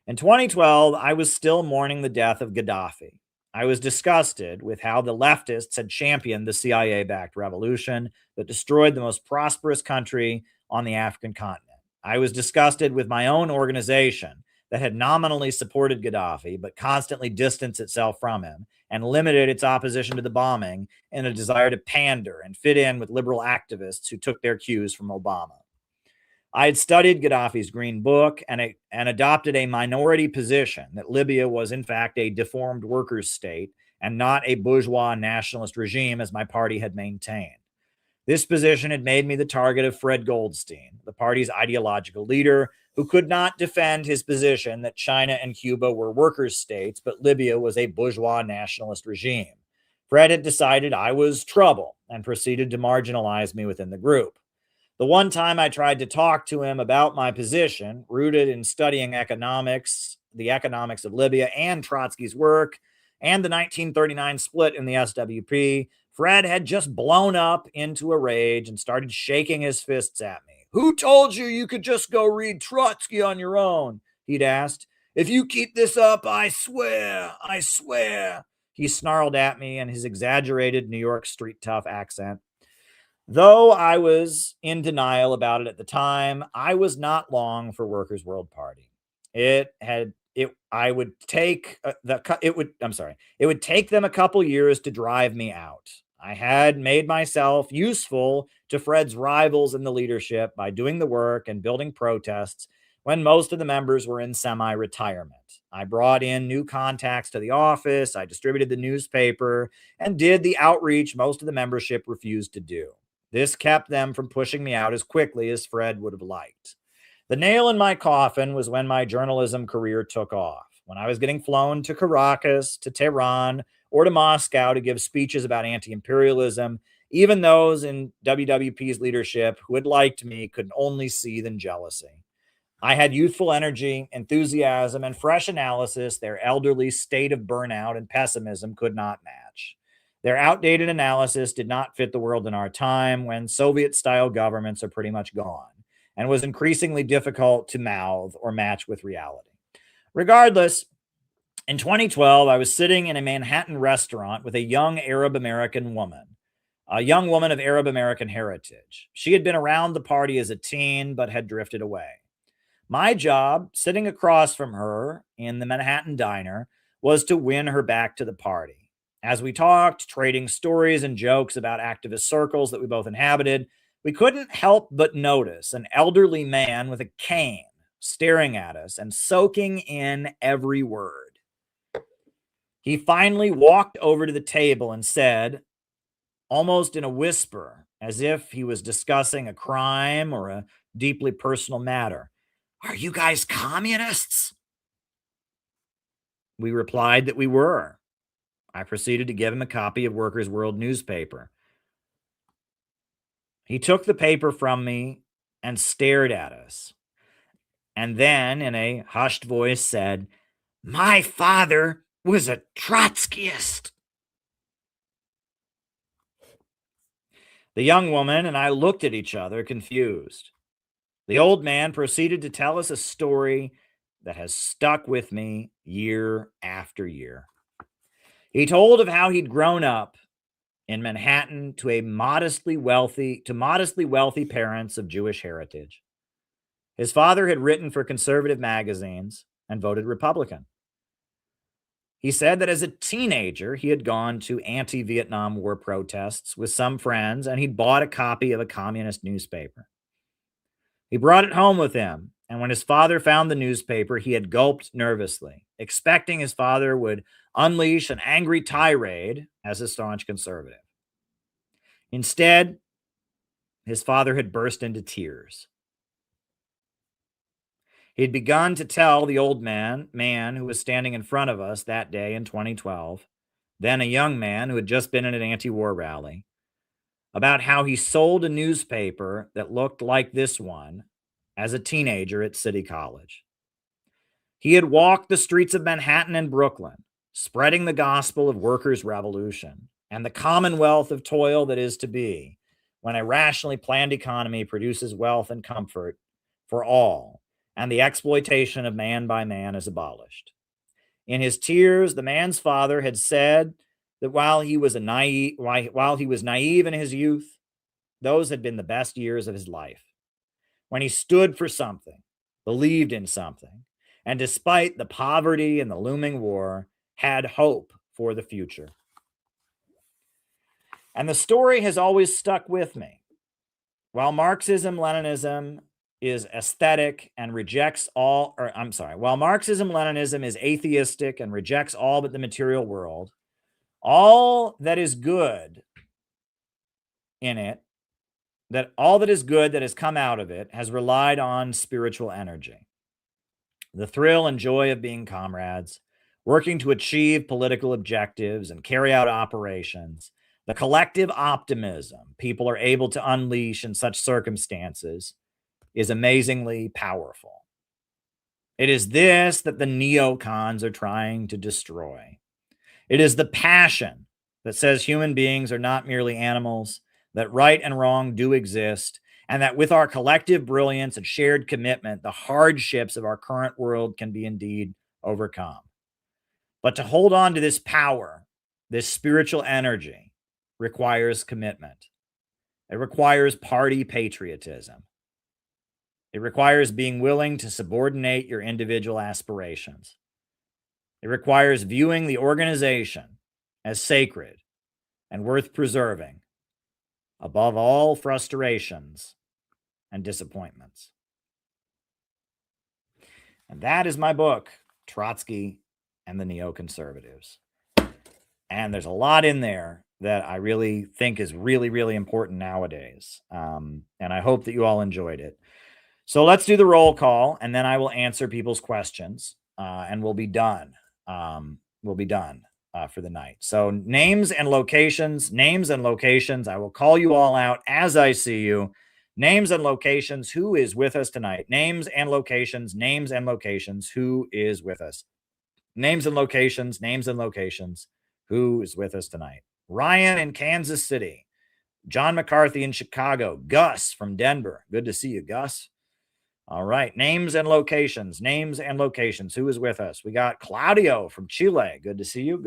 In 2012, I was still mourning the death of Gaddafi. I was disgusted with how the leftists had championed the CIA-backed revolution that destroyed the most prosperous country on the African continent. I was disgusted with my own organization that had nominally supported Gaddafi, but constantly distanced itself from him and limited its opposition to the bombing in a desire to pander and fit in with liberal activists who took their cues from Obama. I had studied Gaddafi's Green Book and adopted a minority position that Libya was in fact a deformed workers' state and not a bourgeois nationalist regime as my party had maintained. This position had made me the target of Fred Goldstein, the party's ideological leader, who could not defend his position that China and Cuba were workers' states, but Libya was a bourgeois nationalist regime. Fred had decided I was trouble and proceeded to marginalize me within the group. The one time I tried to talk to him about my position, rooted in studying economics, the economics of Libya and Trotsky's work, and the 1939 split in the SWP, Fred had just blown up into a rage and started shaking his fists at me. "Who told you could just go read Trotsky on your own?" he'd asked. "If you keep this up, I swear. he snarled at me in his exaggerated New York street tough accent. Though I was in denial about it at the time, I was not long for Workers' World Party. It would take them a couple years to drive me out. I had made myself useful to Fred's rivals in the leadership by doing the work and building protests when most of the members were in semi-retirement. I brought in new contacts to the office, I distributed the newspaper, and did the outreach most of the membership refused to do. This kept them from pushing me out as quickly as Fred would have liked. The nail in my coffin was when my journalism career took off, when I was getting flown to Caracas, to Tehran, or to Moscow to give speeches about anti-imperialism. Even those in WWP's leadership who had liked me could only seethe in jealousy. I had youthful energy, enthusiasm, and fresh analysis their elderly state of burnout and pessimism could not match. Their outdated analysis did not fit the world in our time when Soviet-style governments are pretty much gone, and was increasingly difficult to mouth or match with reality. Regardless, in 2012, I was sitting in a Manhattan restaurant with a young Arab American woman, a young woman of Arab American heritage. She had been around the party as a teen, but had drifted away. My job, sitting across from her in the Manhattan diner, was to win her back to the party. As we talked, trading stories and jokes about activist circles that we both inhabited, we couldn't help but notice an elderly man with a cane staring at us and soaking in every word. He finally walked over to the table and said, almost in a whisper, as if he was discussing a crime or a deeply personal matter, "Are you guys communists?" We replied that we were. I proceeded to give him a copy of Workers' World newspaper. He took the paper from me and stared at us, and then in a hushed voice said, "My father was a Trotskyist." The young woman and I looked at each other, confused. The old man proceeded to tell us a story that has stuck with me year after year. He told of how he'd grown up in Manhattan to modestly wealthy parents of Jewish heritage. His father had written for conservative magazines and voted Republican. He said that as a teenager, he had gone to anti-Vietnam War protests with some friends, and he'd bought a copy of a communist newspaper. He brought it home with him, and when his father found the newspaper, he had gulped nervously, expecting his father would unleash an angry tirade as a staunch conservative. Instead, his father had burst into tears. He'd begun to tell the old man who was standing in front of us that day in 2012, then a young man who had just been at an anti-war rally, about how he sold a newspaper that looked like this one as a teenager at City College. He had walked the streets of Manhattan and Brooklyn, spreading the gospel of workers' revolution and the commonwealth of toil that is to be when a rationally planned economy produces wealth and comfort for all, and the exploitation of man by man is abolished. In his tears, the man's father had said that while he was naive in his youth, those had been the best years of his life, when he stood for something, believed in something, and despite the poverty and the looming war, had hope for the future. And the story has always stuck with me. While Marxism-Leninism is aesthetic and rejects all, while Marxism-Leninism is atheistic and rejects all but the material world, all that is good in it, all that is good that has come out of it has relied on spiritual energy. The thrill and joy of being comrades, working to achieve political objectives and carry out operations, the collective optimism people are able to unleash in such circumstances is amazingly powerful. It is this that the neocons are trying to destroy. It is the passion that says human beings are not merely animals, that right and wrong do exist, and that with our collective brilliance and shared commitment, the hardships of our current world can be indeed overcome. But to hold on to this power this spiritual energy requires commitment. It requires party patriotism. It requires being willing to subordinate your individual aspirations. It requires viewing the organization as sacred and worth preserving above all frustrations and disappointments. And that is my book, Trotsky and the Neoconservatives. And there's a lot in there that I really think is really, really important nowadays. And I hope that you all enjoyed it. So let's do the roll call, and then I will answer people's questions, and we'll be done. We'll be done for the night. So names and locations. I will call you all out as I see you. Names and locations. Who is with us tonight? Names and locations. Who is with us? Names and locations. Who is with us tonight? Ryan in Kansas City. John McCarthy in Chicago. Gus from Denver. Good to see you, Gus. All right. Names and locations. Who is with us? We got Claudio from Chile. Good to see you.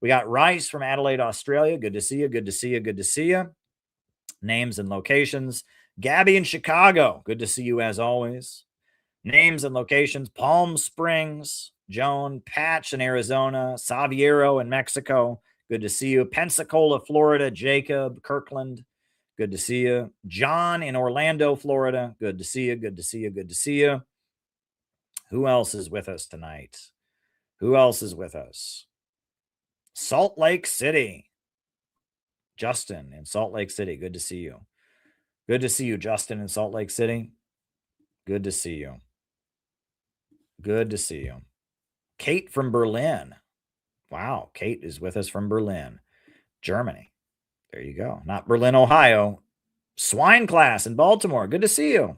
We got Rice from Adelaide, Australia. Good to see you. Names and locations. Gabby in Chicago. Good to see you as always. Names and locations. Palm Springs. Joan. Patch in Arizona. Saviero in Mexico. Good to see you. Pensacola, Florida. Jacob. Kirkland. Good to see you. John in Orlando, Florida. Good to see you. Who else is with us tonight? Salt Lake City. Justin in Salt Lake City. Good to see you. Justin in Salt Lake City. Good to see you. Kate from Berlin. Wow. Kate is with us from Berlin, Germany. There you go. Not Berlin, Ohio. Swine Class in Baltimore. Good to see you.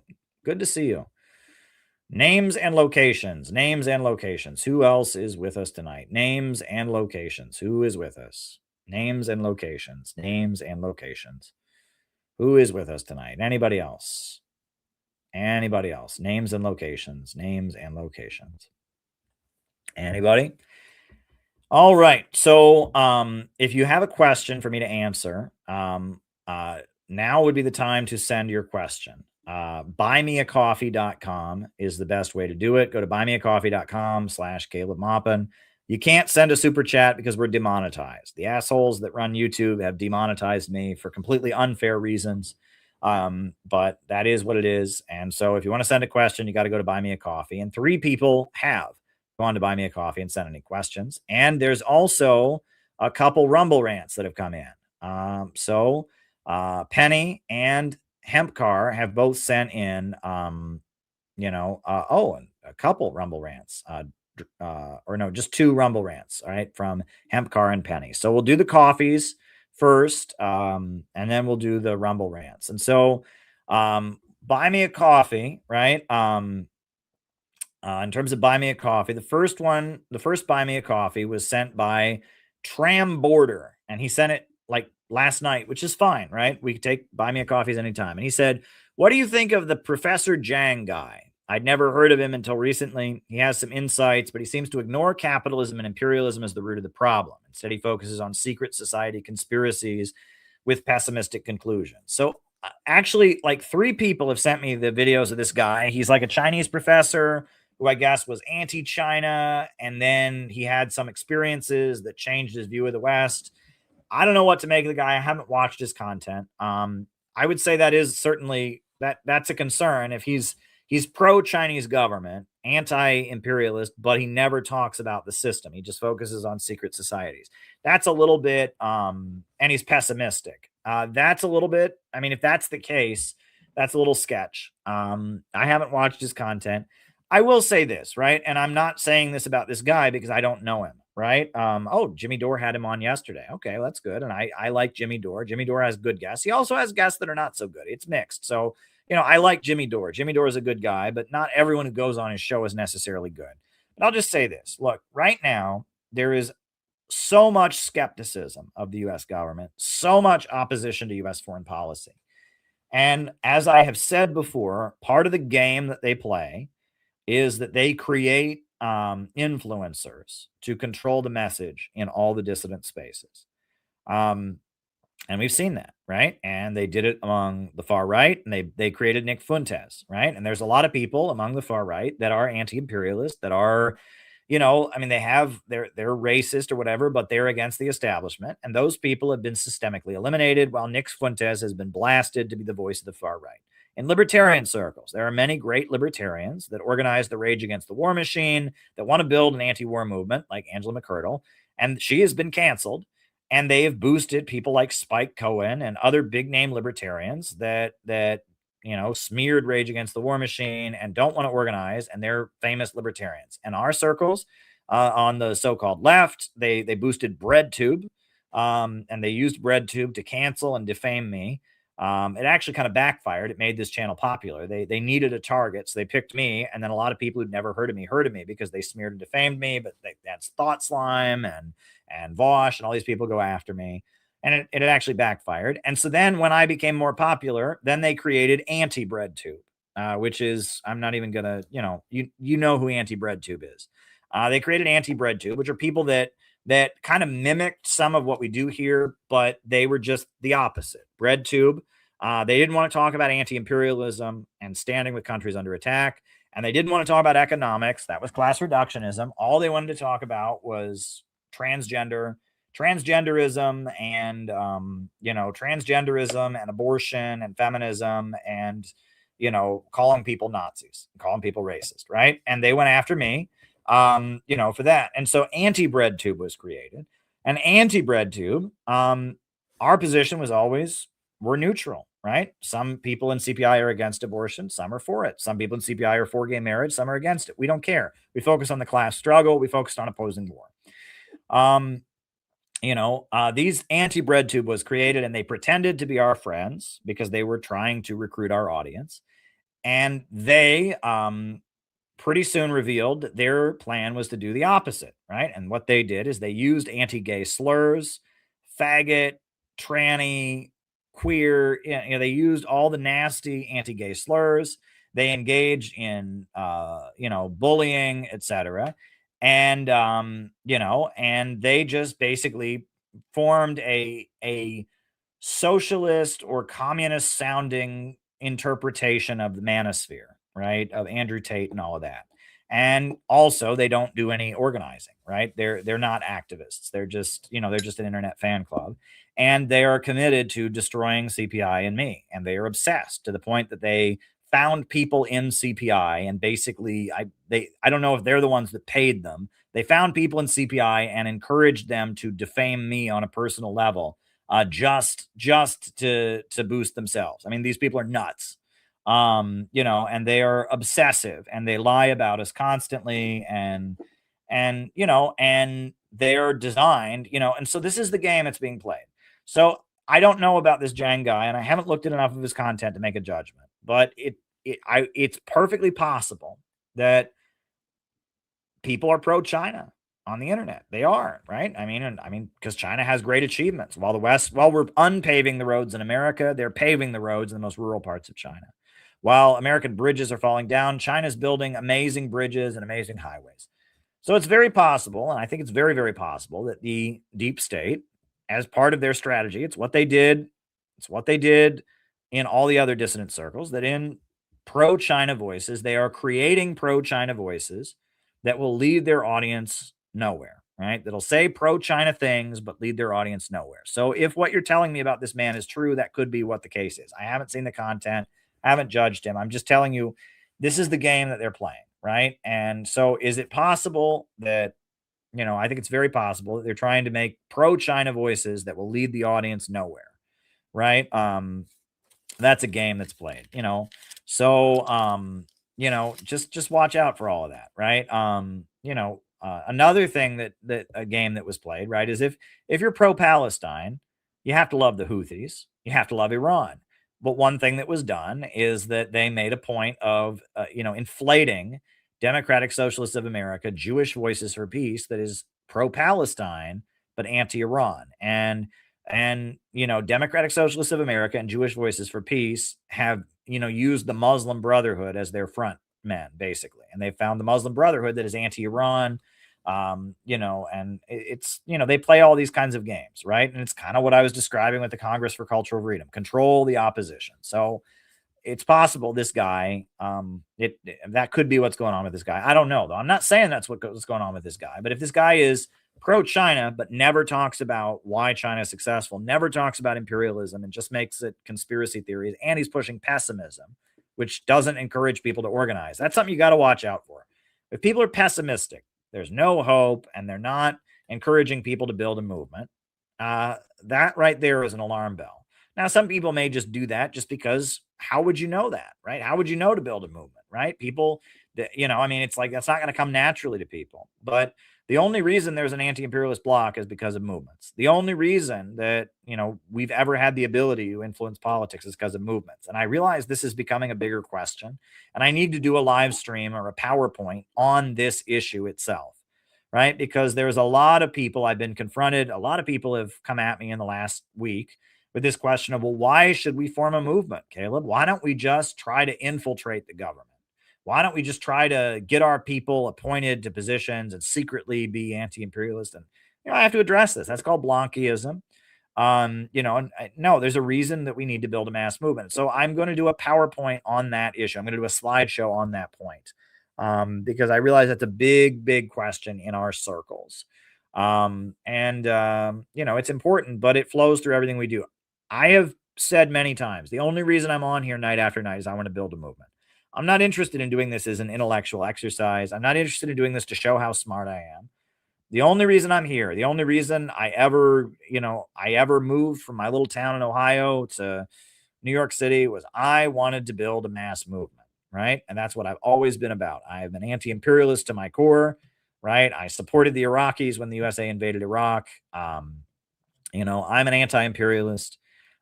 Names and locations. Who else is with us tonight? Names and locations. Who is with us? Names and locations. Who is with us tonight? Anybody else? Names and locations. Anybody? All right. So if you have a question for me to answer, now would be the time to send your question. Buymeacoffee.com is the best way to do it. Go to buymeacoffee.com/Caleb Maupin. You can't send a super chat because we're demonetized. The assholes that run YouTube have demonetized me for completely unfair reasons. But that is what it is. And so if you want to send a question, you got to go to Buy Me a Coffee. And 3 people have gone to Buy Me a Coffee and sent any questions. And there's also a couple Rumble rants that have come in. Penny and Hempcar have both sent in, and a couple Rumble rants, just 2 Rumble rants, all right, from Hempcar and Penny. So we'll do the coffees first, and then we'll do the Rumble rants. And so, Buy Me a Coffee, right? In terms of Buy Me a Coffee, the first Buy Me a Coffee was sent by Tram Border, and he sent it like last night, which is fine, right? We can take Buy Me a Coffees anytime. And he said, "What do you think of the Professor Jang guy? I'd never heard of him until recently. He has some insights, but he seems to ignore capitalism and imperialism as the root of the problem. Instead, he focuses on secret society conspiracies with pessimistic conclusions." So actually, like 3 people have sent me the videos of this guy. He's like a Chinese professor who I guess was anti-China, and then he had some experiences that changed his view of the West. I don't know what to make of the guy. I haven't watched his content. I would say that is certainly that's a concern. If he's pro-Chinese government, anti-imperialist, but he never talks about the system. He just focuses on secret societies. That's a little bit, and he's pessimistic. That's a little bit, I mean, if that's the case, that's a little sketch. I haven't watched his content. I will say this, right? And I'm not saying this about this guy because I don't know him, right? Jimmy Dore had him on yesterday. Okay, that's good. And I like Jimmy Dore. Jimmy Dore has good guests. He also has guests that are not so good. It's mixed. So, I like Jimmy Dore. Jimmy Dore is a good guy, but not everyone who goes on his show is necessarily good. But I'll just say this. Look, right now, there is so much skepticism of the U.S. government, so much opposition to U.S. foreign policy. And as I have said before, part of the game that they play is that they create influencers to control the message in all the dissident spaces. And we've seen that, right? And they did it among the far right, and they created Nick Fuentes, right? And there's a lot of people among the far right that are anti-imperialist, that are, I mean, they're racist or whatever, but they're against the establishment. And those people have been systemically eliminated, while Nick Fuentes has been blasted to be the voice of the far right. In libertarian circles, there are many great libertarians that organize the Rage Against the War Machine, that want to build an anti-war movement, like Angela McCurdle, and she has been canceled. And they have boosted people like Spike Cohen and other big name libertarians that smeared Rage Against the War Machine and don't want to organize, and they're famous libertarians. In our circles, on the so-called left, they boosted BreadTube, and they used BreadTube to cancel and defame me. It actually kind of backfired. It made this channel popular. They needed a target, so they picked me, and then a lot of people who'd never heard of me because they smeared and defamed me. But that's Thought Slime and Vosh and all these people go after me, and it actually backfired. And so then when I became more popular, then they created anti-BreadTube, which is, I'm not even gonna, you know who anti-BreadTube is. They created anti-BreadTube, which are people that kind of mimicked some of what we do here, but they were just the opposite. BreadTube, they didn't want to talk about anti-imperialism and standing with countries under attack, and they didn't want to talk about economics. That was class reductionism. All they wanted to talk about was transgenderism and transgenderism and abortion and feminism and calling people Nazis, calling people racist, right? And they went after me for that. And so anti-BreadTube was created. And anti-BreadTube, our position was always, we're neutral, right? Some people in CPI are against abortion, some are for it. Some people in CPI are for gay marriage, some are against it. We don't care. We focus on the class struggle. We focused on opposing war. These anti-BreadTube was created, and they pretended to be our friends because they were trying to recruit our audience. And they pretty soon revealed that their plan was to do the opposite, right? And what they did is they used anti-gay slurs, faggot, tranny, queer. They used all the nasty anti-gay slurs. They engaged in, bullying, etc. And, and they just basically formed a socialist or communist sounding interpretation of the manosphere, right? Of Andrew Tate and all of that. And also they don't do any organizing, right? They're not activists. They're just, they're just an internet fan club, and they are committed to destroying CPI and me. And they are obsessed to the point that they found people in CPI, and basically I don't know if they're the ones that paid them. They found people in CPI and encouraged them to defame me on a personal level, just to boost themselves. I mean, these people are nuts. And they are obsessive, and they lie about us constantly, and they're designed, and so this is the game that's being played. So I don't know about this Jang guy, and I haven't looked at enough of his content to make a judgment, but it's perfectly possible that people are pro-China on the internet. They are, right? I mean, because China has great achievements. While we're unpaving the roads in America, they're paving the roads in the most rural parts of China. While American bridges are falling down, China's building amazing bridges and amazing highways. So it's very possible, and I think it's very, very possible, that the deep state, as part of their strategy, it's what they did in all the other dissident circles, that in pro-China voices, they are creating pro-China voices that will lead their audience nowhere, right? That'll say pro-China things, but lead their audience nowhere. So if what you're telling me about this man is true, that could be what the case is. I haven't seen the content. I haven't judged him. I'm just telling you, this is the game that they're playing, right? And so is it possible that, I think it's very possible that they're trying to make pro-China voices that will lead the audience nowhere, right? That's a game that's played, So, just watch out for all of that, right? Another thing that a game that was played, right, is if you're pro-Palestine, you have to love the Houthis, you have to love Iran. But one thing that was done is that they made a point of, inflating Democratic Socialists of America, Jewish Voices for Peace, that is pro-Palestine, but anti-Iran. And Democratic Socialists of America and Jewish Voices for Peace have, used the Muslim Brotherhood as their front men, basically. And they found the Muslim Brotherhood that is anti-Iran, you know, and it's, you know, they play all these kinds of games, right? And it's kind of what I was describing with the Congress for Cultural Freedom, control the opposition. So it's possible this guy, that could be what's going on with this guy. I don't know, though. I'm not saying that's what's going on with this guy, but if this guy is pro-China, but never talks about why China is successful, never talks about imperialism, and just makes it conspiracy theories, and he's pushing pessimism, which doesn't encourage people to organize. That's something you got to watch out for. If people are pessimistic, there's no hope, and they're not encouraging people to build a movement, that right there is an alarm bell. Now, some people may just do that just because how would you know that, right? How would you know to build a movement, right? People, you know, I mean, it's like that's not going to come naturally to people. But the only reason there's an anti-imperialist bloc is because of movements. The only reason that, you know, we've ever had the ability to influence politics is because of movements. And I realize this is becoming a bigger question, and I need to do a live stream or a PowerPoint on this issue itself, right? Because there's a lot of people I've been confronted. A lot of people have come at me in the last week with this question of, well, why should we form a movement, Caleb? Why don't we just try to infiltrate the government? Why don't we just try to get our people appointed to positions and secretly be anti-imperialist? And, you know, I have to address this. That's called Blanquism. You know, and no, there's a reason that we need to build a mass movement. So I'm going to do a PowerPoint on that issue. I'm going to do a slideshow on that point, because I realize that's a big, big question in our circles. You know, it's important, but it flows through everything we do. I have said many times, the only reason I'm on here night after night is I want to build a movement. I'm not interested in doing this as an intellectual exercise. I'm not interested in doing this to show how smart I am. The only reason I'm here, the only reason I ever moved from my little town in Ohio to New York City was I wanted to build a mass movement, right? And that's what I've always been about. I have been anti-imperialist to my core, right? I supported the Iraqis when the USA invaded Iraq. You know, I'm an anti-imperialist.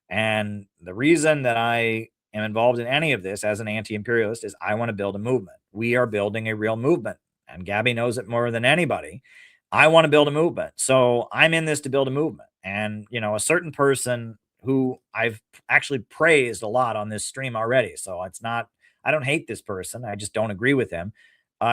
And the reason that I am involved in any of this as an anti-imperialist is I want to build a movement. We are building a real movement, and Gabby knows it more than anybody. I want to build a movement. So I'm in this to build a movement. And, you know, a certain person who I've actually praised a lot on this stream already. So it's not, I don't hate this person. I just don't agree with him.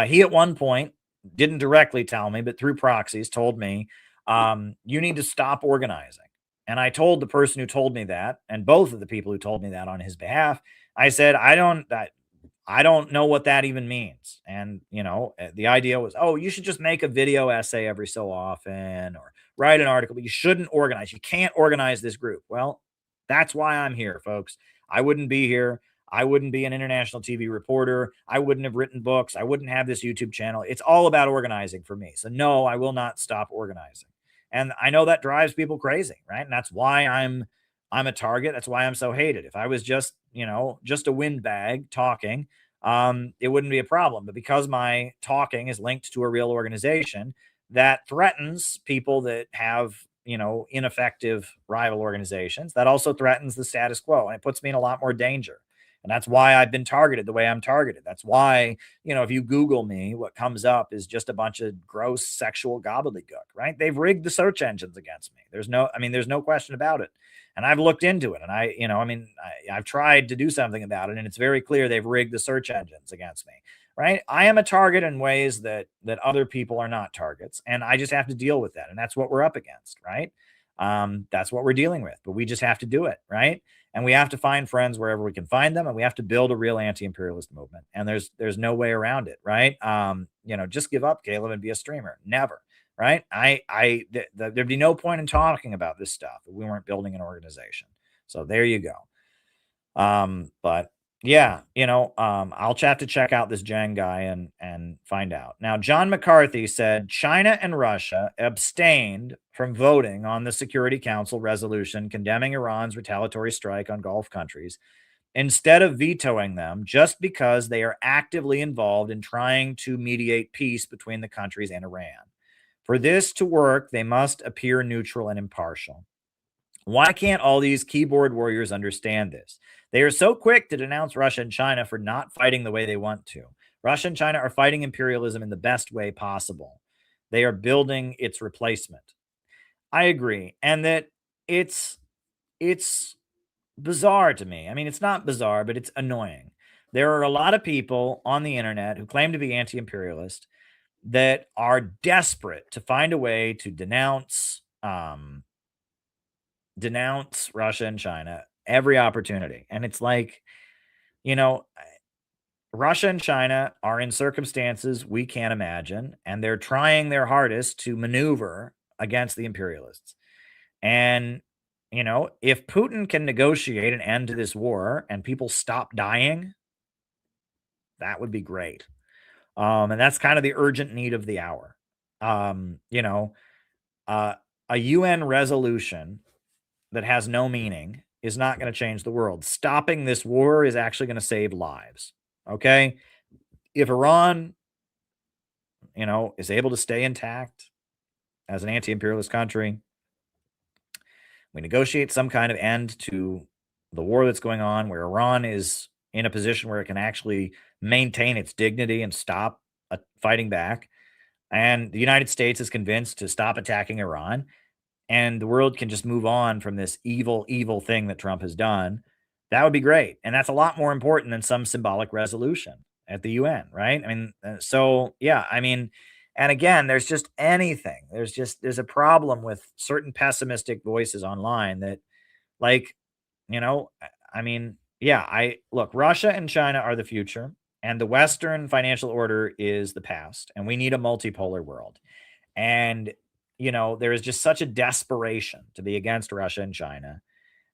He at one point didn't directly tell me, but through proxies told me, you need to stop organizing. And I told the person who told me that, and both of the people who told me that on his behalf, I said, I don't know what that even means. And, you know, the idea was, oh, you should just make a video essay every so often or write an article, but you shouldn't organize. You can't organize this group. Well, that's why I'm here, folks. I wouldn't be here. I wouldn't be an international TV reporter. I wouldn't have written books. I wouldn't have this YouTube channel. It's all about organizing for me. So no, I will not stop organizing. And I know that drives people crazy, right? And that's why I'm a target. That's why I'm so hated. If I was just, you know, just a windbag talking, it wouldn't be a problem. But because my talking is linked to a real organization that threatens people that have, you know, ineffective rival organizations, that also threatens the status quo. And it puts me in a lot more danger. And that's why I've been targeted the way I'm targeted. That's why, you know, if you Google me, what comes up is just a bunch of gross sexual gobbledygook, right? They've rigged the search engines against me. There's no question about it. And I've looked into it, and I've tried to do something about it, and it's very clear they've rigged the search engines against me, right? I am a target in ways that other people are not targets, and I just have to deal with that. And that's what we're up against, right? That's what we're dealing with, but we just have to do it, right? And we have to find friends wherever we can find them, and we have to build a real anti-imperialist movement. And there's no way around it, right? You know, just give up, Caleb, and be a streamer. Never, right? There'd be no point in talking about this stuff if we weren't building an organization. So there you go. But yeah, you know, I'll have to check out this Jen guy and find out. Now, John McCarthy said China and Russia abstained from voting on the Security Council resolution condemning Iran's retaliatory strike on Gulf countries instead of vetoing them just because they are actively involved in trying to mediate peace between the countries and Iran. For this to work, they must appear neutral and impartial. Why can't all these keyboard warriors understand this? They are so quick to denounce Russia and China for not fighting the way they want to. Russia and China are fighting imperialism in the best way possible. They are building its replacement. I agree. And that it's bizarre to me. I mean, it's not bizarre, but it's annoying there are a lot of people on the internet who claim to be anti-imperialist that are desperate to find a way to denounce Russia and China every opportunity. And it's like, you know, Russia and China are in circumstances we can't imagine, and they're trying their hardest to maneuver against the imperialists. And, you know, if Putin can negotiate an end to this war and people stop dying, that would be great. And that's kind of the urgent need of the hour. You know, a UN resolution that has no meaning is not going to change the world. Stopping this war is actually going to save lives. Okay. If Iran, you know, is able to stay intact as an anti-imperialist country, we negotiate some kind of end to the war that's going on, where Iran is in a position where it can actually maintain its dignity and stop fighting back. And the United States is convinced to stop attacking Iran, and the world can just move on from this evil, evil thing that Trump has done. That would be great. And that's a lot more important than some symbolic resolution at the UN, right? I mean, so yeah, I mean, and again, there's just anything. There's a problem with certain pessimistic voices online that, like, you know, I mean, yeah, look, Russia and China are the future, and the Western financial order is the past, and we need a multipolar world. And, you know, there is just such a desperation to be against Russia and China,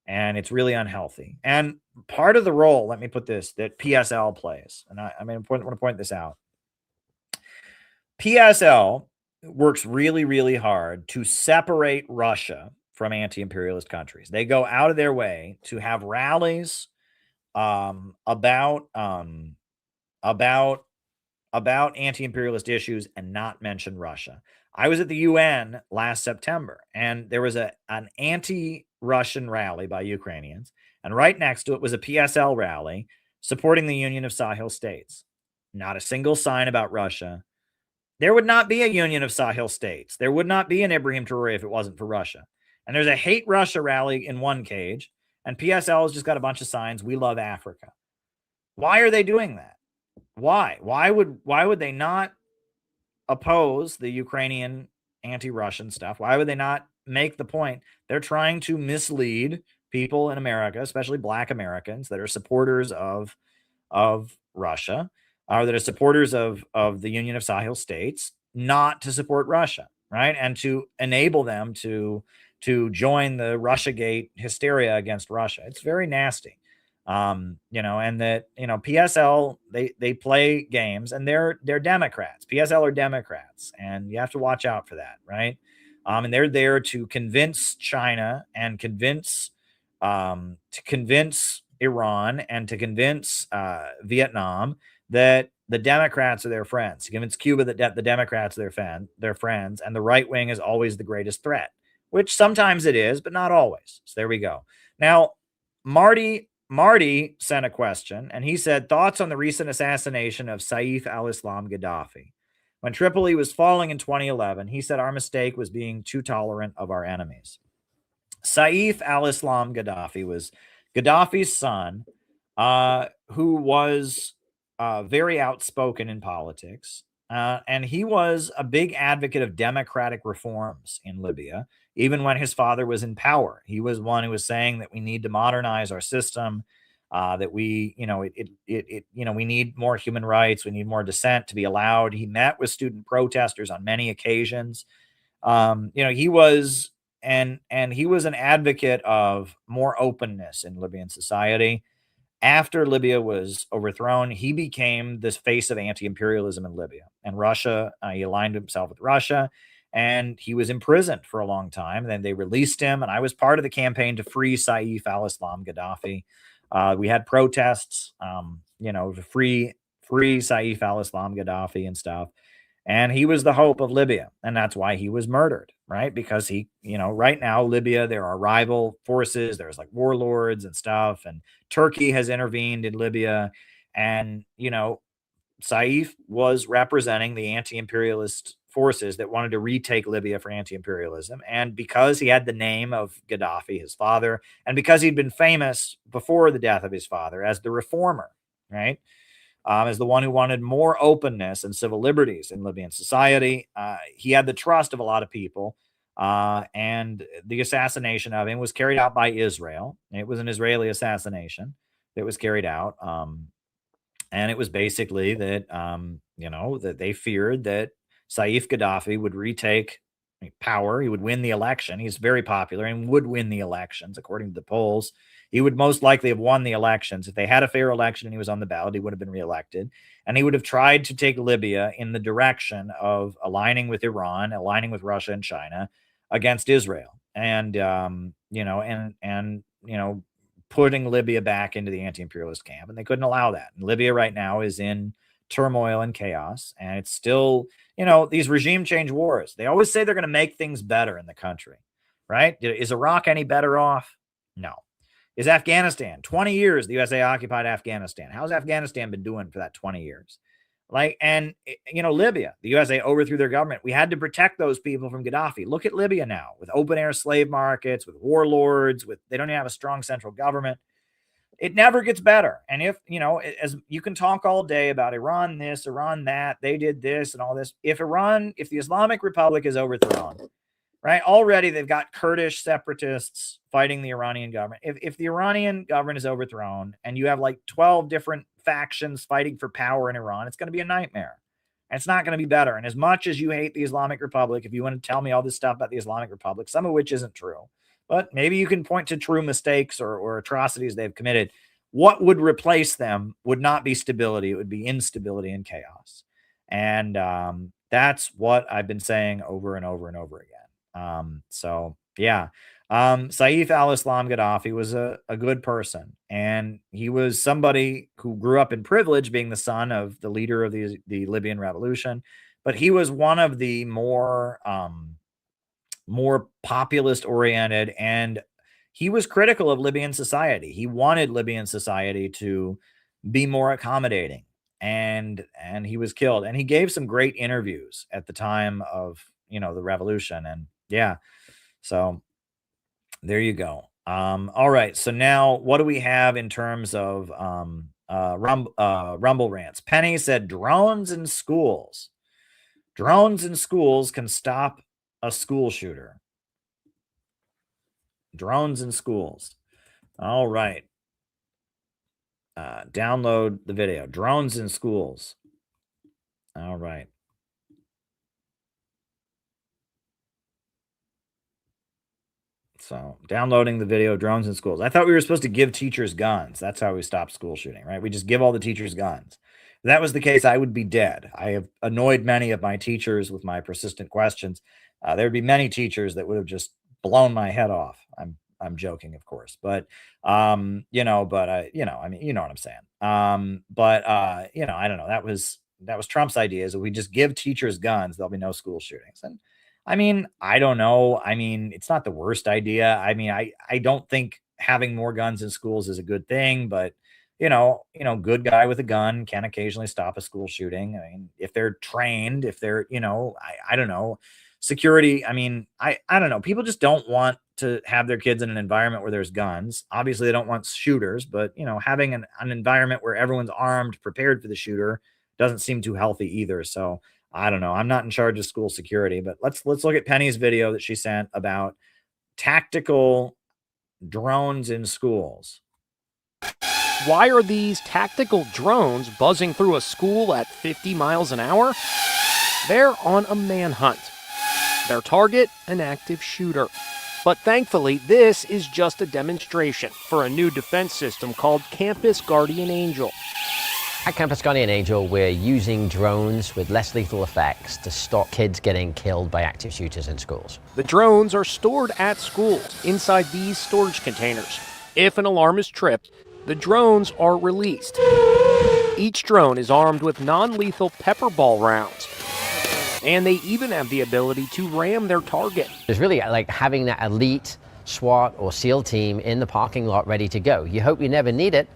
and it's really unhealthy. And part of the role, let me put this, that PSL plays, and I want to point this out. PSL works really, really hard to separate Russia from anti-imperialist countries. They go out of their way to have rallies about anti-imperialist issues and not mention Russia. I was at the UN last September, and there was an anti-Russian rally by Ukrainians, and right next to it was a PSL rally supporting the Union of Sahel States. Not a single sign about Russia. There would not be a Union of Sahel States. There would not be an Ibrahim Traore if it wasn't for Russia. And there's a hate Russia rally in one cage, and PSL has just got a bunch of signs, "We love Africa." Why are they doing that? Why? Why would they not oppose the Ukrainian anti-Russian stuff? Why would they not make the point? They're trying to mislead people in America, especially Black Americans that are supporters of Russia, or that are supporters of the Union of Sahel States, not to support Russia, right? And to enable them to join the Russiagate hysteria against Russia. It's very nasty. You know, and that, you know, PSL, they play games, and they're Democrats. PSL are Democrats, and you have to watch out for that, right? And they're there to convince China and convince Iran and to convince Vietnam that the Democrats are their friends, to convince Cuba that the Democrats are their friends, and the right wing is always the greatest threat, which sometimes it is, but not always. So there we go. Now, Marty sent a question, and he said, thoughts on the recent assassination of Saif al-Islam Gaddafi. When Tripoli was falling in 2011, he said our mistake was being too tolerant of our enemies. Saif al-Islam Gaddafi was Gaddafi's son, who was very outspoken in politics. And he was a big advocate of democratic reforms in Libya, even when his father was in power. He was one who was saying that we need to modernize our system, that we, you know, we need more human rights, we need more dissent to be allowed. He met with student protesters on many occasions. You know, he was and he was an advocate of more openness in Libyan society. After Libya was overthrown, he became this face of anti-imperialism in Libya. And Russia, he aligned himself with Russia, and he was imprisoned for a long time. Then they released him, and I was part of the campaign to free Saif al-Islam Gaddafi. We had protests, you know, to free Saif al-Islam Gaddafi and stuff. And he was the hope of Libya, and that's why he was murdered, right? Because he, you know, right now, Libya, there are rival forces. There's like warlords and stuff, and Turkey has intervened in Libya. And, you know, Saif was representing the anti-imperialist forces that wanted to retake Libya for anti-imperialism. And because he had the name of Gaddafi, his father, and because he'd been famous before the death of his father as the reformer, right? As the one who wanted more openness and civil liberties in Libyan society. He had the trust of a lot of people, and the assassination of him was carried out by Israel. It was an Israeli assassination that was carried out, and it was basically that that they feared that Saif Gaddafi would retake power. He would win the election. He's very popular and would win the elections according to the polls. He would most likely have won the elections. If they had a fair election and he was on the ballot, he would have been reelected. And he would have tried to take Libya in the direction of aligning with Iran, aligning with Russia and China against Israel. And, putting Libya back into the anti-imperialist camp. And they couldn't allow that. And Libya right now is in turmoil and chaos. And it's still, these regime change wars. They always say they're going to make things better in the country, right? Is Iraq any better off? No. Is Afghanistan 20 years? The USA occupied Afghanistan. How's Afghanistan been doing for that 20 years? Libya, the USA overthrew their government. We had to protect those people from Gaddafi. Look at Libya now with open air slave markets, with warlords, they don't even have a strong central government. It never gets better. And if, as you can talk all day about Iran, this, Iran, that, they did this and all this. If the Islamic Republic is overthrown, right? Already they've got Kurdish separatists fighting the Iranian government. If the Iranian government is overthrown and you have like 12 different factions fighting for power in Iran, it's going to be a nightmare. And it's not going to be better. And as much as you hate the Islamic Republic, if you want to tell me all this stuff about the Islamic Republic, some of which isn't true, but maybe you can point to true mistakes or atrocities they've committed. What would replace them would not be stability. It would be instability and chaos. And that's what I've been saying over and over and over again. Saif al-Islam Gaddafi was a good person, and he was somebody who grew up in privilege, being the son of the leader of the Libyan revolution. But he was one of the more populist oriented, and he was critical of Libyan society. He wanted Libyan society to be more accommodating, and he was killed. And he gave some great interviews at the time of the revolution. And so there you go. All right. So now what do we have in terms of Rumble rants? Penny said drones in schools. Drones in schools can stop a school shooter. Drones in schools. All right. Download the video. Drones in schools. All right. So downloading the video, drones in schools. I thought we were supposed to give teachers guns. That's how we stop school shooting, right? We just give all the teachers guns. If that was the case, I would be dead. I have annoyed many of my teachers with my persistent questions. There would be many teachers that would have just blown my head off. I'm joking, of course, but I mean, you know what I'm saying. I don't know. That was Trump's idea, is if we just give teachers guns, there'll be no school shootings. And I mean, I don't know. I mean, it's not the worst idea. I mean, I don't think having more guns in schools is a good thing, but good guy with a gun can occasionally stop a school shooting. I mean, if they're trained, if they're, I don't know, security. I mean, I don't know. People just don't want to have their kids in an environment where there's guns. Obviously they don't want shooters, but having an environment where everyone's armed, prepared for the shooter doesn't seem too healthy either. So I don't know. I'm not in charge of school security, but let's look at Penny's video that she sent about tactical drones in schools. Why are these tactical drones buzzing through a school at 50 miles an hour? They're on a manhunt. Their target, an active shooter. But thankfully, this is just a demonstration for a new defense system called Campus Guardian Angel. At Campus Guardian Angel, we're using drones with less lethal effects to stop kids getting killed by active shooters in schools. The drones are stored at schools inside these storage containers. If an alarm is tripped, the drones are released. Each drone is armed with non-lethal pepper ball rounds. And they even have the ability to ram their target. It's really like having that elite SWAT or SEAL team in the parking lot ready to go. You hope you never need it,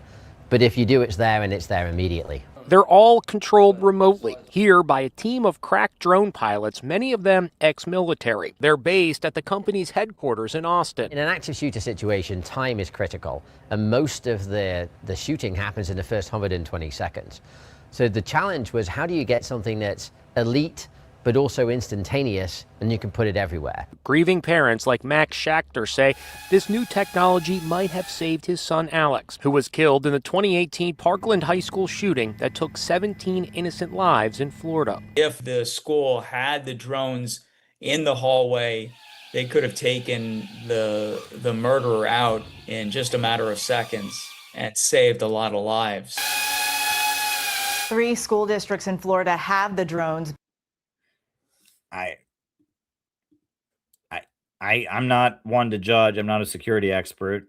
but if you do, it's there and it's there immediately. They're all controlled remotely, here by a team of crack drone pilots, many of them ex-military. They're based at the company's headquarters in Austin. In an active shooter situation, time is critical, and most of the shooting happens in the first 120 seconds. So the challenge was, how do you get something that's elite, but also instantaneous, and you can put it everywhere? Grieving parents like Max Schachter say this new technology might have saved his son Alex, who was killed in the 2018 Parkland High School shooting that took 17 innocent lives in Florida. If the school had the drones in the hallway, they could have taken the murderer out in just a matter of seconds and saved a lot of lives. 3 school districts in Florida have the drones. I'm not one to judge. I'm not a security expert.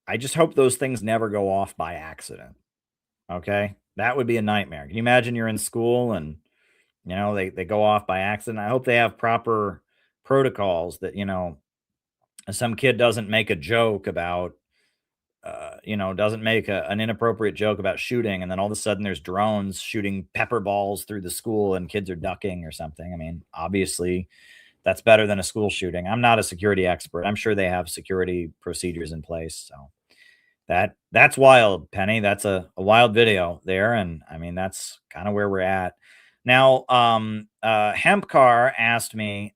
I just hope those things never go off by accident. Okay? That would be a nightmare. Can you imagine you're in school and, you know, they go off by accident? I hope they have proper protocols that, you know, some kid doesn't make a joke about, doesn't make an inappropriate joke about shooting, and then all of a sudden there's drones shooting pepper balls through the school and kids are ducking or something. I mean, obviously that's better than a school shooting. I'm not a security expert. I'm sure they have security procedures in place. So that's wild, Penny. That's a wild video there. And I mean, that's kind of where we're at now. Hempcar asked me,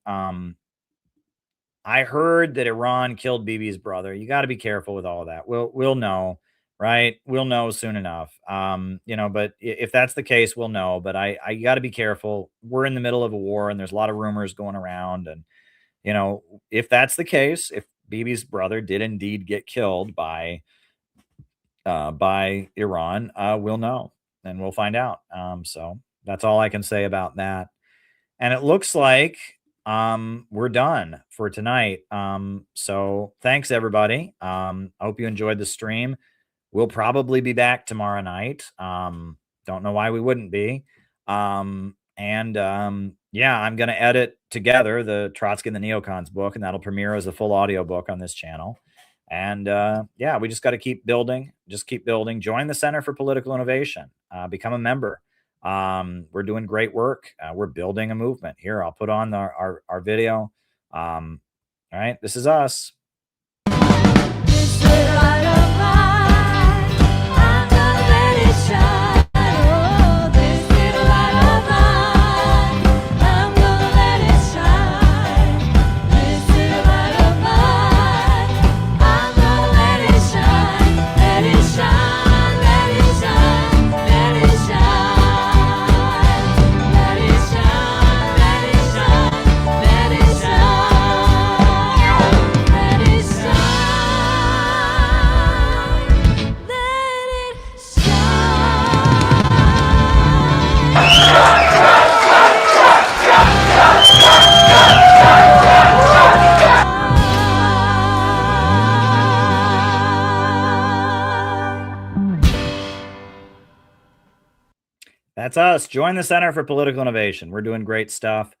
I heard that Iran killed Bibi's brother. You got to be careful with all of that. We'll know, right? We'll know soon enough. But if that's the case, we'll know. But I got to be careful. We're in the middle of a war, and there's a lot of rumors going around. And if that's the case, if Bibi's brother did indeed get killed by Iran, we'll know and we'll find out. So that's all I can say about that. And it looks like we're done for tonight. So thanks everybody. I hope you enjoyed the stream. We'll probably be back tomorrow night. Don't know why we wouldn't be. I'm going to edit together the Trotsky and the Neocons book, and that'll premiere as a full audio book on this channel. And we just got to keep building, Join the Center for Political Innovation, become a member. We're doing great work. We're building a movement here. I'll put on our video. All right, this is us. That's us. Join the Center for Political Innovation. We're doing great stuff,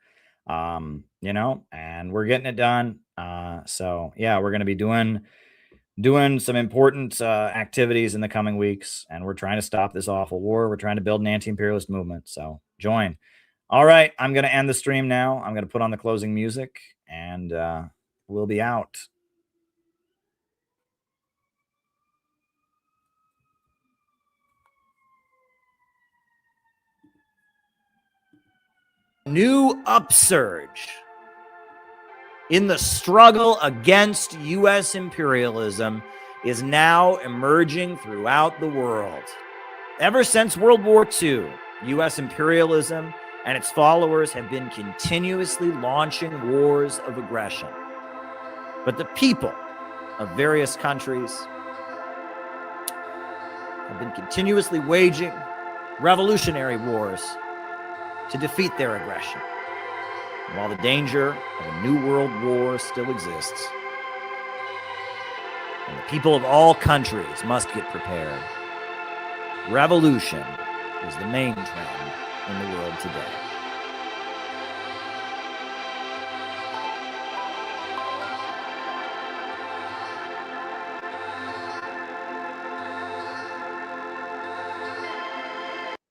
and we're getting it done. We're going to be doing some important activities in the coming weeks, and we're trying to stop this awful war. We're trying to build an anti-imperialist movement. So join. All right, I'm going to end the stream now. I'm going to put on the closing music, and we'll be out. New upsurge in the struggle against U.S. imperialism is now emerging throughout the world. Ever since World War II, U.S. imperialism and its followers have been continuously launching wars of aggression. But the people of various countries have been continuously waging revolutionary wars to defeat their aggression. And while the danger of a new world war still exists, and the people of all countries must get prepared, revolution is the main trend in the world today.